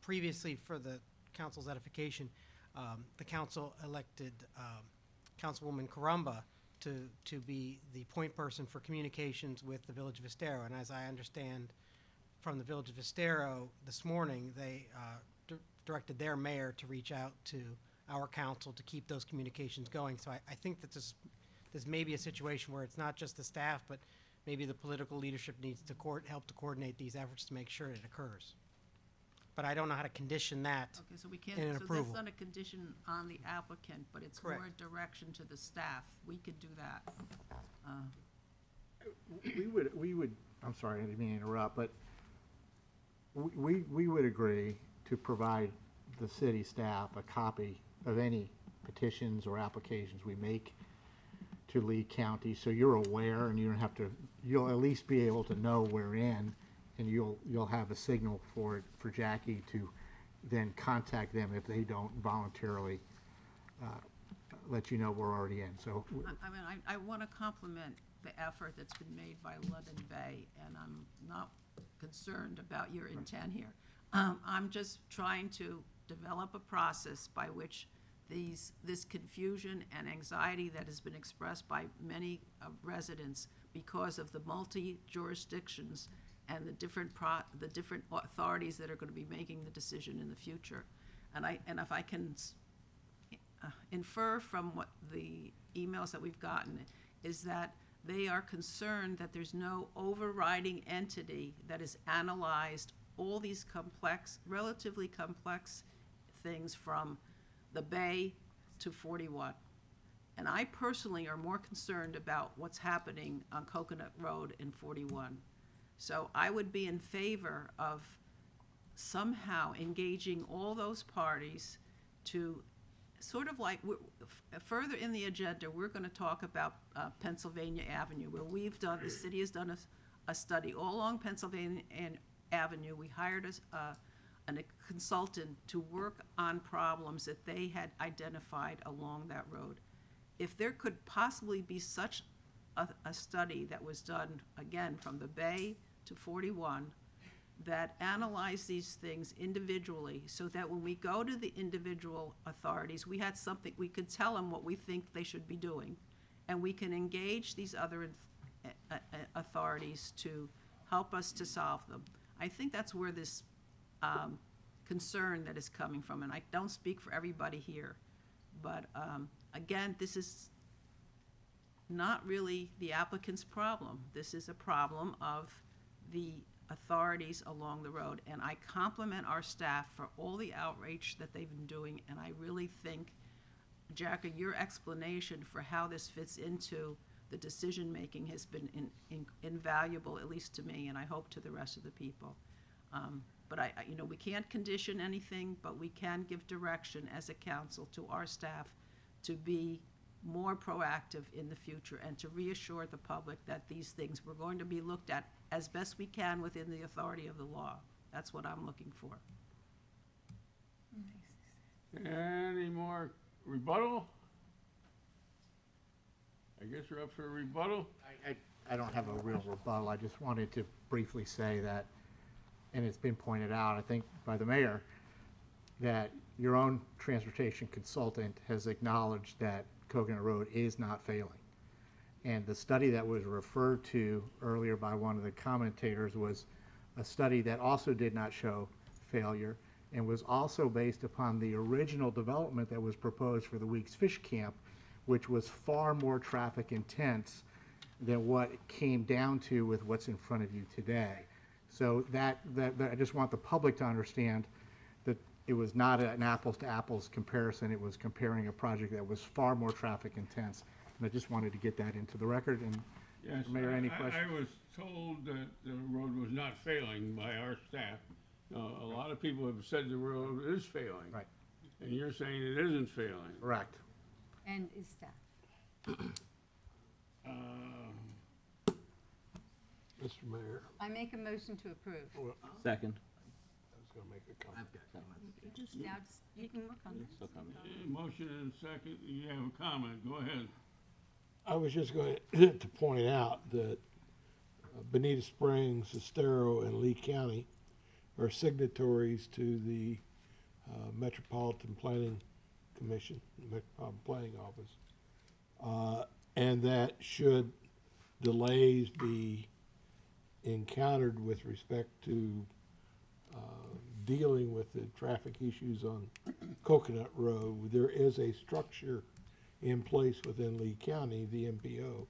Previously, for the council's edification, the council elected Councilwoman Caramba to be the point person for communications with the Village of Estero. And as I understand from the Village of Estero this morning, they directed their mayor to reach out to our council to keep those communications going. So I think that this may be a situation where it's not just the staff, but maybe the political leadership needs to help to coordinate these efforts to make sure it occurs. But I don't know how to condition that Okay, so we can't, in an so approval. that's not a condition on the applicant, but it's more Correct. direction to the staff. We could do that. We would, I'm sorry, I didn't mean to interrupt, but we would agree to provide the city staff a copy of any petitions or applications we make to Lee County, so you're aware and you don't have to, you'll at least be able to know we're in, and you'll have a signal for Jackie to then contact them if they don't voluntarily let you know we're already in. So I want to compliment the effort that's been made by London Bay, and I'm not concerned about your intent here. I'm just trying to develop a process by which this confusion and anxiety that has been expressed by many residents because of the multi-jurisdictions and the different authorities that are going to be making the decision in the future. And if I can infer from what the emails that we've gotten is that they are concerned that there's no overriding entity that has analyzed all these relatively complex things from the Bay to 41. And I personally are more concerned about what's happening on Coconut Road in 41. So I would be in favor of somehow engaging all those parties to sort of like, further in the agenda, we're going to talk about Pennsylvania Avenue, where the city has done a study all along Pennsylvania Avenue. We hired a consultant to work on problems that they had identified along that road. If there could possibly be such a study that was done, again, from the Bay to 41, that analyze these things individually, so that when we go to the individual authorities, we had something, we could tell them what we think they should be doing, and we can engage these other authorities to help us to solve them. I think that's where this concern that is coming from, and I don't speak for everybody here, but again, this is not really the applicant's problem. This is a problem of the authorities along the road, and I compliment our staff for all the outreach that they've been doing, and I really think, Jackie, your explanation for how this fits into the decision-making has been invaluable, at least to me, and I hope to the rest of the people. But we can't condition anything, but we can give direction as a council to our staff to be more proactive in the future and to reassure the public that these things were going to be looked at as best we can within the authority of the law. That's what I'm looking for. Any more rebuttal? I guess we're up for a rebuttal. I don't have a real rebuttal. I just wanted to briefly say that, and it's been pointed out, I think, by the mayor, that your own transportation consultant has acknowledged that Coconut Road is not failing. And the study that was referred to earlier by one of the commentators was a study that also did not show failure and was also based upon the original development that was proposed for the Weeks Fish Camp, which was far more traffic intense than what it came down to with what's in front of you today. So that I just want the public to understand that it was not an apples to apples comparison. It was comparing a project that was far more traffic intense. And I just wanted to get that into the record. And Yes, Mayor, any questions? I was told that the road was not failing by our staff. A lot of people have said the road is failing. Right. And you're saying it isn't failing. Correct. And is staff. Mr. Mayor, I make a motion to approve. I Second. was gonna make a comment. You can work on this. Motion and second, you have a comment, go ahead. I was just going to point out that Bonita Springs, Estero, and Lee County are signatories to the Metropolitan Planning Commission, Metropolitan Planning Office, and that should delays be encountered with respect to dealing with the traffic issues on Coconut Road, there is a structure in place within Lee County, the MPO,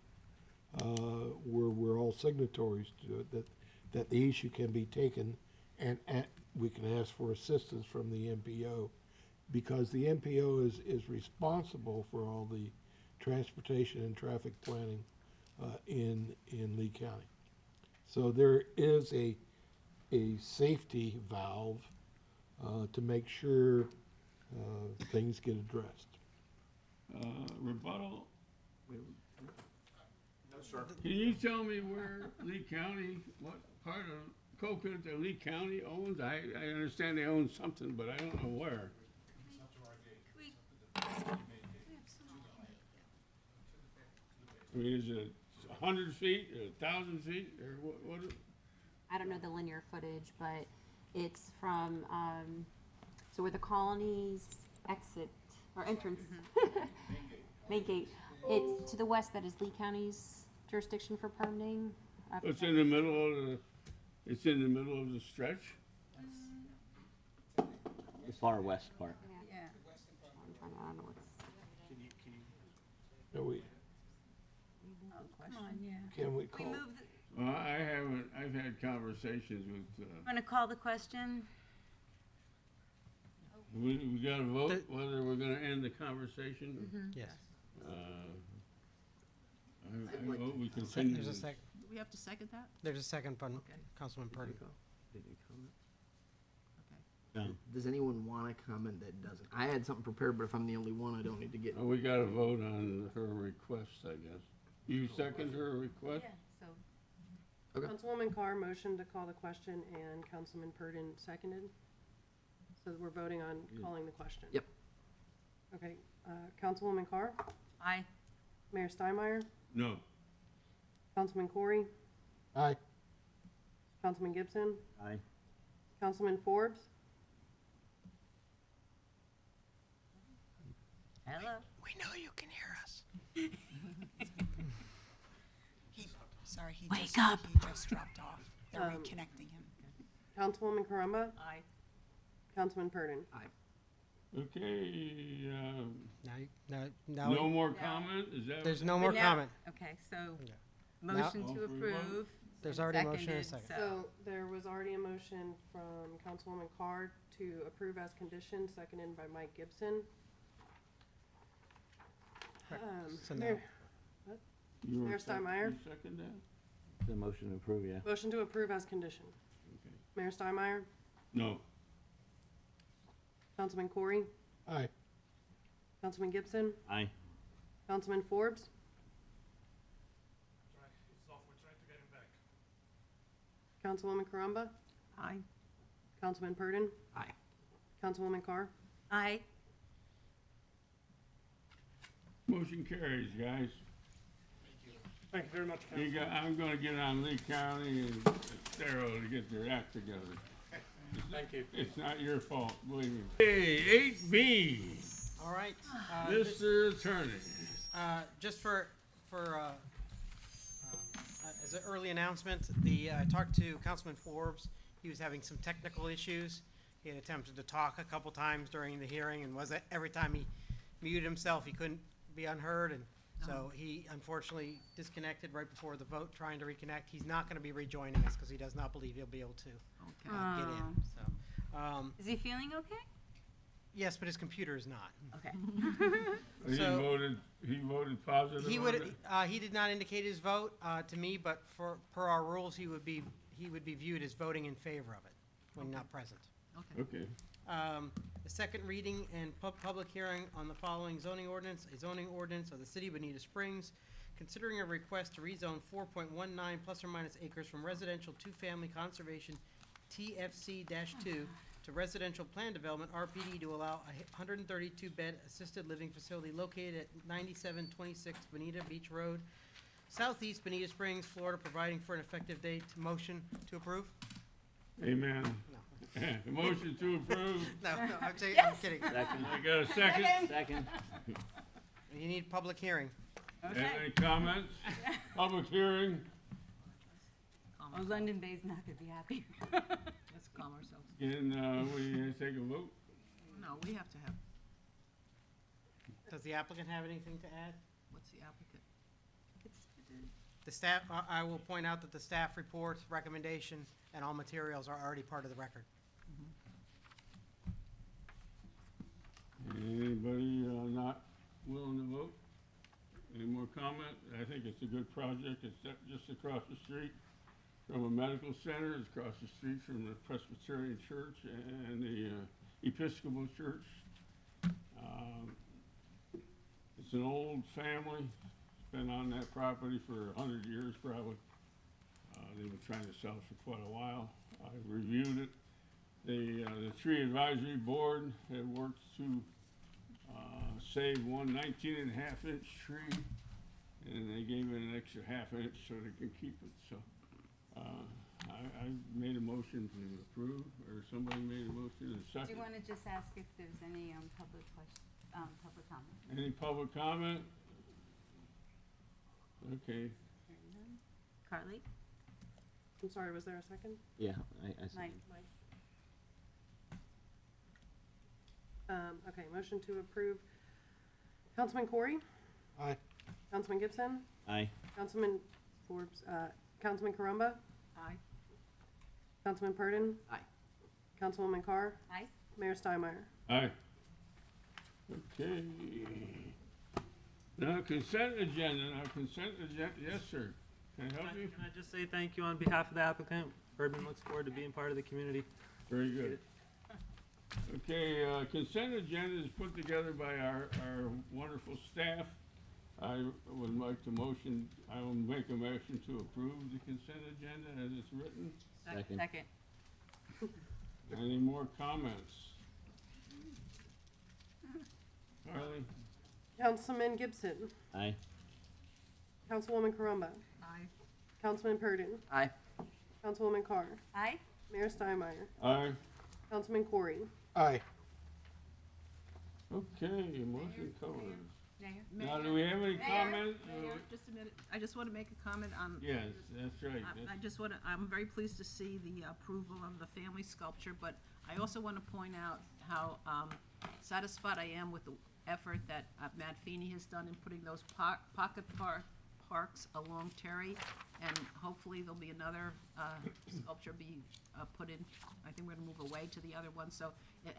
where we're all signatories to it, that the issue can be taken and we can ask for assistance from the MPO, because the MPO is responsible for all the transportation and traffic planning in Lee County. So there is a safety valve to make sure things get addressed. Rebuttal? No, sir. Can you tell me where Lee County, what part of Coconut that Lee County owns? I understand they own something, but I don't know where. I mean, is it 100 feet, 1,000 feet, or what? I don't know the linear footage, but it's from, so where the colonies exit, or entrance. Main gate. It's to the west, that is Lee County's jurisdiction for permitting. It's in the middle of the, it's in the middle of the stretch? The far west part. Yeah. I'm trying to, I don't know what's. Can we, Come on, yeah. can we We call? move the, Well, I haven't, I've had conversations with, want to call the question? we gotta vote whether we're gonna end the conversation? Yes. I vote we continue. There's a this. sec, Do we have to second that? there's a second from Okay. Councilman Purdy. Does anyone want to comment that doesn't? I had something prepared, but if I'm the only one, I don't need to get. We gotta vote on her request, I guess. You second her request? So, Okay. Councilwoman Carr motioned to call the question and Councilman Purdon seconded. So we're voting on calling the question. Yep. Okay, Councilwoman Carr, aye. Mayor Steinmeier, No. Councilman Corey, Aye. Councilman Gibson, Aye. Councilman Forbes, Hello. We know you can hear us. Sorry, he Wake just, up. he just dropped off. They're reconnecting him. Councilwoman Caramba, Aye. Councilman Purdon. Okay, Now, no more comment, is that? there's what- no more But now- comment. Okay, so, Now- motion All to for one? approve. There's and already a motion and a seconded, second. So there was already a motion from Councilwoman Carr to approve as conditioned, seconded by Mike Gibson. So now- Mayor, You were Mayor sec- Steinmeier? You second that? The motion to approve, yeah. Motion to approve as conditioned. Okay. Mayor Steinmeier, No. Councilman Corey, Aye. Councilman Gibson, Aye. Councilman Forbes, Councilwoman Caramba, Aye. Councilman Purdon, Aye. Councilwoman Carr. Aye. Motion carries, guys. Thank you very much, Council. I'm gonna get on Lee County and Estero to get their act together. Thank you. It's not your fault, believe me. Hey, 8B, All right. Mr. Attorney. Just for as an early announcement, I talked to Councilman Forbes. He was having some technical issues. He had attempted to talk a couple times during the hearing, and every time he muted himself, he couldn't be unheard, and so he unfortunately disconnected right before the vote, trying to reconnect. He's not going to be rejoining us because he does not believe he'll be able to get in. So, Is he feeling okay? yes, but his computer is not. Okay. He So- voted positive He on would. it? He did not indicate his vote to me, but per our rules, he would be viewed as voting in favor of it when not present. Okay. The second reading and public hearing on the following zoning ordinance, a zoning ordinance of the City of Bonita Springs, considering a request to rezone 4.19 plus or minus acres from residential two-family conservation TFC-2 to residential plan development RPD to allow a 132-bed assisted living facility located at 9726 Bonita Beach Road, Southeast Bonita Springs, Florida, providing for an effective date. Motion to approve? Amen. Motion to approve. No, I'm kidding. Second. I got a second? Second. You need public hearing. Any comments? Public hearing? Oh, London Bay's not gonna be happy. Let's calm ourselves. Can we take a vote? No, we have to have, Does the applicant have anything to add? what's the applicant? The staff, I will point out that the staff report, recommendation, and all materials are already part of the record. Anybody not willing to vote? Any more comment? I think it's a good project. It's just across the street from a medical center. It's across the street from the Presbyterian Church and the Episcopal Church. It's an old family. It's been on that property for 100 years probably. They've been trying to sell it for quite a while. I reviewed it. The tree advisory board had worked to save one 19.5-inch tree, and they gave it an extra half-inch so they can keep it. So I made a motion to approve, or somebody made a motion in a Do second. you want to just ask if there's any public comment? Any public comment? Okay. Carly? I'm sorry, was there a second? Yeah, I Mike? Okay, motion to approve. Councilman Corey? Aye. Councilman Gibson? Aye. Councilman Forbes, Councilman Carumba? Aye. Councilman Purdon? Aye. Councilwoman Carr? Aye. Mayor Steinmeier? Aye. Okay. Now consent agenda, yes, sir. Can I help you? Can I just say thank you on behalf of the applicant? Urban looks forward to being part of the community. Very good. Okay, consent agenda is put together by our wonderful staff. I would like to I will make a motion to approve the consent agenda as it's written. Second. Any more comments? Harley? Councilman Gibson? Aye. Councilwoman Carumba? Aye. Councilman Purdon? Aye. Councilwoman Carr? Aye. Mayor Steinmeier? Aye. Councilman Corey? Aye. Okay, motion covers. Mayor? Now, do we have any comments? Mayor, just a minute. I just want to make a comment on. Yes, that's right. I just want to, I'm very pleased to see the approval of the family sculpture, but I also want to point out how satisfied I am with the effort that Matt Feeney has done in putting those pocket parks along Terry, and hopefully there'll be another sculpture put in. I think we're going to move away to the other one. So,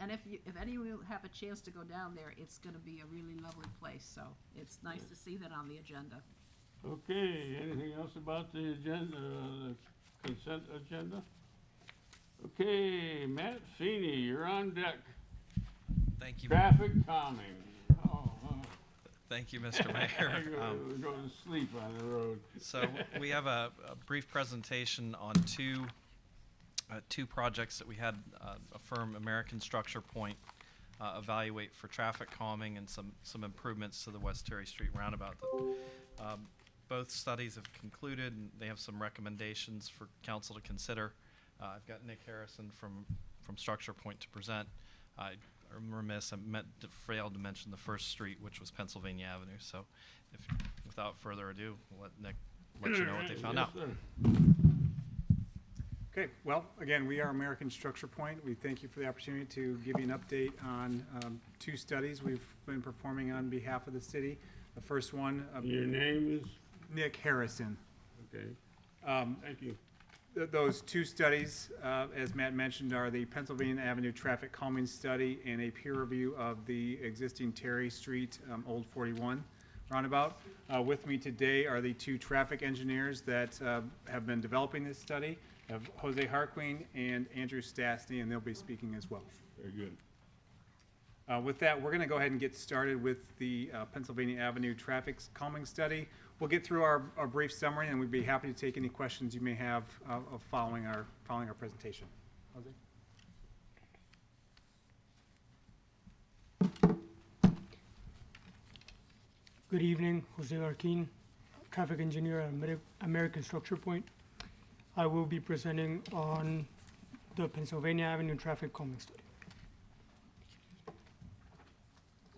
and if any of you have a chance to go down there, it's going to be a really lovely place. So it's nice to see that on the agenda. Okay, anything else about the agenda, the consent agenda? Okay, Matt Feeney, you're on deck. Thank you. Traffic calming. Thank you, Mr. Mayor. We're going to sleep on the road. So we have a brief presentation on two projects that we had a firm, American Structure Point, evaluate for traffic calming and some improvements to the West Terry Street roundabout. Both studies have concluded, and they have some recommendations for council to consider. I've got Nick Harrison from from Structure Point to present. I'm remiss, failed to mention the first street, which was Pennsylvania Avenue. So without further ado, we'll let Nick let you know what they found out. Okay, well, again, we are American Structure Point. We thank you for the opportunity to give you an update on 2 studies we've been performing on behalf of the city. The first one. Your name is? Nick Harrison. Okay. Thank you. Those 2 studies, as Matt mentioned, are the Pennsylvania Avenue Traffic Calming Study and a peer review of the existing Terry Street Old 41 roundabout. With me today are the 2 traffic engineers that have been developing this study. Have Jose Harquin and Andrew Stastny, and they'll be speaking as well. Very good. With that, we're going to go ahead and get started with the Pennsylvania Avenue Traffic Calming Study. We'll get through our brief summary, and we'd be happy to take any questions you may have following our presentation. Jose? Good evening, Jose Arquin, traffic engineer at American Structure Point. I will be presenting on the Pennsylvania Avenue Traffic Calming Study.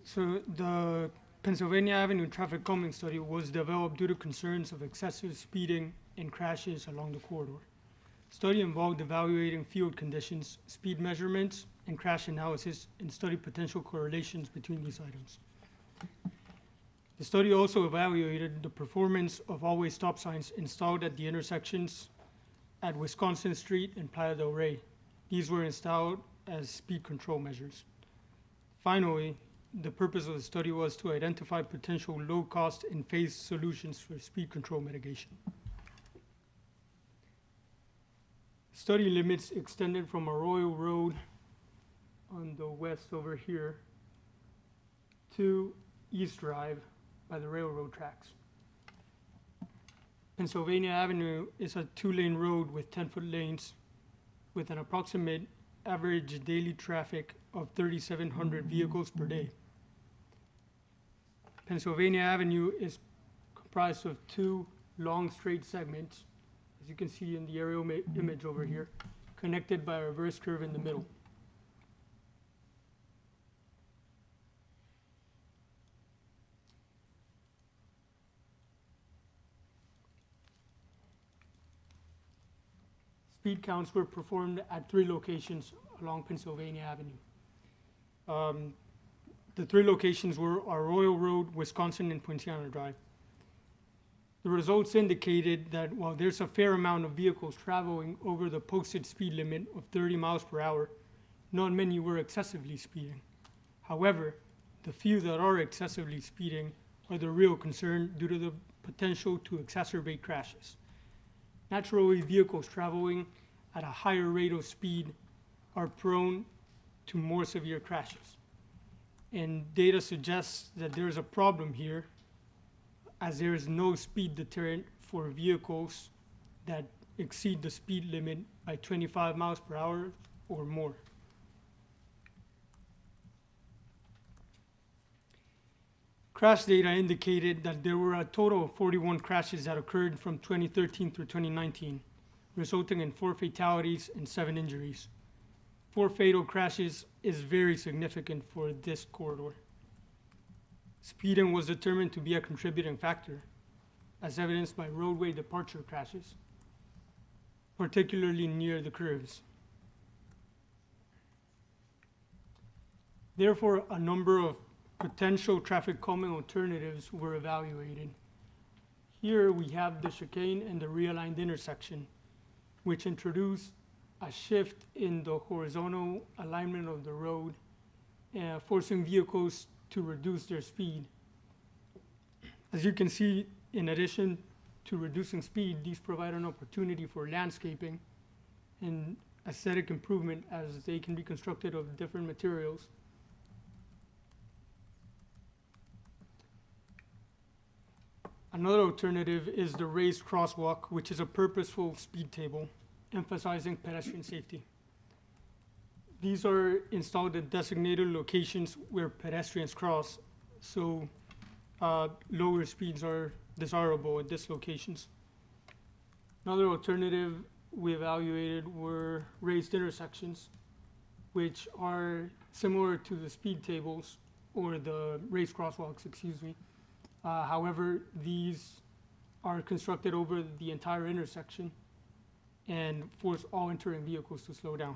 So the Pennsylvania Avenue Traffic Calming Study was developed due to concerns of excessive speeding and crashes along the corridor. Study involved evaluating field conditions, speed measurements, and crash analysis, and study potential correlations between these items. The study also evaluated the performance of all-way stop signs installed at the intersections at Wisconsin Street and Playa del Rey. These were installed as speed control measures. Finally, the purpose of the study was to identify potential low-cost and phased solutions for speed control mitigation. Study limits extended from Arroyo Road on the west over here to East Drive by the railroad tracks. Pennsylvania Avenue is a 2-lane road with 10-foot lanes with an approximate average daily traffic of 3,700 vehicles per day. Pennsylvania Avenue is comprised of 2 long straight segments, as you can see in the aerial image over here, connected by a reverse curve in the middle. Speed counts were performed at 3 locations along Pennsylvania Avenue. The 3 locations were Arroyo Road, Wisconsin, and Poinciana Drive. The results indicated that while there's a fair amount of vehicles traveling over the posted speed limit of 30 miles per hour, not many were excessively speeding. However, the few that are excessively speeding are the real concern due to the potential to exacerbate crashes. Naturally, vehicles traveling at a higher rate of speed are prone to more severe crashes. And data suggests that there is a problem here, as there is no speed deterrent for vehicles that exceed the speed limit by 25 miles per hour or more. Crash data indicated that there were a total of 41 crashes that occurred from 2013 through 2019, resulting in 4 fatalities and 7 injuries. 4 fatal crashes is very significant for this corridor. Speeding was determined to be a contributing factor, as evidenced by roadway departure crashes, particularly near the curves. Therefore, a number of potential traffic calming alternatives were evaluated. Here we have the chicane and the realigned intersection, which introduced a shift in the horizontal alignment of the road, forcing vehicles to reduce their speed. As you can see, in addition to reducing speed, these provide an opportunity for landscaping and aesthetic improvement, as they can be constructed of different materials. Another alternative is the raised crosswalk, which is a purposeful speed table, emphasizing pedestrian safety. These are installed at designated locations where pedestrians cross, so lower speeds are desirable at these locations. Another alternative we evaluated were raised intersections. which are similar to the speed tables or the race crosswalks, excuse me. However, these are constructed over the entire intersection and force all entering vehicles to slow down.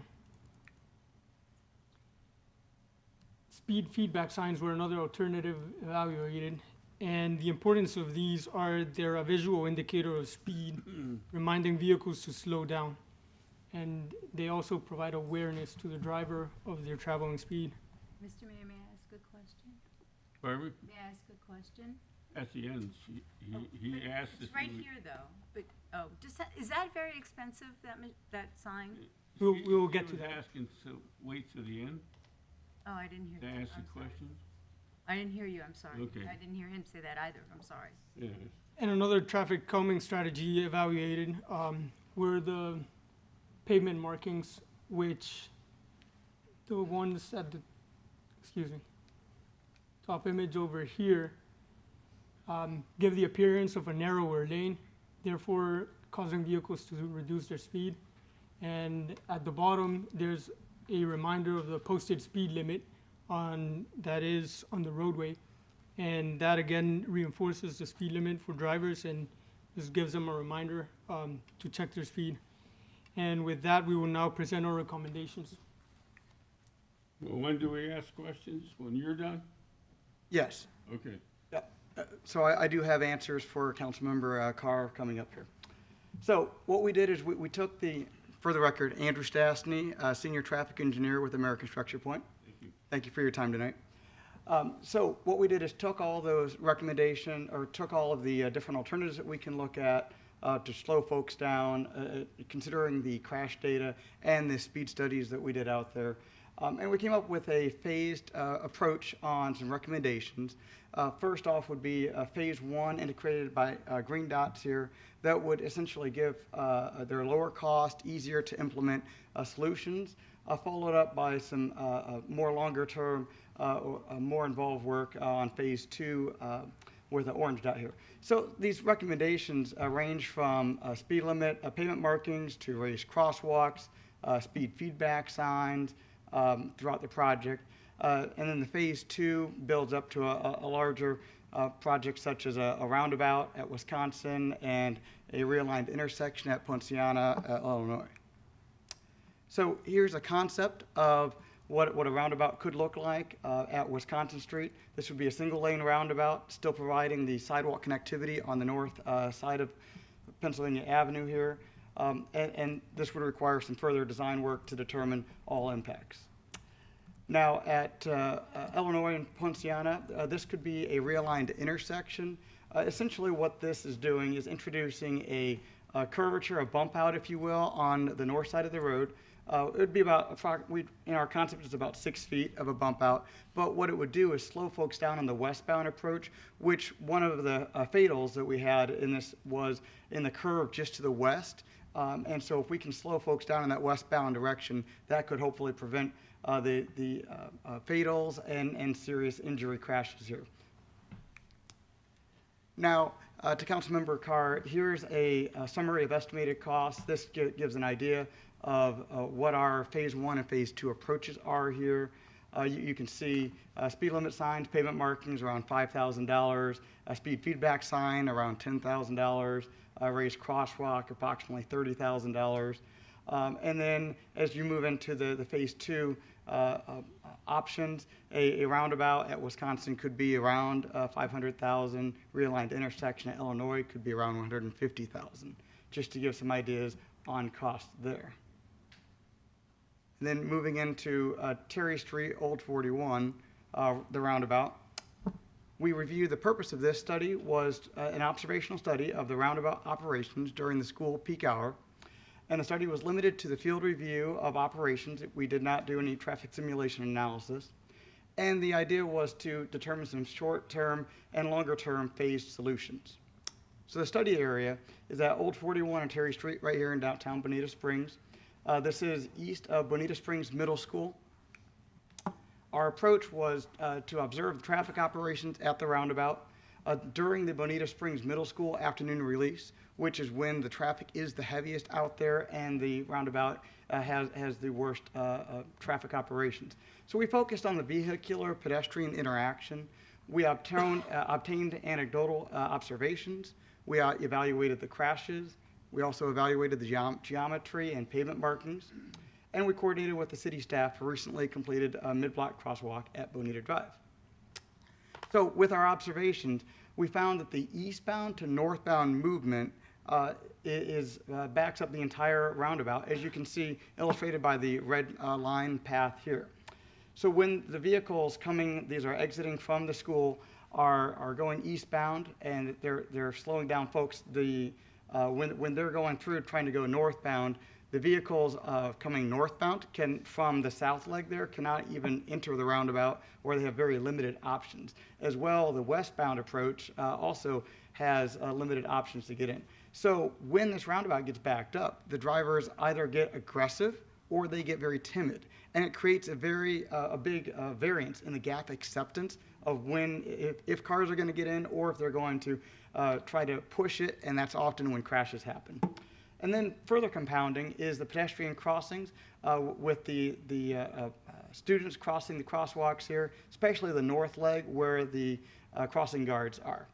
Speed feedback signs were another alternative evaluated, and the importance of these are they're a visual indicator of speed, reminding vehicles to slow down. And they also provide awareness to the driver of their traveling speed. Mr. Mayor, may I ask a question? Pardon? May I ask a question? At the end, he asked if It's right you would- here, though, but, oh, is that very expensive, that sign? We will get He to was that. asking to wait to the end Oh, I didn't hear to that. ask the I'm sorry. questions. I didn't hear you, I'm sorry. Okay. I didn't hear him say that either, I'm sorry. Yeah. And another traffic calming strategy evaluated were the pavement markings, which the ones at the, excuse me, top image over here give the appearance of a narrower lane, therefore causing vehicles to reduce their speed. And at the bottom, there's a reminder of the posted speed limit that is on the roadway. And that again reinforces the speed limit for drivers and just gives them a reminder to check their speed. And with that, we will now present our recommendations. Well, when do we ask questions? When you're done? Yes. Okay. So I do have answers for Councilmember Carr coming up here. So what we did is we took for the record, Andrew Stastny, Senior Traffic Engineer with American Structure Point. Thank you for your time tonight. So what we did is took all those recommendations, or took all of the different alternatives that we can look at to slow folks down, considering the crash data and the speed studies that we did out there. And we came up with a phased approach on some recommendations. First off would be phase one, indicated by green dots here, that would essentially give their lower cost, easier to implement solutions, followed up by some more longer term, more involved work on phase two with the orange dot here. So these recommendations range from speed limit, pavement markings, to raised crosswalks, speed feedback signs, throughout the project. And then the phase two builds up to a larger project, such as a roundabout at Wisconsin and a realigned intersection at Poinciana, Illinois. So here's a concept of what a roundabout could look like at Wisconsin Street. This would be a single lane roundabout, still providing the sidewalk connectivity on the north side of Pennsylvania Avenue here. And this would require some further design work to determine all impacts. Now at Illinois and Poinciana, this could be a realigned intersection. Essentially what this is doing is introducing a curvature, a bump out, if you will, on the north side of the road. It would be about, in our concept, it's about 6 feet of a bump out. But what it would do is slow folks down on the westbound approach, which one of the fatals that we had in this was in the curve just to the west. And so if we can slow folks down in that westbound direction, that could hopefully prevent the fatals and serious injury crashes here. Now, to Councilmember Carr, here's a summary of estimated costs. This gives an idea of what our phase one and phase two approaches are here. You can see speed limit signs, pavement markings around $5,000, a speed feedback sign around $10,000, a raised crosswalk approximately $30,000. And then as you move into the phase two options, a roundabout at Wisconsin could be around $500,000, realigned intersection at Illinois could be around $150,000, just to give some ideas on cost there. And then moving into Terry Street, Old 41, the roundabout. We reviewed the purpose of this study was an observational study of the roundabout operations during the school peak hour. And the study was limited to the field review of operations. We did not do any traffic simulation analysis. And the idea was to determine some short-term and longer-term phased solutions. So the study area is at Old 41 and Terry Street right here in downtown Bonita Springs. This is east of Bonita Springs Middle School. Our approach was to observe traffic operations at the roundabout, During the Bonita Springs Middle School afternoon release, which is when the traffic is the heaviest out there and the roundabout has the worst traffic operations. So we focused on the vehicular pedestrian interaction. We obtained anecdotal observations. We evaluated the crashes. We also evaluated the geometry and pavement markings. And we coordinated with the city staff for recently completed mid-block crosswalk at Bonita Drive. So with our observations, we found that the eastbound to northbound movement backs up the entire roundabout, as you can see illustrated by the red line path here. So when the vehicles coming, these are exiting from the school, are going eastbound and they're slowing down folks, when they're going through trying to go northbound, the vehicles coming northbound from the south leg there cannot even enter the roundabout, or they have very limited options. As well, the westbound approach also has limited options to get in. So when this roundabout gets backed up, the drivers either get aggressive or they get very timid. And it creates a big variance in the gap acceptance of if cars are going to get in or if they're going to try to push it, and that's often when crashes happen. And then further compounding is the pedestrian crossings with the students crossing the crosswalks here, especially the north leg where the crossing guards are.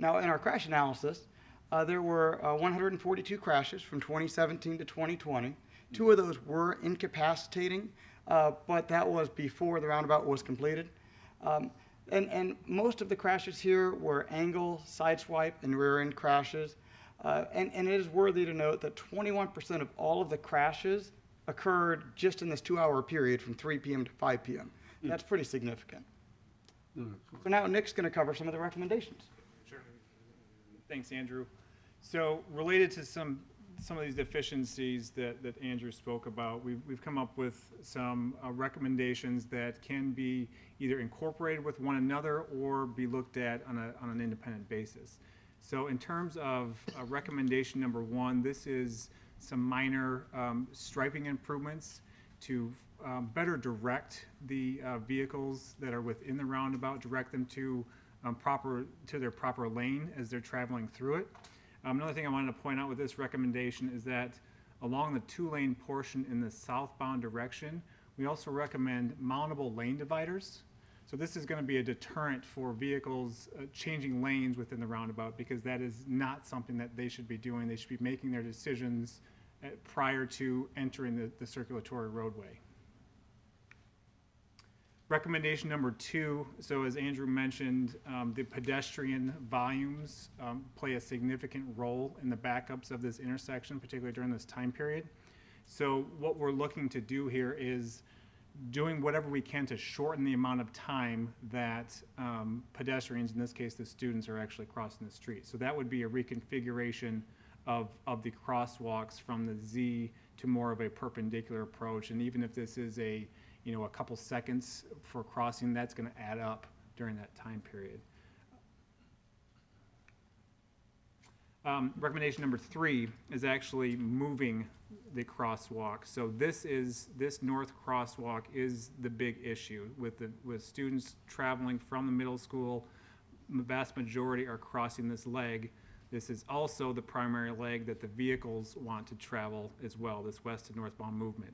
Now, in our crash analysis, there were 142 crashes from 2017 to 2020. 2 of those were incapacitating, but that was before the roundabout was completed. And most of the crashes here were angle, sideswipe, and rear-end crashes. And it is worthy to note that 21% of all of the crashes occurred just in this 2-hour period from 3 p.m. to 5 p.m. That's pretty significant. So now Nick's going to cover some of the recommendations. Sure. Thanks, Andrew. So related to some of these deficiencies that Andrew spoke about, we've come up with some recommendations that can be either incorporated with one another or be looked at on an independent basis. So in terms of recommendation number 1, this is some minor striping improvements to better direct the vehicles that are within the roundabout, direct them to their proper lane as they're traveling through it. Another thing I wanted to point out with this recommendation is that along the 2-lane portion in the southbound direction, we also recommend mountable lane dividers. So this is going to be a deterrent for vehicles changing lanes within the roundabout, because that is not something that they should be doing. They should be making their decisions prior to entering the circulatory roadway. Recommendation number 2, so as Andrew mentioned, the pedestrian volumes play a significant role in the backups of this intersection, particularly during this time period. So what we're looking to do here is doing whatever we can to shorten the amount of time that pedestrians, in this case the students, are actually crossing the street. So that would be a reconfiguration of the crosswalks from the Z to more of a perpendicular approach. And even if this is a couple seconds for crossing, that's going to add up during that time period. Recommendation number 3 is actually moving the crosswalk. So this north crosswalk is the big issue with students traveling from the middle school. The vast majority are crossing this leg. This is also the primary leg that the vehicles want to travel as well, this west to northbound movement.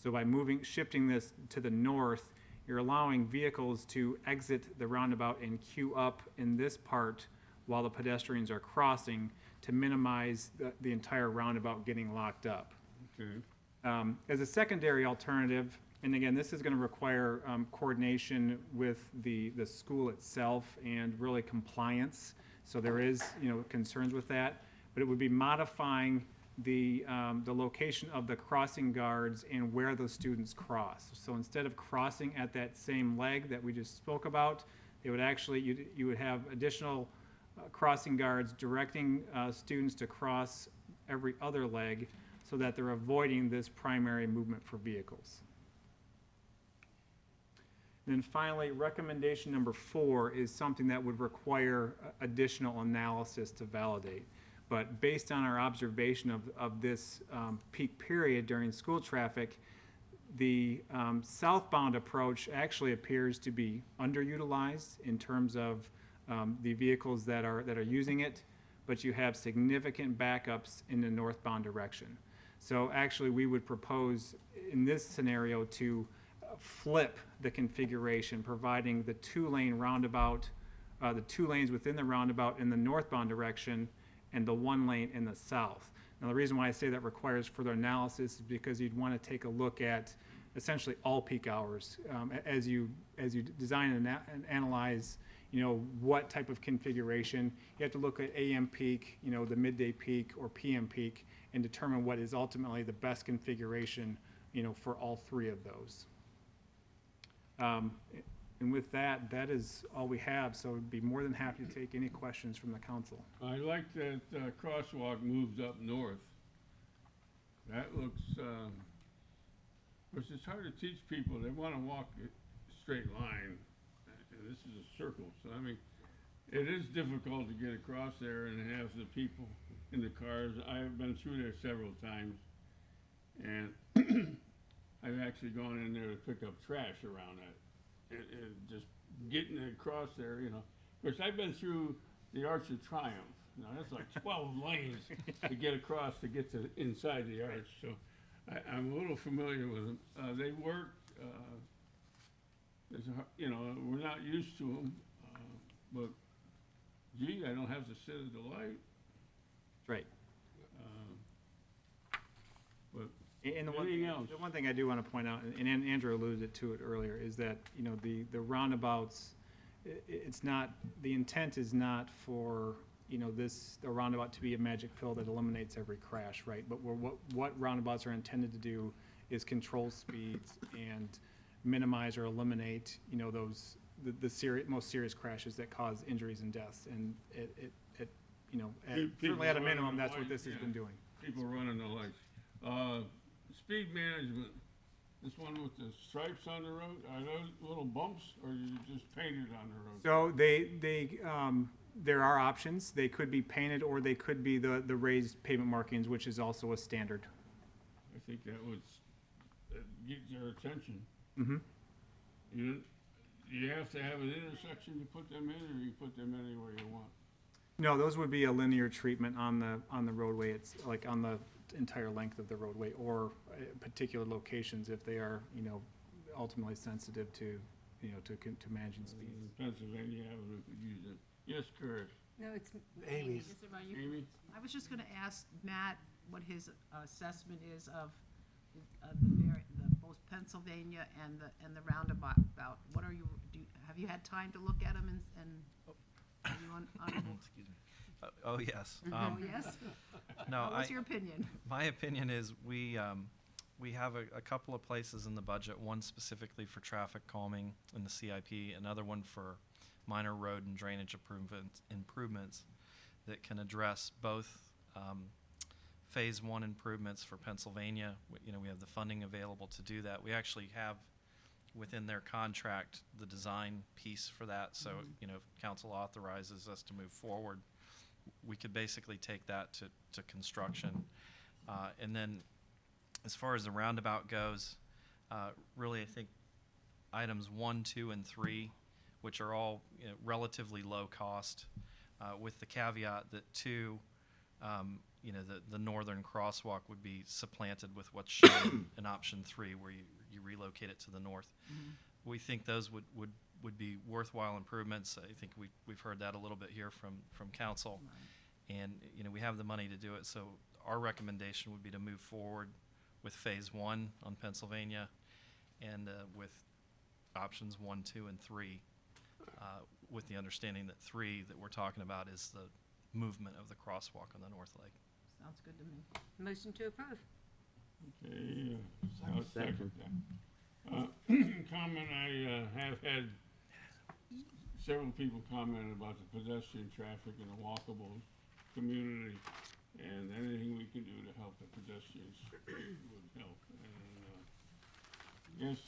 So by shifting this to the north, you're allowing vehicles to exit the roundabout and queue up in this part while the pedestrians are crossing to minimize the entire roundabout getting locked up. Okay. As a secondary alternative, and again, this is going to require coordination with the school itself and really compliance. So there is concerns with that, but it would be modifying the location of the crossing guards and where those students cross. So instead of crossing at that same leg that we just spoke about, it would actually, you would have additional crossing guards directing students to cross every other leg so that they're avoiding this primary movement for vehicles. And then finally, recommendation number 4 is something that would require additional analysis to validate. But based on our observation of this peak period during school traffic, The southbound approach actually appears to be underutilized in terms of the vehicles that are using it, but you have significant backups in the northbound direction. So actually, we would propose in this scenario to flip the configuration, providing the two-lane roundabout, the 2 lanes within the roundabout in the northbound direction and the 1 lane in the south. Now, the reason why I say that requires further analysis is because you'd want to take a look at essentially all peak hours as you design and analyze, what type of configuration. You have to look at AM peak, the midday peak or PM peak, and determine what is ultimately the best configuration, for all 3 of those. And with that, that is all we have, so I'd be more than happy to take any questions from the council. I like that crosswalk moved up north. That looks, of course, it's hard to teach people. They want to walk a straight line, and this is a circle. So, I mean, it is difficult to get across there and have the people in the cars. I've been through there several times, and I've actually gone in there to pick up trash around that. And just getting across there, Of course, I've been through the Arch of Triumph. Now, that's like 12 lanes to get across to get to inside the arch. So I'm a little familiar with them. They work, we're not used to them. But, gee, I don't have to sit at the light. Right. But And anything else? the one thing I do want to point out, and Andrew alluded to it earlier, is that, the roundabouts, it's not, the intent is not for, the roundabout to be a magic pill that eliminates every crash, right? But what roundabouts are intended to do is control speeds and minimize or eliminate, the most serious crashes that cause injuries and deaths. And certainly at a minimum, that's what this has been doing. People running the lights. Speed management, this one with the stripes on the road, are those little bumps, or you just painted on the road? So there are options. They could be painted, or they could be the raised pavement markings, which is also a standard. I think that would get their attention. Mm-hmm. You have to have an intersection to put them in, or you put them anywhere you want? No, those would be a linear treatment on the roadway. It's like on the entire length of the roadway, or particular locations if they are, ultimately sensitive to, to managing speeds. Pennsylvania Avenue could use it. Yes, Chris? No, it's Amy. Is it about you? Amy? I was just gonna ask Matt what his assessment is of both Pennsylvania and the roundabout. What are have you had time to look at them and are you on? Excuse me. Oh, yes. Oh, yes? No, What's your opinion? My opinion is we have a couple of places in the budget, one specifically for traffic calming in the CIP, another one for minor road and drainage improvements that can address both Phase 1 improvements for Pennsylvania. We have the funding available to do that. We actually have within their contract the design piece for that. So, if council authorizes us to move forward, we could basically take that to construction. And then as far as the roundabout goes, really I think items 1, 2, and 3, which are all relatively low cost, with the caveat that 2, the northern crosswalk would be supplanted with what's shown in option 3, where you relocate it to the north. We think those would be worthwhile improvements. I think we've heard that a little bit here from council. Right. And we have the money to do it, so our recommendation would be to move forward with Phase 1 on Pennsylvania and with options 1, 2, and 3, with the understanding that 3 that we're talking about is the movement of the crosswalk on the north leg. Sounds good to me. Motion to approve. Okay, I'll second that. Comment, I have had several people comment about the pedestrian traffic in a walkable community, and anything we can do to help the pedestrians would help. And, yes?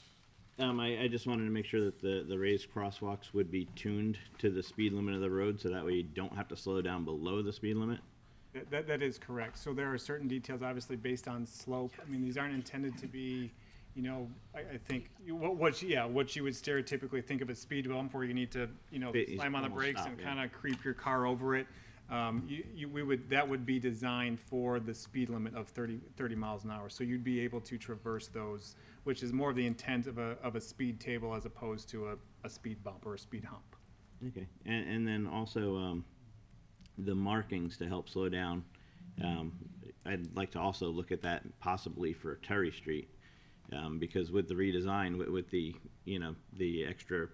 I just wanted to make sure that the raised crosswalks would be tuned to the speed limit of the road, so that way you don't have to slow down below the speed limit. That is correct. So there are certain details, obviously based on slope. I mean, these aren't intended to be, you know, I think what you would stereotypically think of as speed bump, where you need to, you know, It's slam on the almost brakes stop, and yeah. kind of creep your car over it. That would be designed for the speed limit of 30 miles an hour. So you'd be able to traverse those, which is more of the intent of a speed table as opposed to a speed bump or a speed hump. Okay, and then also the markings to help slow down. I'd like to also look at that possibly for Terry Street, because with the redesign, with the, you know, the extra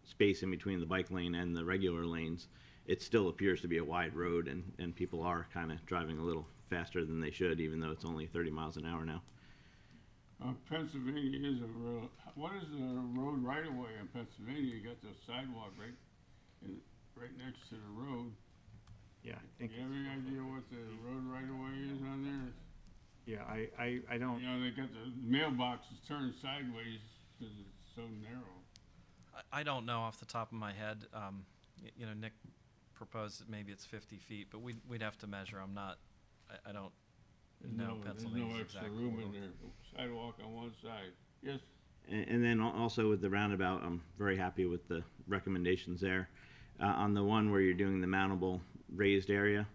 space in between the bike lane and the regular lanes, it still appears to be a wide road, and people are kind of driving a little faster than they should, even though it's only 30 miles an hour now. Pennsylvania is a real, what is the road right away in Pennsylvania? You got the sidewalk right next to the road. Yeah, I think. You have any idea what the road right away is on there? Yeah, I don't. You know, they got the mailboxes turned sideways because it's so narrow. I don't know off the top of my head. You know, Nick proposed that maybe it's 50 feet, but we'd have to measure. I don't know Pennsylvania's There's no extra exact room corridor. in there. Sidewalk on one side. Yes. And then also with the roundabout, I'm very happy with the recommendations there. On the one where you're doing the mountable raised area,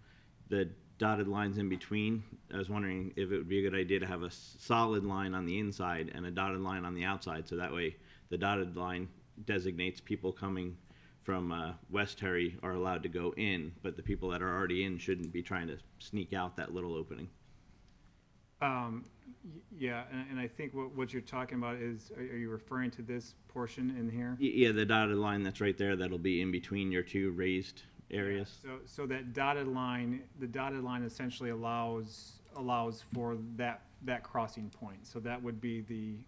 the dotted lines in between, I was wondering if it would be a good idea to have a solid line on the inside and a dotted line on the outside, so that way the dotted line designates people coming from West Terry are allowed to go in, but the people that are already in shouldn't be trying to sneak out that little opening. Yeah, and I think what you're talking about is, are you referring to this portion in here? Yeah, the dotted line that's right there, that'll be in between your two raised areas. So that dotted line, the dotted line essentially allows for that crossing point. So that would be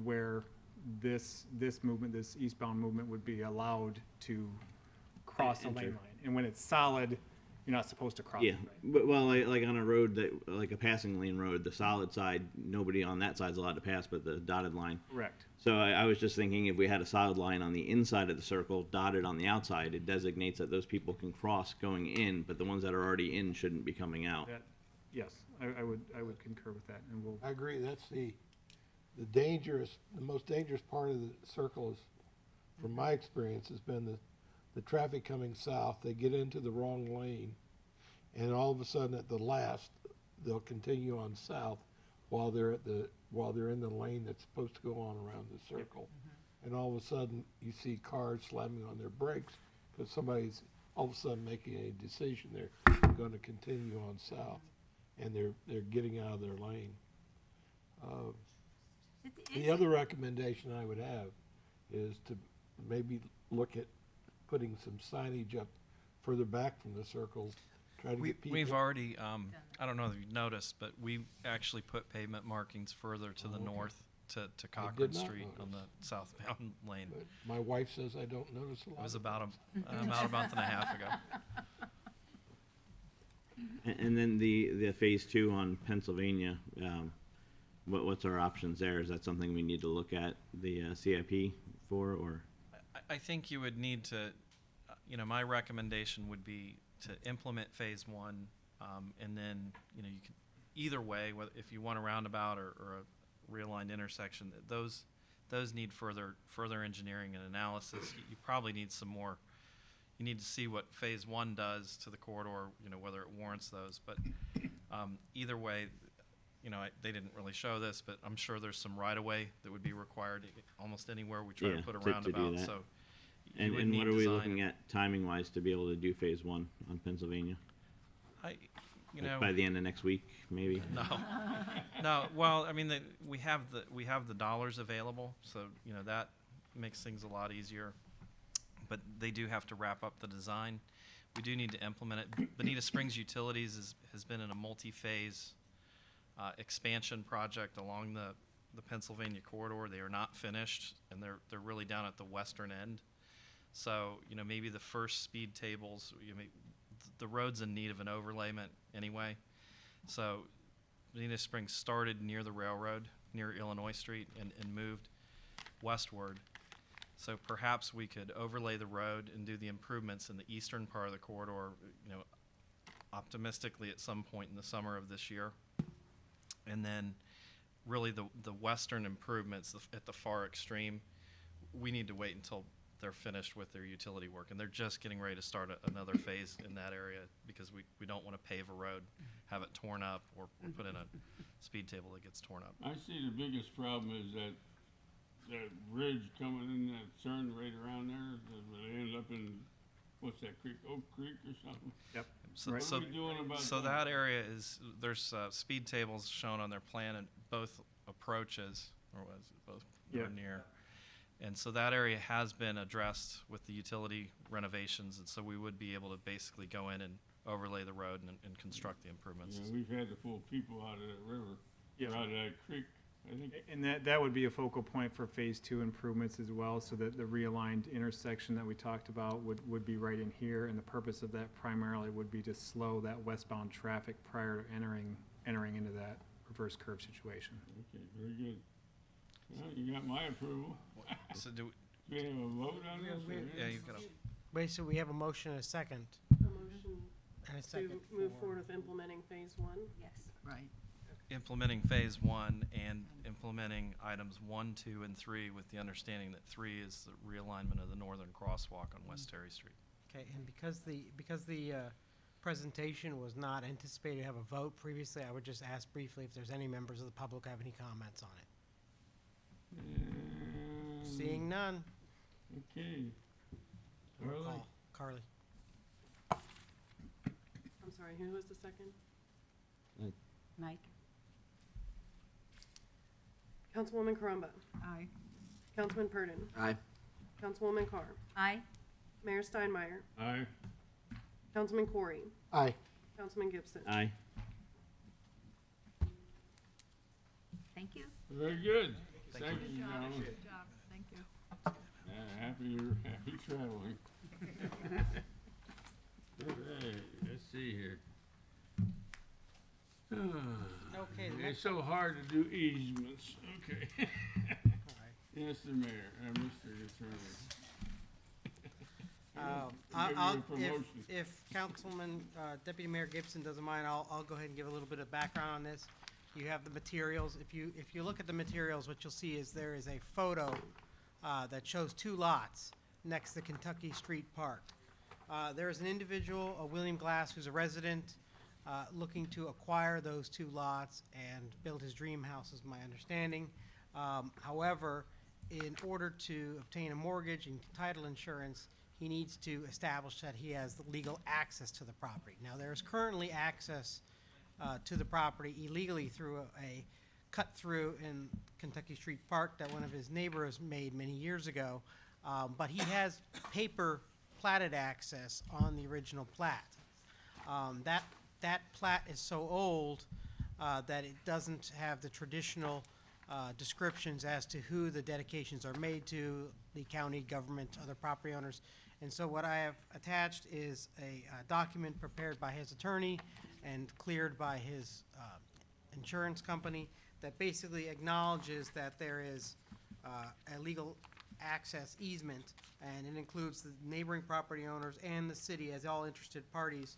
where this movement, this eastbound movement, would be allowed to cross the lane line. And when it's solid, you're not supposed to cross. Yeah, it. but well, like on a road like a passing lane road, the solid side, nobody on that side's allowed to pass, but the dotted line. Correct. So I was just thinking, if we had a solid line on the inside of the circle, dotted on the outside, it designates that those people can cross going in, but the ones that are already in shouldn't be coming out. Yes, I would concur with that, and we'll. I agree, that's the most dangerous part of the circle is, from my experience, has been the traffic coming south. They get into the wrong lane, and all of a sudden at the last, they'll continue on south while they're in the lane that's supposed to go on around the circle. And all of a sudden, you see cars slamming on their brakes because somebody's all of a sudden making a decision they're going to continue on south, and they're getting out of their lane. The other recommendation I would have is to maybe look at putting some signage up further back from the circle. Try to get people. We've already, I don't know if you've noticed, but we actually put pavement markings further to the north to Cochrane not Street on notice. the southbound lane. But my wife says I don't notice a lot. It was of about things. about a month and a half ago. And then the phase 2 on Pennsylvania, what's our options there? Is that something we need to look at the CIP for, or? I think you would need to, you know, my recommendation would be to implement phase 1, and then, you know, you can, either way, whether, if you want a roundabout or a realigned intersection, those need further engineering and analysis. You probably need some more. You need to see what phase 1 does to the corridor, you know, whether it warrants those. But either way, you know, they didn't really show this, but I'm sure there's some right-of-way that would be required almost anywhere we try to put a roundabout. Do that. So And what are we looking at timing-wise to be able to do phase 1 on Pennsylvania? You know, by the end of next week, maybe? No. Well, I mean, we have the dollars available, so you know that makes things a lot easier. But they do have to wrap up the design. We do need to implement it. Bonita Springs Utilities has been in a multi-phase expansion project along the Pennsylvania corridor. They are not finished, and they're really down at the western end. So you know, maybe the first speed tables, the road's in need of an overlayment anyway. So Bonita Springs started near the railroad, near Illinois Street, and moved westward. So perhaps we could overlay the road and do the improvements in the eastern part of the corridor, you know, optimistically at some point in the summer of this year. And then really the western improvements at the far extreme, we need to wait until they're finished with their utility work, and they're just getting ready to start another phase in that area because we don't want to pave a road, have it torn up, or put in a speed table that gets torn up. I see the biggest problem is that ridge coming in that turn right around there, that they end up in, what's that creek, Oak Creek or something? Yep. So, What so, are we doing about so that? that area is, there's speed tables shown on their plan in both approaches, or was it both Yeah. near? And so that area has been addressed with the utility renovations, and so we would be able to basically go in and overlay the road and construct the improvements. Yeah, we've had to pull people out of that river, Yeah. or out of that creek, I think. And that would be a focal point for phase 2 improvements as well, so that the realigned intersection that we talked about would be right in here, and the purpose of that primarily would be to slow that westbound traffic prior to entering into that reverse curve situation. Okay, very good. Well, you got my approval. So do we have a vote on this? or yeah, you've got to. Wait, so we have a motion and a second. A motion And a to second move for- forward with implementing phase 1? Yes. Right. Implementing phase 1 and implementing items 1, 2, and 3 with the understanding that 3 is the realignment of the northern crosswalk on West Terry Street. Okay, and because the presentation was not anticipated to have a vote previously, I would just ask briefly if there's any members of the public who have any comments on it. Seeing none. Okay. Roll Carly? call. Carly. I'm sorry, who was the second? Mike? Councilwoman Caramba. Aye. Councilman Purdon. Aye. Councilwoman Carr. Aye. Mayor Steinmeier. Aye. Councilman Corey. Aye. Councilman Gibson. Aye. Thank you. Very good. Thank you, Good job. gentlemen. Good job. Thank you. Happy traveling. Okay, let's see here. Okay, the It's next so hard to do easements, okay. Yes, the mayor, Mr. Attorney. I'll give you a promotion. If Councilman, Deputy Mayor Gibson doesn't mind, I'll go ahead and give a little bit of background on this. You have the materials. If you look at the materials, what you'll see is there is a photo that shows 2 lots next to Kentucky Street Park. There is an individual, William Glass, who's a resident, looking to acquire those 2 lots and build his dream house, is my understanding. However, in order to obtain a mortgage and title insurance, he needs to establish that he has the legal access to the property. Now, there is currently access to the property illegally through a cut-through in Kentucky Street Park that one of his neighbors made many years ago, but he has paper platted access on the original plat. That plat is so old that it doesn't have the traditional descriptions as to who the dedications are made to, the county government, other property owners. And so what I have attached is a document prepared by his attorney and cleared by his insurance company that basically acknowledges that there is a legal access easement, and it includes the neighboring property owners and the city as all interested parties.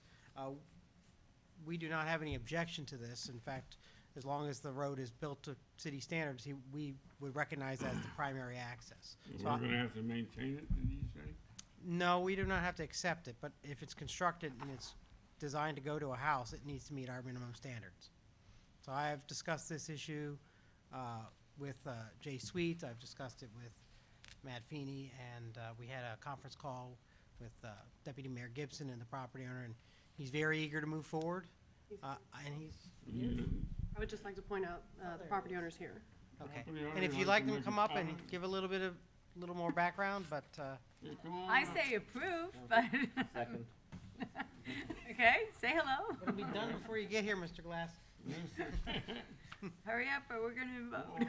We do not have any objection to this. In fact, as long as the road is built to city standards, we would recognize that as the primary access. So We're gonna have to maintain it, did you say? no, we do not have to accept it, but if it's constructed and it's designed to go to a house, it needs to meet our minimum standards. So I have discussed this issue with Jay Sweet, I've discussed it with Matt Feeney, and we had a conference call with Deputy Mayor Gibson and the property owner, and he's very eager to move forward. And he's, I would just like to point out, the property owner's here. okay. Property owner And if you'd wants like to them to make come a up and comment? give a little more background, but Yeah, come on I up. say approve, but. Second. Okay, say hello. it'll be done before you get here, Mr. Glass. Hurry up or we're gonna vote.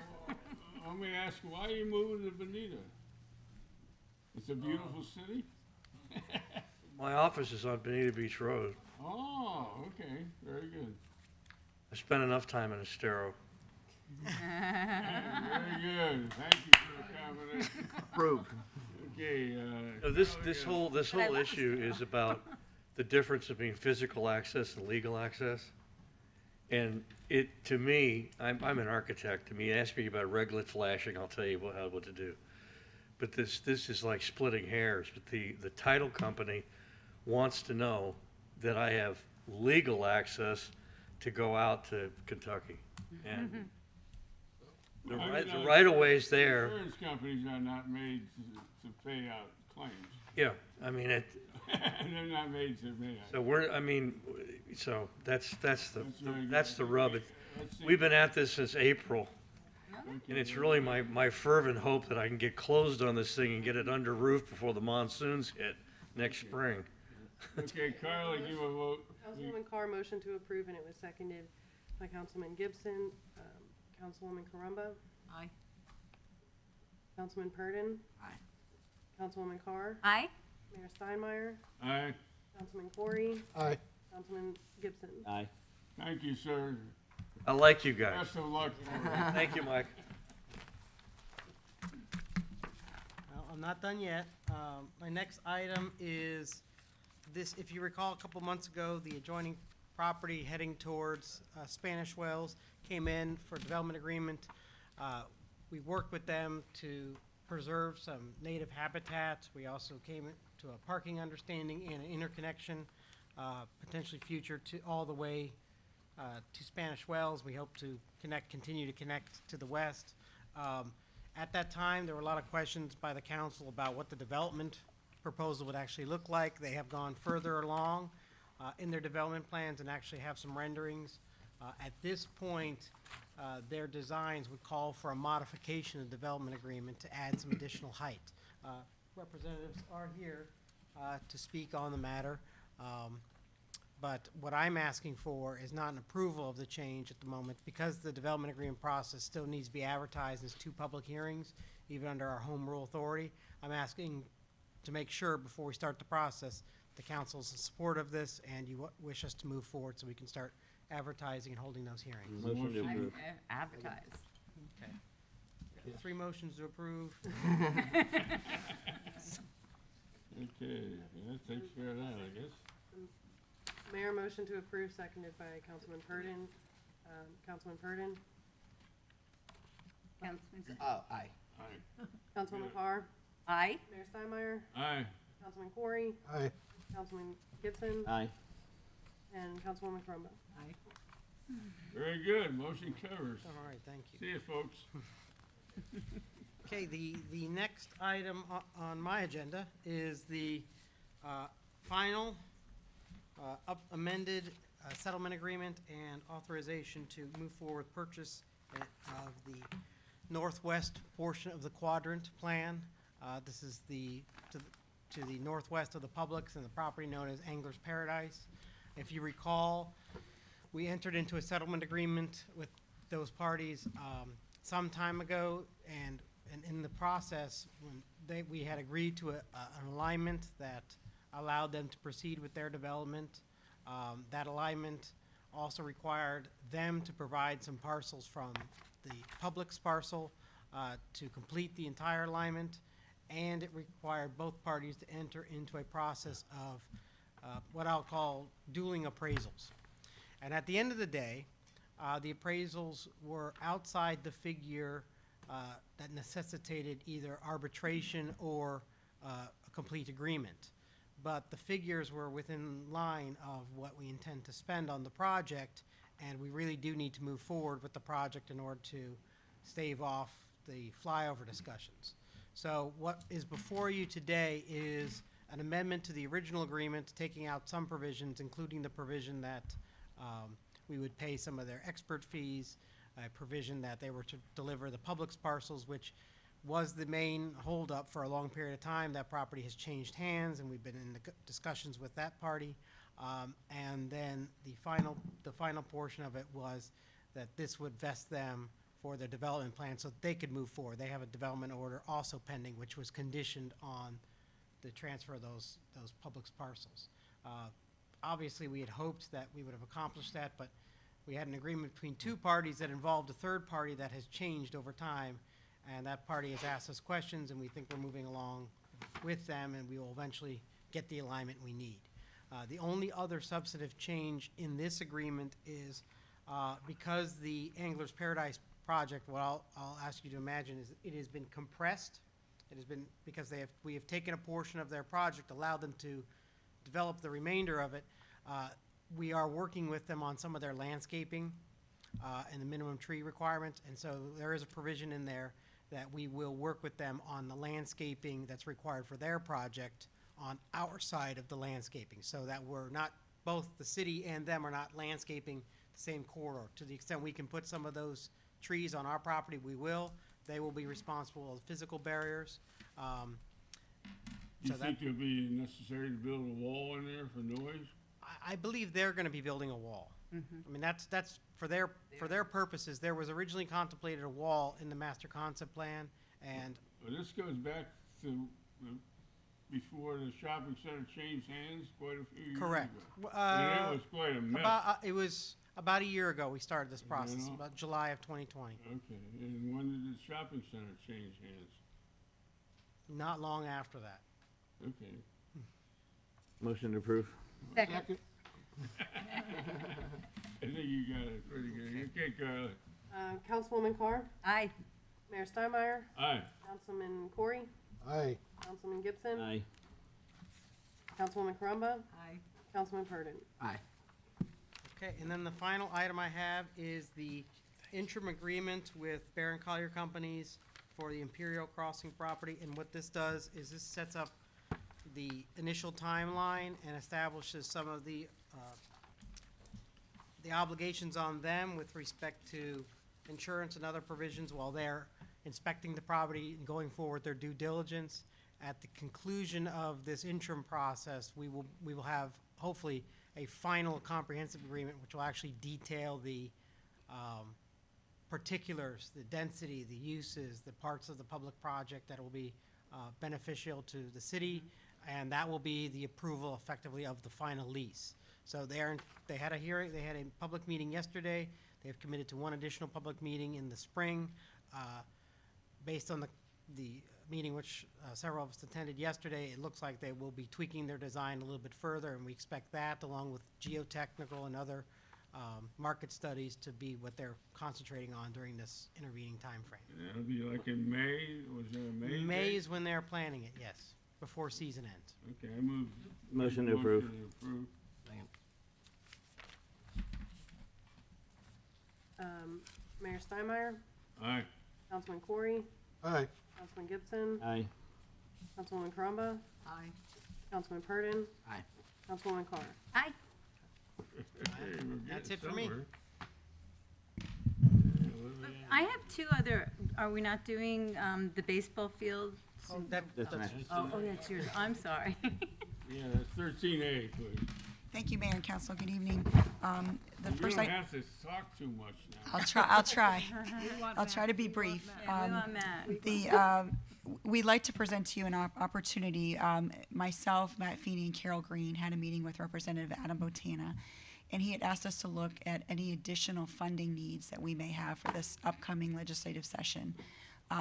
Let me ask, why are you moving to Bonita? It's a beautiful city? My office is on Bonita Beach Road. Oh, okay, very good. I spent enough time in Estero. Very good, thank you for the combination. Approved. Okay, This whole issue is about the difference between physical access and legal access. And to me, I'm an architect. To me, ask me about reglet flashing, I'll tell you what to do. But this is like splitting hairs. But the title company wants to know that I have legal access to go out to Kentucky. And the right of way's there. Insurance companies are not made to pay out claims. Yeah, I mean, They're not made to pay out. so that's very the rub. Let's see. We've been at this since April. And it's really my fervent hope that I can get closed on this thing and get it under roof before the monsoons hit next spring. Okay, Carla, give a vote. Councilwoman Carr motioned to approve, and it was seconded by Councilman Gibson. Councilwoman Carumba? Aye. Councilman Purdon? Aye. Councilwoman Carr? Aye. Mayor Steinmeier? Aye. Councilman Corey? Aye. Councilman Gibson? Aye. Thank you, sir. I like you guys. Best of luck. Thank you, Mike. Well, I'm not done yet. My next item is this, if you recall, a couple months ago, the adjoining property heading towards Spanish Wells came in for development agreement. We worked with them to preserve some native habitats. We also came to a parking understanding and an interconnection, potentially future to all the way to Spanish Wells. We hope to continue to connect to the west. At that time, there were a lot of questions by the council about what the development proposal would actually look like. They have gone further along in their development plans and actually have some renderings. At this point, their designs would call for a modification of the development agreement to add some additional height. Representatives are here to speak on the matter. But what I'm asking for is not an approval of the change at the moment, because the development agreement process still needs to be advertised as 2 public hearings, even under our home rule authority. I'm asking to make sure before we start the process, the council's in support of this and you wish us to move forward so we can start advertising and holding those hearings. Motion to approve. Advertise. Okay. 3 motions to approve. Okay, that takes care of that, I guess. Mayor motion to approve, seconded by Councilman Purdon. Councilman Purdon? Councilman. Aye. Aye. Councilwoman Carr? Aye. Mayor Steinmeier? Aye. Councilman Corey? Aye. Councilman Gibson? Aye. And Councilwoman Carumba? Aye. Very good, motion covers. All right, thank you. See you, folks. Okay, the next item on my agenda is the final amended settlement agreement and authorization to move forward purchase of the northwest portion of the quadrant plan. This is to the northwest of the Publix and the property known as Angler's Paradise. If you recall, we entered into a settlement agreement with those parties some time ago, and in the process, when we had agreed to an alignment that allowed them to proceed with their development. That alignment also required them to provide some parcels from the Publix parcel to complete the entire alignment, and it required both parties to enter into a process of what I'll call dueling appraisals. And at the end of the day, the appraisals were outside the figure that necessitated either arbitration or a complete agreement. But the figures were within line of what we intend to spend on the project, and we really do need to move forward with the project in order to stave off the flyover discussions. So what is before you today is an amendment to the original agreement, taking out some provisions, including the provision that we would pay some of their expert fees, a provision that they were to deliver the Publix parcels, which was the main holdup for a long period of time. That property has changed hands, and we've been in discussions with that party. And then the final portion of it was that this would vest them for their development plan so that they could move forward. They have a development order also pending, which was conditioned on the transfer of those Publix parcels. Obviously, we had hoped that we would have accomplished that, but we had an agreement between 2 parties that involved a third party that has changed over time, and that party has asked us questions, and we think we're moving along with them, and we will eventually get the alignment we need. The only other substantive change in this agreement is Because the Angler's Paradise project, what I'll ask you to imagine is it has been compressed. It has been, because we have taken a portion of their project, allowed them to develop the remainder of it. We are working with them on some of their landscaping and the minimum tree requirements, and so there is a provision in there that we will work with them on the landscaping that's required for their project on our side of the landscaping, so that we're not, both the city and them are not landscaping the same corridor. To the extent we can put some of those trees on our property, we will. They will be responsible for physical barriers. You think it'll be necessary to build a wall in there for noise? I believe they're gonna be building a wall. I mean, that's for their purposes. There was originally contemplated a wall in the master concept plan, and Well, this goes back to before the shopping center changed hands quite a few years correct. ago. And it was quite a mess. It was about a year ago we started this process, know? about July of 2020. Okay, and when did the shopping center change hands? Not long after that. Okay. Motion to approve. Second. I think you got it pretty good. Okay, Carla. Councilwoman Carr? Aye. Mayor Steinmeier? Aye. Councilman Corey? Aye. Councilman Gibson? Aye. Councilwoman Carumba? Aye. Councilman Purdon? Aye. Okay, and then the final item I have is the interim agreement with Barron Collier Companies for the Imperial Crossing property. And what this does is this sets up the initial timeline and establishes some of the obligations on them with respect to insurance and other provisions while they're inspecting the property and going forward their due diligence. At the conclusion of this interim process, we will have hopefully a final comprehensive agreement which will actually detail the particulars, the density, the uses, the parts of the public project that will be beneficial to the city, and that will be the approval effectively of the final lease. So they had a hearing, they had a public meeting yesterday. They have committed to one additional public meeting in the spring. Based on the meeting which several of us attended yesterday, it looks like they will be tweaking their design a little bit further, and we expect that, along with geotechnical and other market studies, to be what they're concentrating on during this intervening timeframe. And that'll be like in May, was there a May? May date? is when they're planning it, yes, before season ends. Okay, I move. Motion to approve. Motion to approve. Second. Mayor Steinmeier? Aye. Councilman Corey? Aye. Councilman Gibson? Aye. Councilwoman Carumba? Aye. Councilman Purdon? Aye. Councilwoman Carr? Aye. Hey, we're That's getting it for me. somewhere. I have two other, are we not doing the baseball field? That's nice. Oh, that's yours. I'm sorry. Yeah, that's 13A, please. Thank you, Mayor and Council. Good evening. The You first don't I, have to talk too much now. I'll try. I'll try. want I'll try to be brief. Yeah, we want Matt. We'd like to present to you an opportunity. Myself, Matt Feeney, and Carol Green had a meeting with Representative Adam Botana, and he had asked us to look at any additional funding needs that we may have for this upcoming legislative session.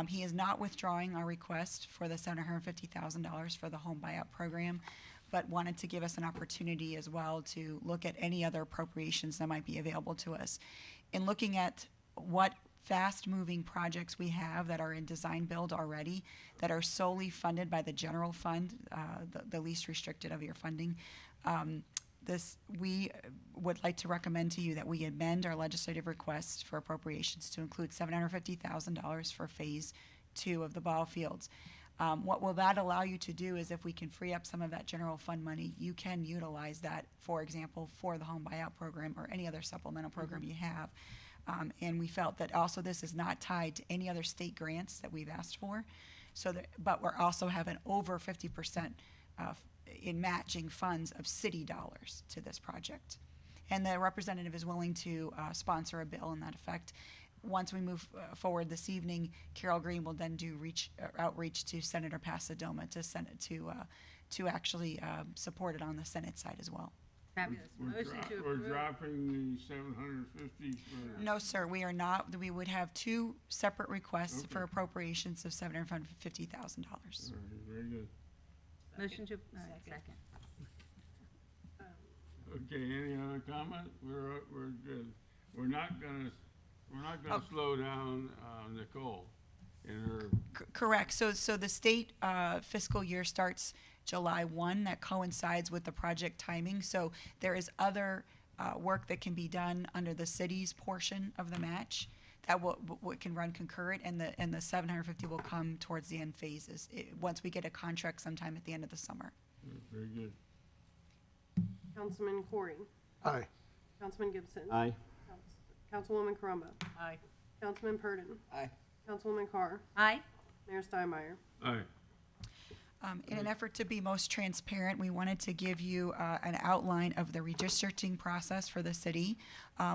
He is not withdrawing our request for the $750,000 for the home buyout program, but wanted to give us an opportunity as well to look at any other appropriations that might be available to us. In looking at what fast-moving projects we have that are in design build already, that are solely funded by the general fund, the least restricted of your funding, we would like to recommend to you that we amend our legislative request for appropriations to include $750,000 for Phase 2 of the ball fields. What will that allow you to do is if we can free up some of that general fund money, you can utilize that, for example, for the home buyout program or any other supplemental program you have. And we felt that also this is not tied to any other state grants that we've asked for. But we're also having over 50% in matching funds of city dollars to this project. And the representative is willing to sponsor a bill in that effect. Once we move forward this evening, Carol Green will then do outreach to Senator Pasadoma to actually support it on the Senate side as well. Fabulous. Motion to We're approve. dropping the 750 for. No, sir, we are not. We would have two separate requests for Okay. appropriations of $750,000. All right, very good. Motion to, second. Okay, any other comment? We're good. we're not gonna slow down, Nicole in her, Correct. So the state fiscal year starts July 1. That coincides with the project timing. So there is other work that can be done under the city's portion of the match that can run concurrent, and the 750 will come towards the end phases once we get a contract sometime at the end of the summer. very good. Councilman Corey. Aye. Councilman Gibson. Aye. Councilwoman Caramba. Aye. Councilman Purdon. Aye. Councilwoman Carr. Aye. Mayor Steinmeier. Aye. In an effort to be most transparent, we wanted to give you an outline of the redistricting process for the city.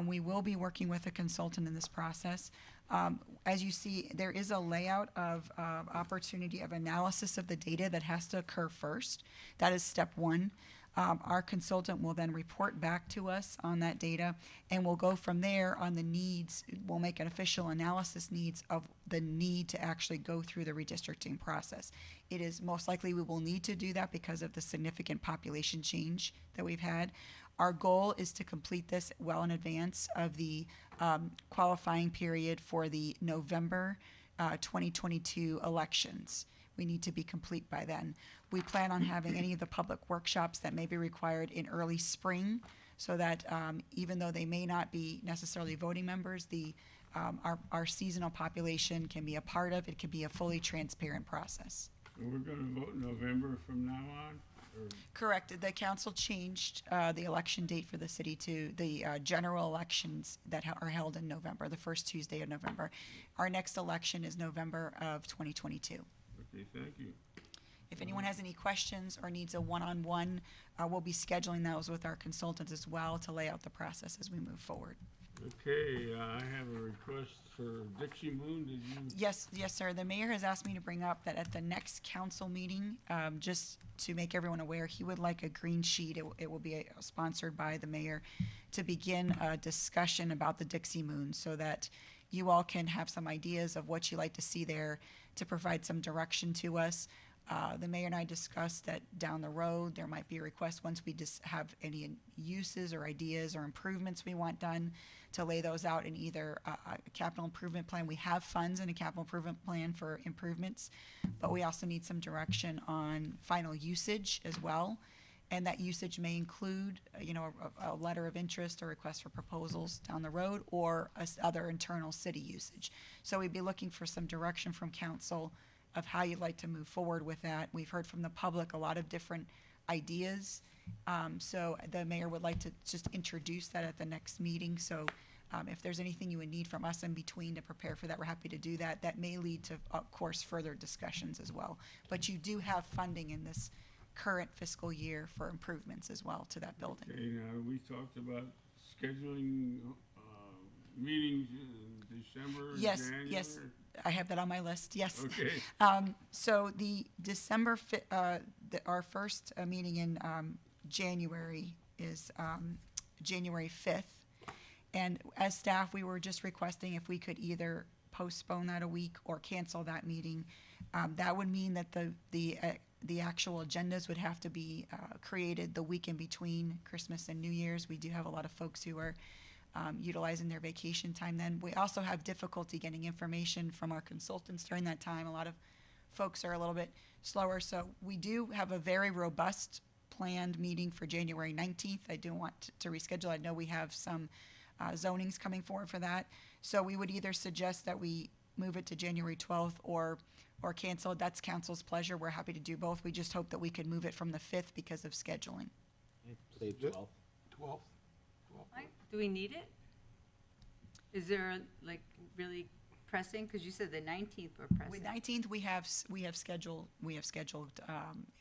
We will be working with a consultant in this process. As you see, there is a layout of opportunity of analysis of the data that has to occur first. That is step one. Our consultant will then report back to us on that data, and we'll go from there on the needs. We'll make an official analysis needs of the need to actually go through the redistricting process. It is most likely we will need to do that because of the significant population change that we've had. Our goal is to complete this well in advance of the qualifying period for the November 2022 elections. We need to be complete by then. We plan on having any of the public workshops that may be required in early spring, so that even though they may not be necessarily voting members, our seasonal population can be a part of it. Can be a fully transparent process. And we're gonna vote in November from now on, or? Correct. The council changed the election date for the city to the general elections that are held in November, the first Tuesday of November. Our next election is November of 2022. Okay, thank you. If anyone has any questions or needs a one-on-one, we'll be scheduling those with our consultants as well to lay out the process as we move forward. Okay, I have a request for Dixie Moon. Did you? Yes, sir. The mayor has asked me to bring up that at the next council meeting, just to make everyone aware, he would like a green sheet. It will be sponsored by the mayor to begin a discussion about the Dixie Moon, so that you all can have some ideas of what you like to see there to provide some direction to us. The mayor and I discussed that down the road, there might be a request once we just have any uses or ideas or improvements we want done to lay those out in either a capital improvement plan. We have funds in a capital improvement plan for improvements, but we also need some direction on final usage as well. And that usage may include, a letter of interest or request for proposals down the road, or other internal city usage. So we'd be looking for some direction from council of how you'd like to move forward with that. We've heard from the public a lot of different ideas. So the mayor would like to just introduce that at the next meeting. So if there's anything you would need from us in between to prepare for that, we're happy to do that. That may lead to, of course, further discussions as well. But you do have funding in this current fiscal year for improvements as well to that building. Okay, now, we talked about scheduling, meetings in December, Yes, January. yes, I have that on my list, yes. Okay. So the December, our first meeting in January is January 5th. And as staff, we were just requesting if we could either postpone that a week or cancel that meeting. That would mean that the actual agendas would have to be created the week in between Christmas and New Year's. We do have a lot of folks who are utilizing their vacation time then. We also have difficulty getting information from our consultants during that time. A lot of folks are a little bit slower. So we do have a very robust planned meeting for January 19th. I do want to reschedule. I know we have some zonings coming forward for that. So we would either suggest that we move it to January 12th or cancel it. That's council's pleasure. We're happy to do both. We just hope that we could move it from the 5th because of scheduling. Say 12. 12th. Do we need it? Is there really pressing? Because you said the 19th were pressing. With 19th, we have scheduled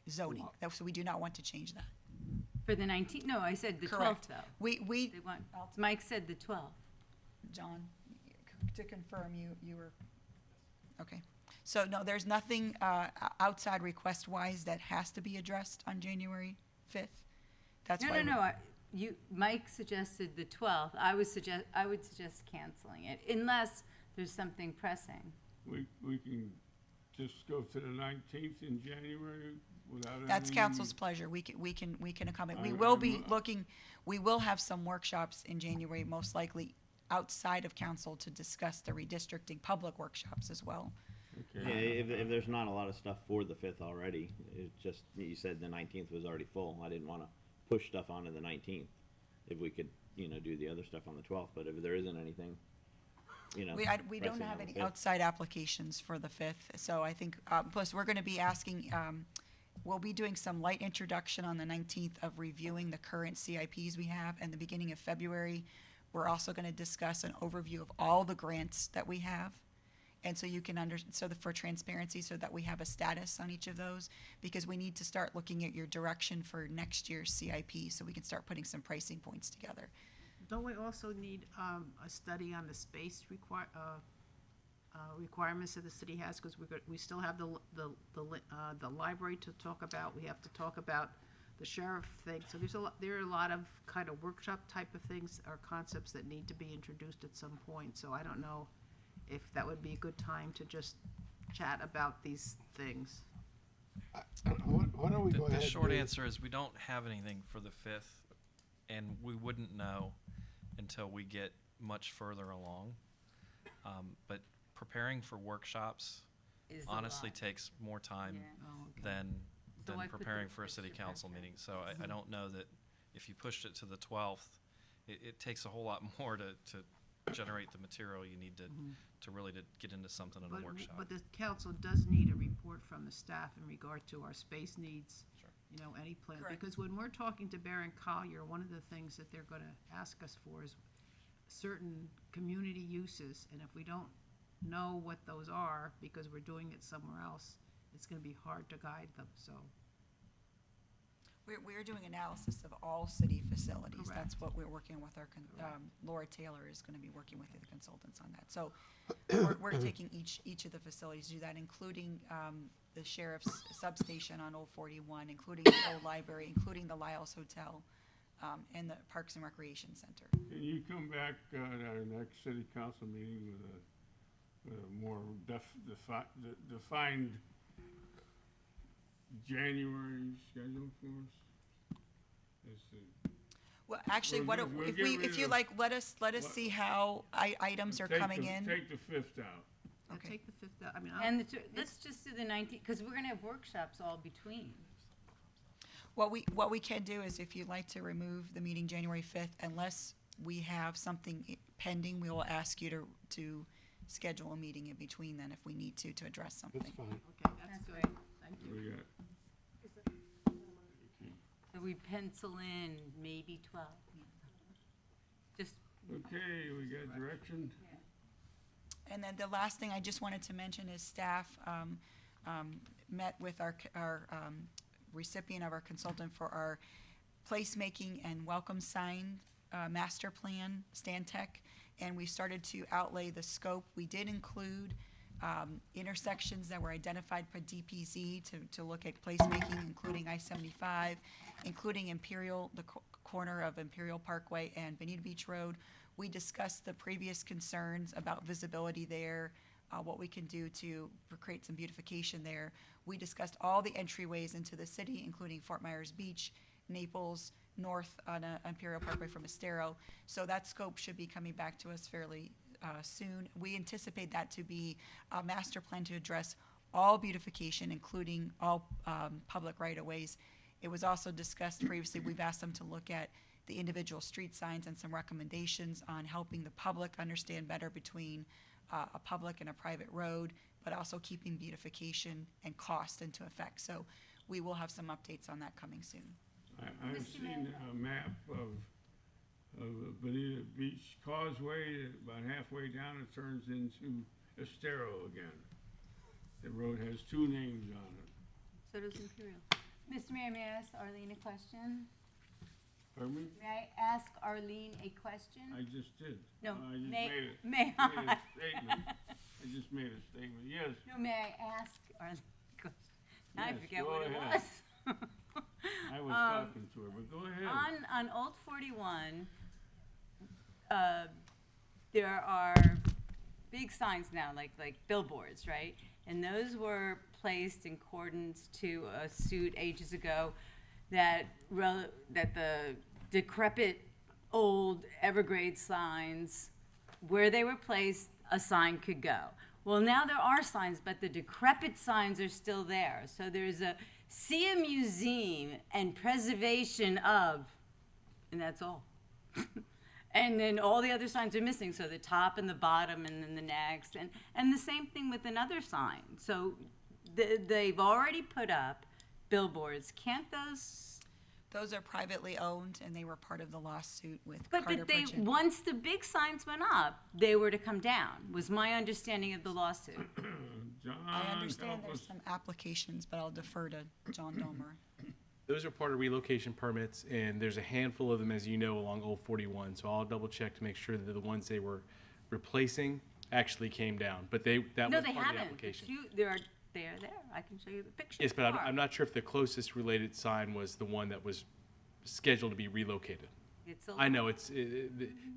zoning. So we do not want to change that. For the 19th? No, I said the 12th Correct. though. We They want, Mike said the 12th. John, to confirm, you were, okay. So no, there's nothing outside request-wise that has to be addressed on January 5th. That's why. No. Mike suggested the 12th. I would suggest canceling it unless there's something pressing. We can just go to the 19th in January without any. That's council's pleasure. We can accommodate. We will be looking, we will have some workshops in January, most likely outside of council to discuss the redistricting public workshops as well. Yeah, if there's not a lot of stuff for the 5th already, it just, you said the 19th was already full. I didn't want to push stuff onto the 19th. If we could, do the other stuff on the 12th, but if there isn't anything, We don't pressing have on the any 5th. outside applications for the 5th, so I think, plus we're going to be asking, we'll be doing some light introduction on the 19th of reviewing the current CIPs we have, and the beginning of February, we're also going to discuss an overview of all the grants that we have. And so you can for transparency, so that we have a status on each of those, because we need to start looking at your direction for next year's CIP, so we can start putting some pricing points together. Don't we also need a study on the space requirements that the city has? Because we still have the library to talk about. We have to talk about the sheriff thing. So there are a lot of kind of workshop type of things or concepts that need to be introduced at some point. So I don't know if that would be a good time to just chat about these things. Why don't we go ahead? The short and- answer is we don't have anything for the 5th, and we wouldn't know until we get much further along. But preparing for workshops Is a honestly lot. takes more time Yeah. Oh, okay. than So I put preparing the for a city extra council pressure. meeting. So I don't know that if you pushed it to the 12th, it takes a whole lot more to generate the material you need to really to get into something in a workshop. But the council does need a report from the staff in regard to our space needs. Sure. Any plan. Correct. Because when we're talking to Baron Collier, one of the things that they're gonna ask us for is certain community uses. And if we don't know what those are, because we're doing it somewhere else, it's gonna be hard to guide them, so. We're doing analysis of all city facilities. Correct. That's what we're working with our, Correct. Laura Taylor is gonna be working with the consultants on that. So we're taking each of the facilities, do that, including, the sheriff's substation on Old 41, including the old library, including the Lyles Hotel, and the Parks and Recreation Center. Can you come back at our next city council meeting with a more defined January schedule for us? As to- Well, actually, We'll what, get- we'll if get we, rid if you of- like, let us what- see how items are Take coming the- in. Take the 5th out. Okay. Take the 5th out, I mean, And let's just do the 19th, because we're gonna have workshops all between. What we can do is, if you'd like to remove the meeting January 5th, unless we have something pending, we will ask you to schedule a meeting in between then if we need to address something. That's fine. okay, that's good, great. thank you. We got, So we pencil in maybe 12. Just, okay, we got direction. And then the last thing I just wanted to mention is staff met with our recipient of our consultant for our placemaking and welcome sign master plan, Stantec, and we started to outlay the scope. We did include intersections that were identified by DPZ to look at placemaking, including I-75, including Imperial, the corner of Imperial Parkway and Bonita Beach Road. We discussed the previous concerns about visibility there, what we can do to create some beautification there. We discussed all the entryways into the city, including Fort Myers Beach, Naples, north on Imperial Parkway from Estero. So that scope should be coming back to us fairly soon. We anticipate that to be a master plan to address all beautification, including all public right-of-ways. It was also discussed previously, we've asked them to look at the individual street signs and some recommendations on helping the public understand better between a public and a private road, but also keeping beautification and cost into effect. So we will have some updates on that coming soon. I've seen a map of Bonita Beach Causeway. About halfway down, it turns into Estero again. The road has two names on it. so does Imperial. Mr. Mayor, may I ask Arlene a question? Pardon me? May I ask Arlene a question? I just did. No, I just may- made it. may made I? a statement. I just made a statement. Yes. No, may I ask Arlene a question? I Yes, forget go what it ahead. was. I was talking to her, but go ahead. On Old 41, there are big signs now, like billboards, right? And those were placed in accordance to a suit ages ago that the decrepit old Evergrade signs where they were placed, a sign could go. Well, now there are signs, but the decrepit signs are still there. So there's a see a museum and preservation of, and that's all. And then all the other signs are missing, so the top and the bottom and then the next. And the same thing with another sign. So they've already put up billboards. Can't those? Those are privately owned, and they were part of the lawsuit with But Carter they, Bridget. once the big signs went up, they were to come down, was my understanding of the lawsuit. John, I understand help there's us. some applications, but I'll defer to John Domer. Those are part of relocation permits, and there's a handful of them, as you know, along Old 41. So I'll double check to make sure that the ones they were replacing actually came down. But that No, was they part of the haven't. application. They're there. I can show you the picture. Yes, but I'm not sure if the closest related sign was the one that was scheduled to be relocated. It's a I know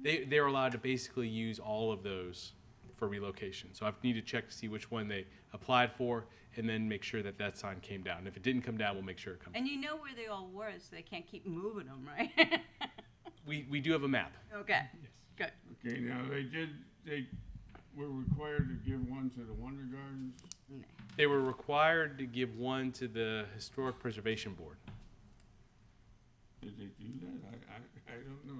they're allowed to basically use all of those for relocation. So I need to check to see which one they applied for, and then make sure that sign came down. If it didn't come down, we'll make sure it comes. And you know where they all were, so they can't keep moving them, right? We do have a map. Okay. Good. Okay, now they were required to give one to the Wonder Gardens. They were required to give one to the Historic Preservation Board. Did they do that? I don't know.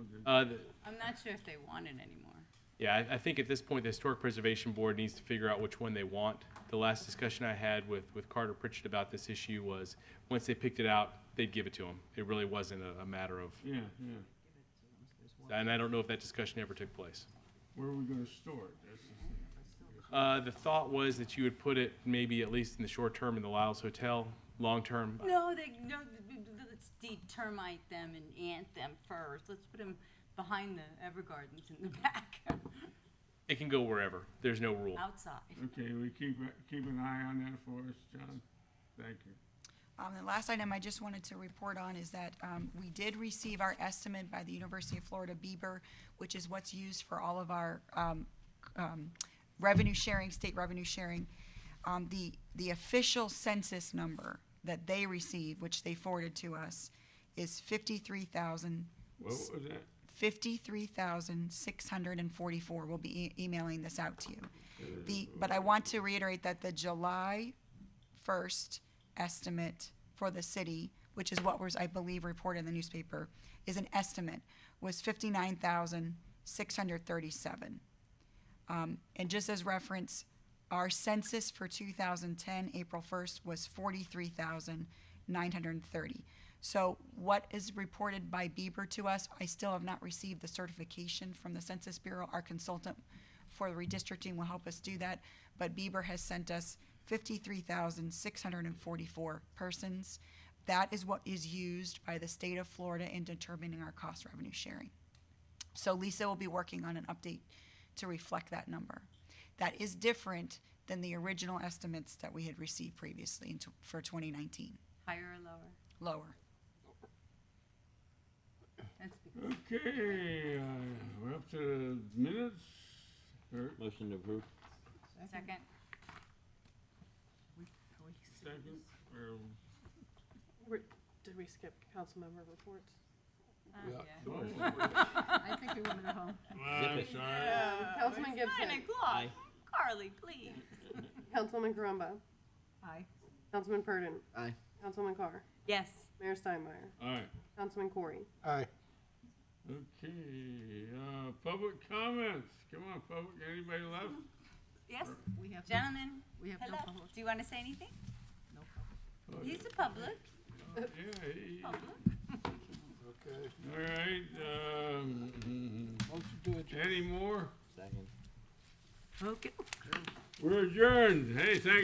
I'm not sure if they want it anymore. Yeah, I think at this point, the Historic Preservation Board needs to figure out which one they want. The last discussion I had with Carter Pritchett about this issue was, once they picked it out, they'd give it to them. It really wasn't a matter of, Yeah. and I don't know if that discussion ever took place. Where are we gonna store it? That's the thing. The thought was that you would put it maybe at least in the short term in the Lyles Hotel, long term. No, let's determite them and ant them first. Let's put them behind the Evergardens in the back. It can go wherever. There's no rule. Outside. Okay, we keep an eye on that for us, John. Thank you. The last item I just wanted to report on is that we did receive our estimate by the University of Florida Beaver, which is what's used for all of our revenue sharing, state revenue sharing. The official census number that they received, which they forwarded to us, is 53,000. What was that? 53,644. We'll be emailing this out to you. But I want to reiterate that the July 1st estimate for the city, which is what was, I believe, reported in the newspaper, is an estimate, was 59,637. And just as reference, our census for 2010, April 1st, was 43,930. So what is reported by Bieber to us, I still have not received the certification from the Census Bureau. Our consultant for the redistricting will help us do that. But Bieber has sent us 53,644 persons. That is what is used by the state of Florida in determining our cost revenue sharing. So Lisa will be working on an update to reflect that number. That is different than the original estimates that we had received previously for 2019. Higher or lower? Lower. Okay, we're up to the minutes. Motion to approve. Second. Second. Did we skip council member reports? I think we want to go home. I'm sorry. Councilman Gibson. 9 o'clock. Carly, please. Councilwoman Carumba. Aye. Councilman Purdon. Aye. Councilwoman Carr. Yes. Mayor Steinmeier. Aye. Councilman Corey. Aye. Okay, public comments. Come on, public. Anybody left? Yes. We have Gentlemen, We have no hello. public. Do you want to say anything? No public. He's the public. Yeah, Public. Okay. all right, Motion to adjourn. any more? Second. Okay. We're adjourned. Hey, thank